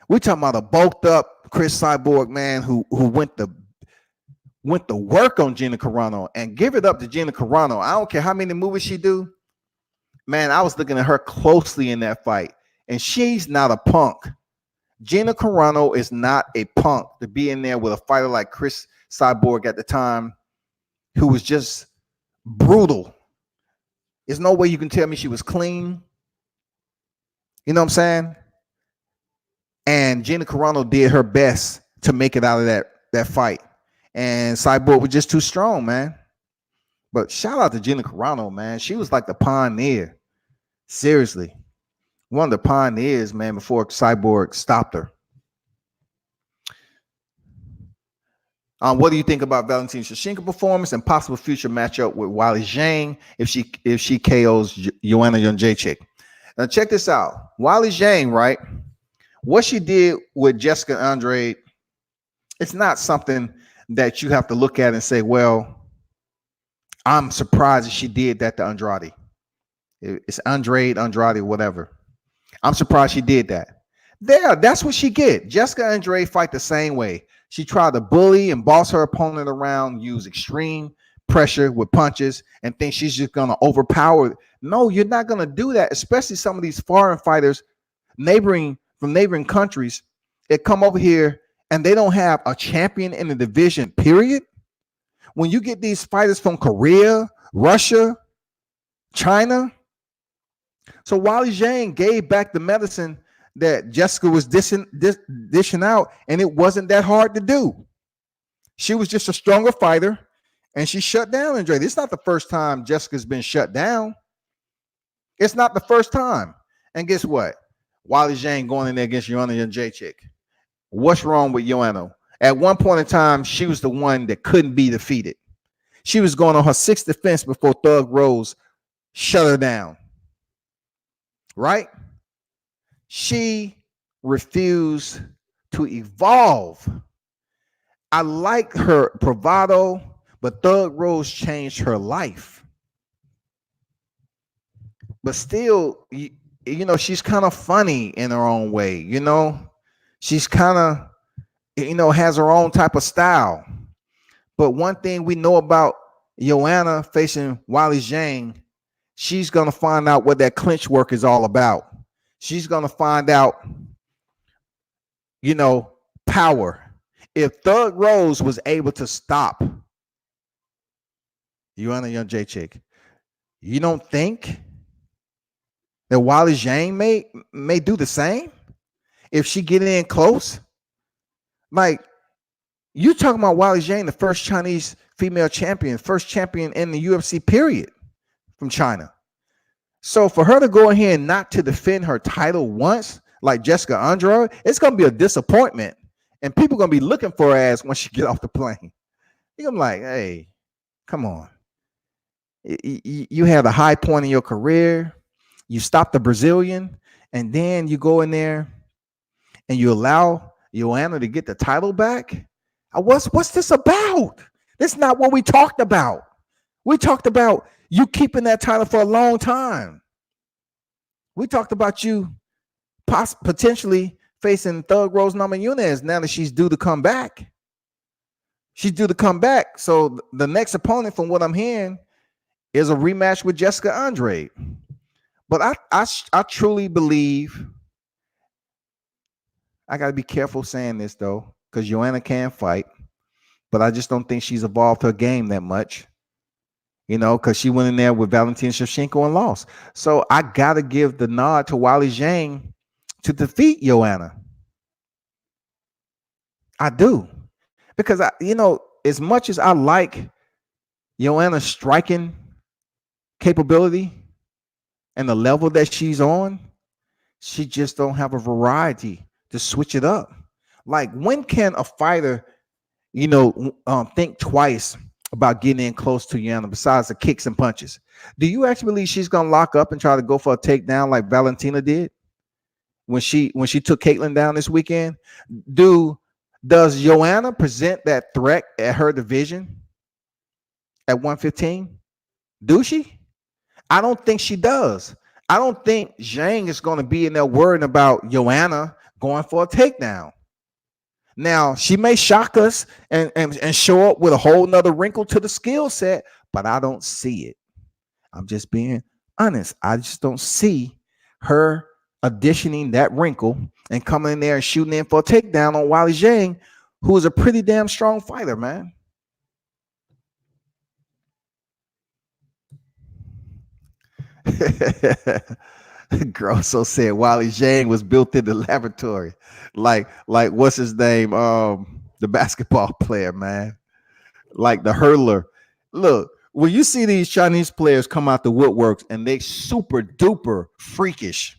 we're talking about a bulked up Chris Cyborg, man, who went to work on Gina Carano. And give it up to Gina Carano. I don't care how many movies she do. Man, I was looking at her closely in that fight, and she's not a punk. Gina Carano is not a punk to be in there with a fighter like Chris Cyborg at the time, who was just brutal. There's no way you can tell me she was clean. You know what I'm saying? And Gina Carano did her best to make it out of that fight. And Cyborg was just too strong, man. But shout out to Gina Carano, man. She was like the pioneer. Seriously. One of the pioneers, man, before Cyborg stopped her. What do you think about Valentina Shevchenko performance and possible future matchup with Weili Zhang if she KOs Joanna Jędrzejczyk? Now check this out. Weili Zhang, right? What she did with Jessica Andrade, it's not something that you have to look at and say, well, I'm surprised that she did that to Andrade. It's Andrade, whatever. I'm surprised she did that. There, that's what she get. Jessica Andrade fight the same way. She tried to bully and boss her opponent around, use extreme pressure with punches, and think she's just going to overpower. No, you're not going to do that, especially some of these foreign fighters from neighboring countries that come over here and they don't have a champion in the division, period. When you get these fighters from Korea, Russia, China. So Weili Zhang gave back the medicine that Jessica was dishing out, and it wasn't that hard to do. She was just a stronger fighter, and she shut down Andrade. It's not the first time Jessica's been shut down. It's not the first time. And guess what? Weili Zhang going in there against Joanna Jędrzejczyk. What's wrong with Joanna? At one point in time, she was the one that couldn't be defeated. She was going on her 6th defense before Thug Rose shut her down. Right? She refused to evolve. I like her bravado, but Thug Rose changed her life. But still, you know, she's kind of funny in her own way. You know, she's kind of, has her own type of style. But one thing we know about Joanna facing Weili Zhang, she's going to find out what that clinch work is all about. She's going to find out, power. If Thug Rose was able to stop Joanna Jędrzejczyk, you don't think that Weili Zhang may do the same if she get in close? Like, you talking about Weili Zhang, the first Chinese female champion, first champion in the UFC, period, from China. So for her to go in here and not to defend her title once, like Jessica Andrade, it's going to be a disappointment. And people are going to be looking for her ass when she get off the plane. I'm like, hey, come on. You had a high point in your career. You stopped the Brazilian, and then you go in there and you allow Joanna to get the title back. What's this about? This is not what we talked about. We talked about you keeping that title for a long time. We talked about you potentially facing Thug Rose Namajunas now that she's due to come back. She's due to come back. So the next opponent, from what I'm hearing, is a rematch with Jessica Andrade. But I truly believe, I got to be careful saying this though, because Joanna can fight, but I just don't think she's evolved her game that much. Because she went in there with Valentina Shevchenko and lost. So I got to give the nod to Weili Zhang to defeat Joanna. I do. Because, as much as I like Joanna's striking capability and the level that she's on, she just don't have a variety to switch it up. Like, when can a fighter, think twice about getting in close to Joanna besides the kicks and punches? Do you actually believe she's gonna lock up and try to go for a takedown like Valentina did when she took Caitlin down this weekend? Does Joanna present that threat at her division at 115? Do she? I don't think she does. I don't think Zhang is going to be in there worrying about Joanna going for a takedown. Now, she may shock us and show up with a whole nother wrinkle to the skill set, but I don't see it. I'm just being honest. I just don't see her additioning that wrinkle and coming in there and shooting in for a takedown on Weili Zhang, who is a pretty damn strong fighter, man. Grosso said Weili Zhang was built in the laboratory. Like what's his name? The basketball player, man. Like the hurler. Look, when you see these Chinese players come out the woodworks and they super duper freakish,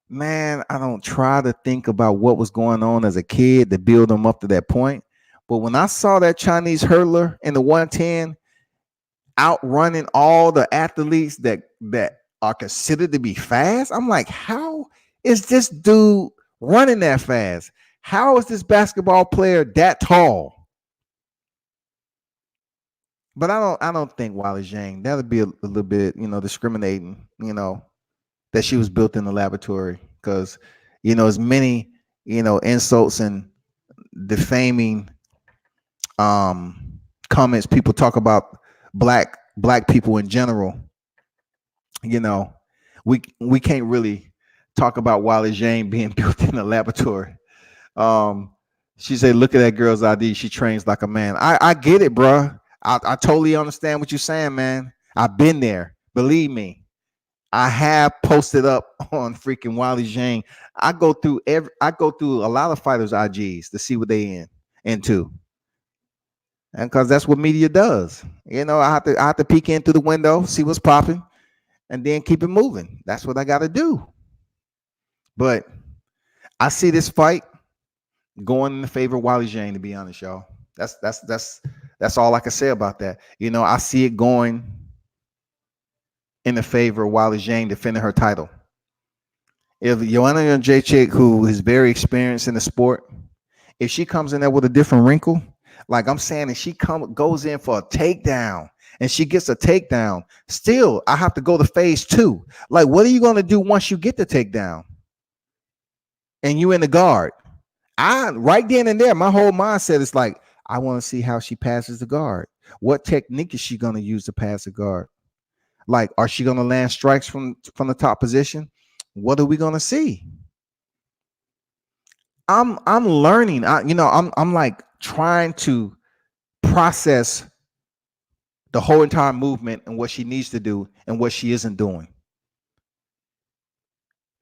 man, I don't try to think about what was going on as a kid to build them up to that point. But when I saw that Chinese hurler in the 110 outrunning all the athletes that are considered to be fast, I'm like, how is this dude running that fast? How is this basketball player that tall? But I don't think Weili Zhang, that would be a little bit, discriminating, that she was built in the laboratory, because, as many, insults and defaming comments people talk about black people in general, we can't really talk about Weili Zhang being built in the laboratory. She said, look at that girl's ID. She trains like a man. I get it, bro. I totally understand what you're saying, man. I've been there. Believe me. I have posted up on freaking Weili Zhang. I go through a lot of fighters' IGs to see what they into. And because that's what media does. I have to peek in through the window, see what's popping, and then keep it moving. That's what I got to do. But I see this fight going in the favor of Weili Zhang, to be honest, y'all. That's all I can say about that. I see it going in the favor of Weili Zhang defending her title. If Joanna Jędrzejczyk, who is very experienced in the sport, if she comes in there with a different wrinkle, like I'm saying, and she goes in for a takedown and she gets a takedown, still I have to go to phase 2. Like, what are you going to do once you get the takedown and you in the guard? Right then and there, my whole mindset is like, I want to see how she passes the guard. What technique is she going to use to pass the guard? Like, are she going to land strikes from the top position? What are we going to see? I'm learning. I'm like trying to process the whole entire movement and what she needs to do and what she isn't doing.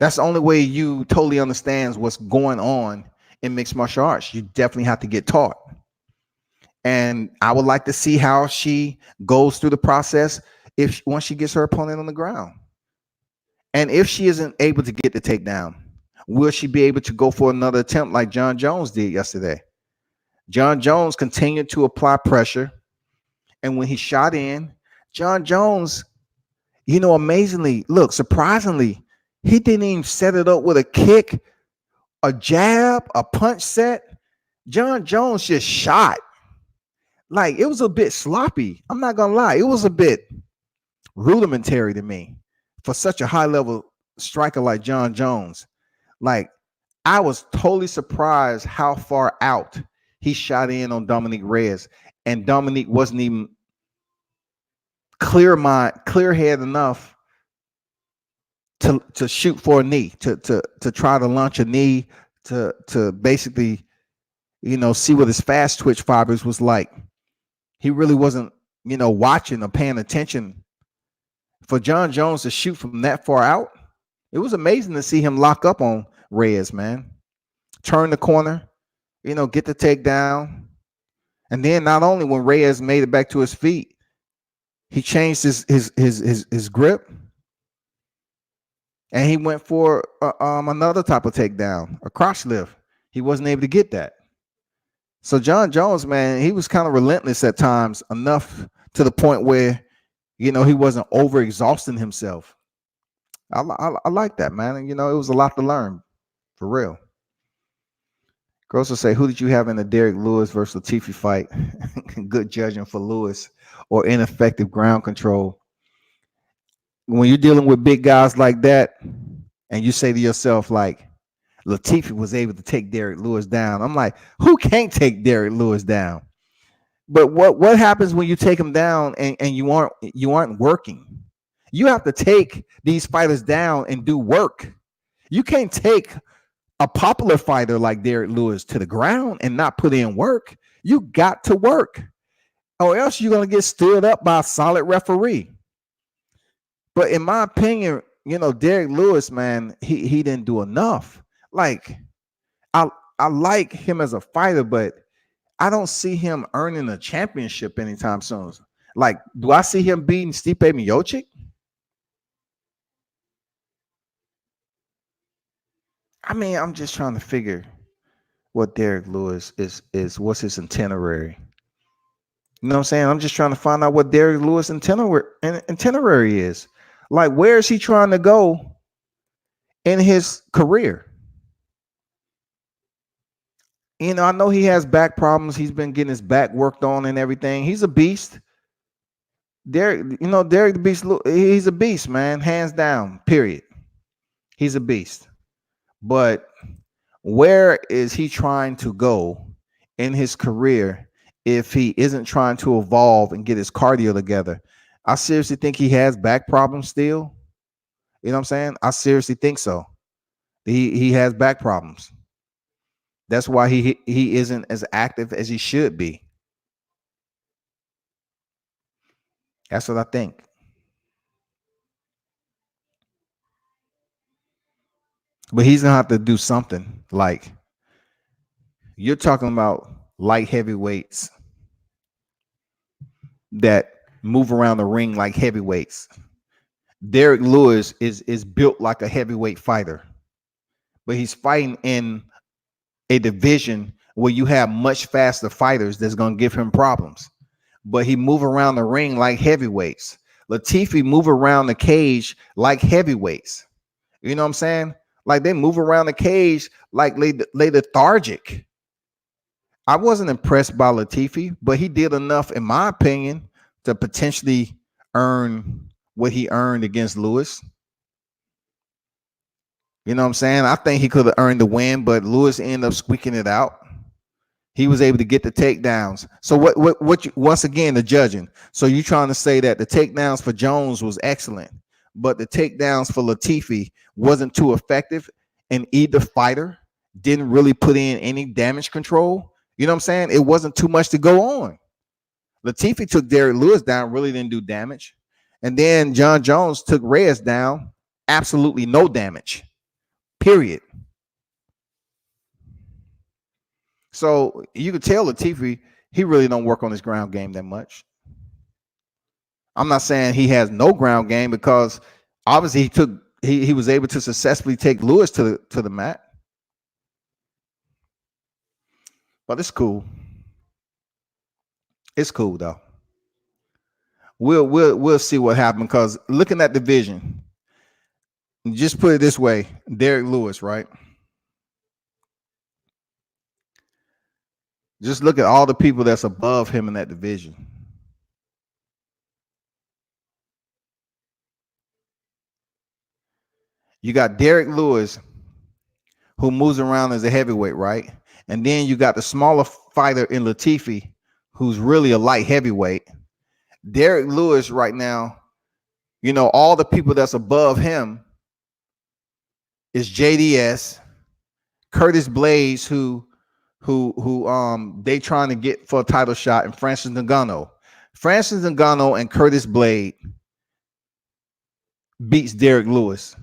That's the only way you totally understand what's going on in mixed martial arts. You definitely have to get taught. And I would like to see how she goes through the process once she gets her opponent on the ground. And if she isn't able to get the takedown, will she be able to go for another attempt like Jon Jones did yesterday? Jon Jones continued to apply pressure. And when he shot in, Jon Jones, amazingly, surprisingly, he didn't even set it up with a kick, a jab, a punch set. Jon Jones just shot. Like, it was a bit sloppy. I'm not going to lie. It was a bit rudimentary to me for such a high-level striker like Jon Jones. Like, I was totally surprised how far out he shot in on Dominique Reyes. And Dominique wasn't even clear-headed enough to shoot for a knee, to try to launch a knee, to basically, see what his fast twitch fibers was like. He really wasn't, watching or paying attention. For Jon Jones to shoot from that far out, it was amazing to see him lock up on Reyes, man. Turn the corner, get the takedown. And then not only when Reyes made it back to his feet, he changed his grip, and he went for another type of takedown, a crotch lift. He wasn't able to get that. So Jon Jones, man, he was kind of relentless at times, enough to the point where, he wasn't overexhausting himself. I like that, man. And, it was a lot to learn, for real. Gross will say, who did you have in the Derek Lewis versus Latifi fight? Good judging for Lewis, or ineffective ground control. When you're dealing with big guys like that, and you say to yourself, like, Latifi was able to take Derek Lewis down. I'm like, who can't take Derek Lewis down? But what happens when you take him down and you aren't working? You have to take these fighters down and do work. You can't take a popular fighter like Derek Lewis to the ground and not put in work. You got to work, or else you're going to get stood up by a solid referee. But in my opinion, Derek Lewis, man, he didn't do enough. Like, I like him as a fighter, but I don't see him earning a championship anytime soon. Like, do I see him beating Stipe Miocic? I mean, I'm just trying to figure what Derek Lewis is what's his itinerary. You know what I'm saying? I'm just trying to find out what Derek Lewis itinerary is. Like, where is he trying to go in his career? I know he has back problems. He's been getting his back worked on and everything. He's a beast. Derek the Beast, he's a beast, man. Hands down, period. He's a beast. But where is he trying to go in his career if he isn't trying to evolve and get his cardio together? I seriously think he has back problems still. You know what I'm saying? I seriously think so. He has back problems. That's why he isn't as active as he should be. That's what I think. But he's gonna have to do something. Like, you're talking about light heavyweights that move around the ring like heavyweights. Derek Lewis is built like a heavyweight fighter, but he's fighting in a division where you have much faster fighters that's going to give him problems. But he move around the ring like heavyweights. Latifi move around the cage like heavyweights. You know what I'm saying? Like, they move around the cage like they lethargic. I wasn't impressed by Latifi, but he did enough, in my opinion, to potentially earn what he earned against Lewis. You know what I'm saying? I think he could have earned the win, but Lewis ended up squeaking it out. He was able to get the takedowns. So what once again, the judging. So you trying to say that the takedowns for Jones was excellent, but the takedowns for Latifi wasn't too effective, and either fighter didn't really put in any damage control? You know what I'm saying? It wasn't too much to go on. Latifi took Derek Lewis down, really didn't do damage. And then Jon Jones took Reyes down, absolutely no damage, period. So you could tell Latifi, he really don't work on his ground game that much. I'm not saying he has no ground game, because obviously he was able to successfully take Lewis to the mat. But it's cool. It's cool though. We'll see what happens, because looking at the division, just put it this way, Derek Lewis, right? Just look at all the people that's above him in that division. You got Derek Lewis, who moves around as a heavyweight, right? And then you got the smaller fighter in Latifi, who's really a light heavyweight. Derek Lewis right now, all the people that's above him is JDS, Curtis Blades, who they trying to get for a title shot, and Francis Ngannou. Francis Ngannou and Curtis Blade beats Derek Lewis.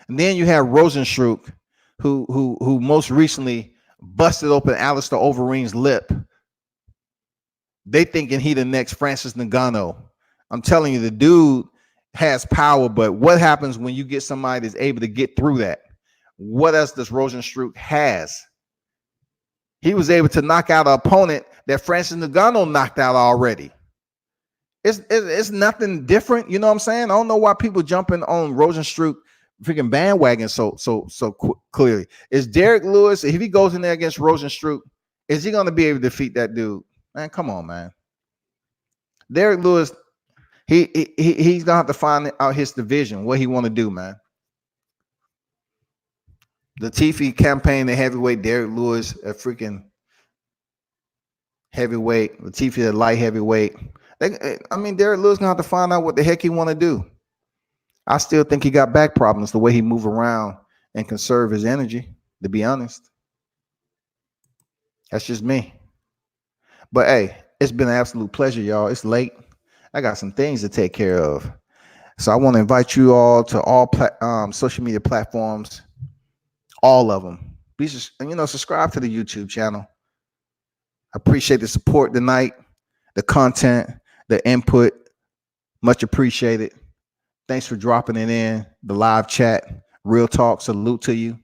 And then you have Rosenstruck, who most recently busted open Alistair Overeem's lip. They thinking he the next Francis Ngannou. I'm telling you, the dude has power, but what happens when you get somebody that's able to get through that? What else does Rosenstruck has? He was able to knock out an opponent that Francis Ngannou knocked out already. It's nothing different. You know what I'm saying? I don't know why people jumping on Rosenstruck freaking bandwagon so clearly. Is Derek Lewis, if he goes in there against Rosenstruck, is he going to be able to defeat that dude? Man, come on, man. Derek Lewis, he's gonna have to find out his division, what he want to do, man. Latifi campaign the heavyweight, Derek Lewis a freaking heavyweight, Latifi a light heavyweight. I mean, Derek Lewis gonna have to find out what the heck he want to do. I still think he got back problems the way he move around and conserve his energy, to be honest. That's just me. But hey, it's been an absolute pleasure, y'all. It's late. I got some things to take care of. So I want to invite you all to all social media platforms, all of them. Please, subscribe to the YouTube channel. I appreciate the support tonight, the content, the input. Much appreciated. Thanks for dropping it in, the live chat. Real talk, salute to you.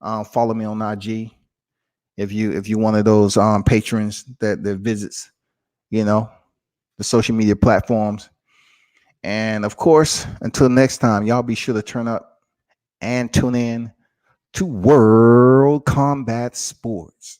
Follow me on IG. If you one of those patrons that visits, the social media platforms. And of course, until next time, y'all be sure to turn up and tune in to World Combat Sports.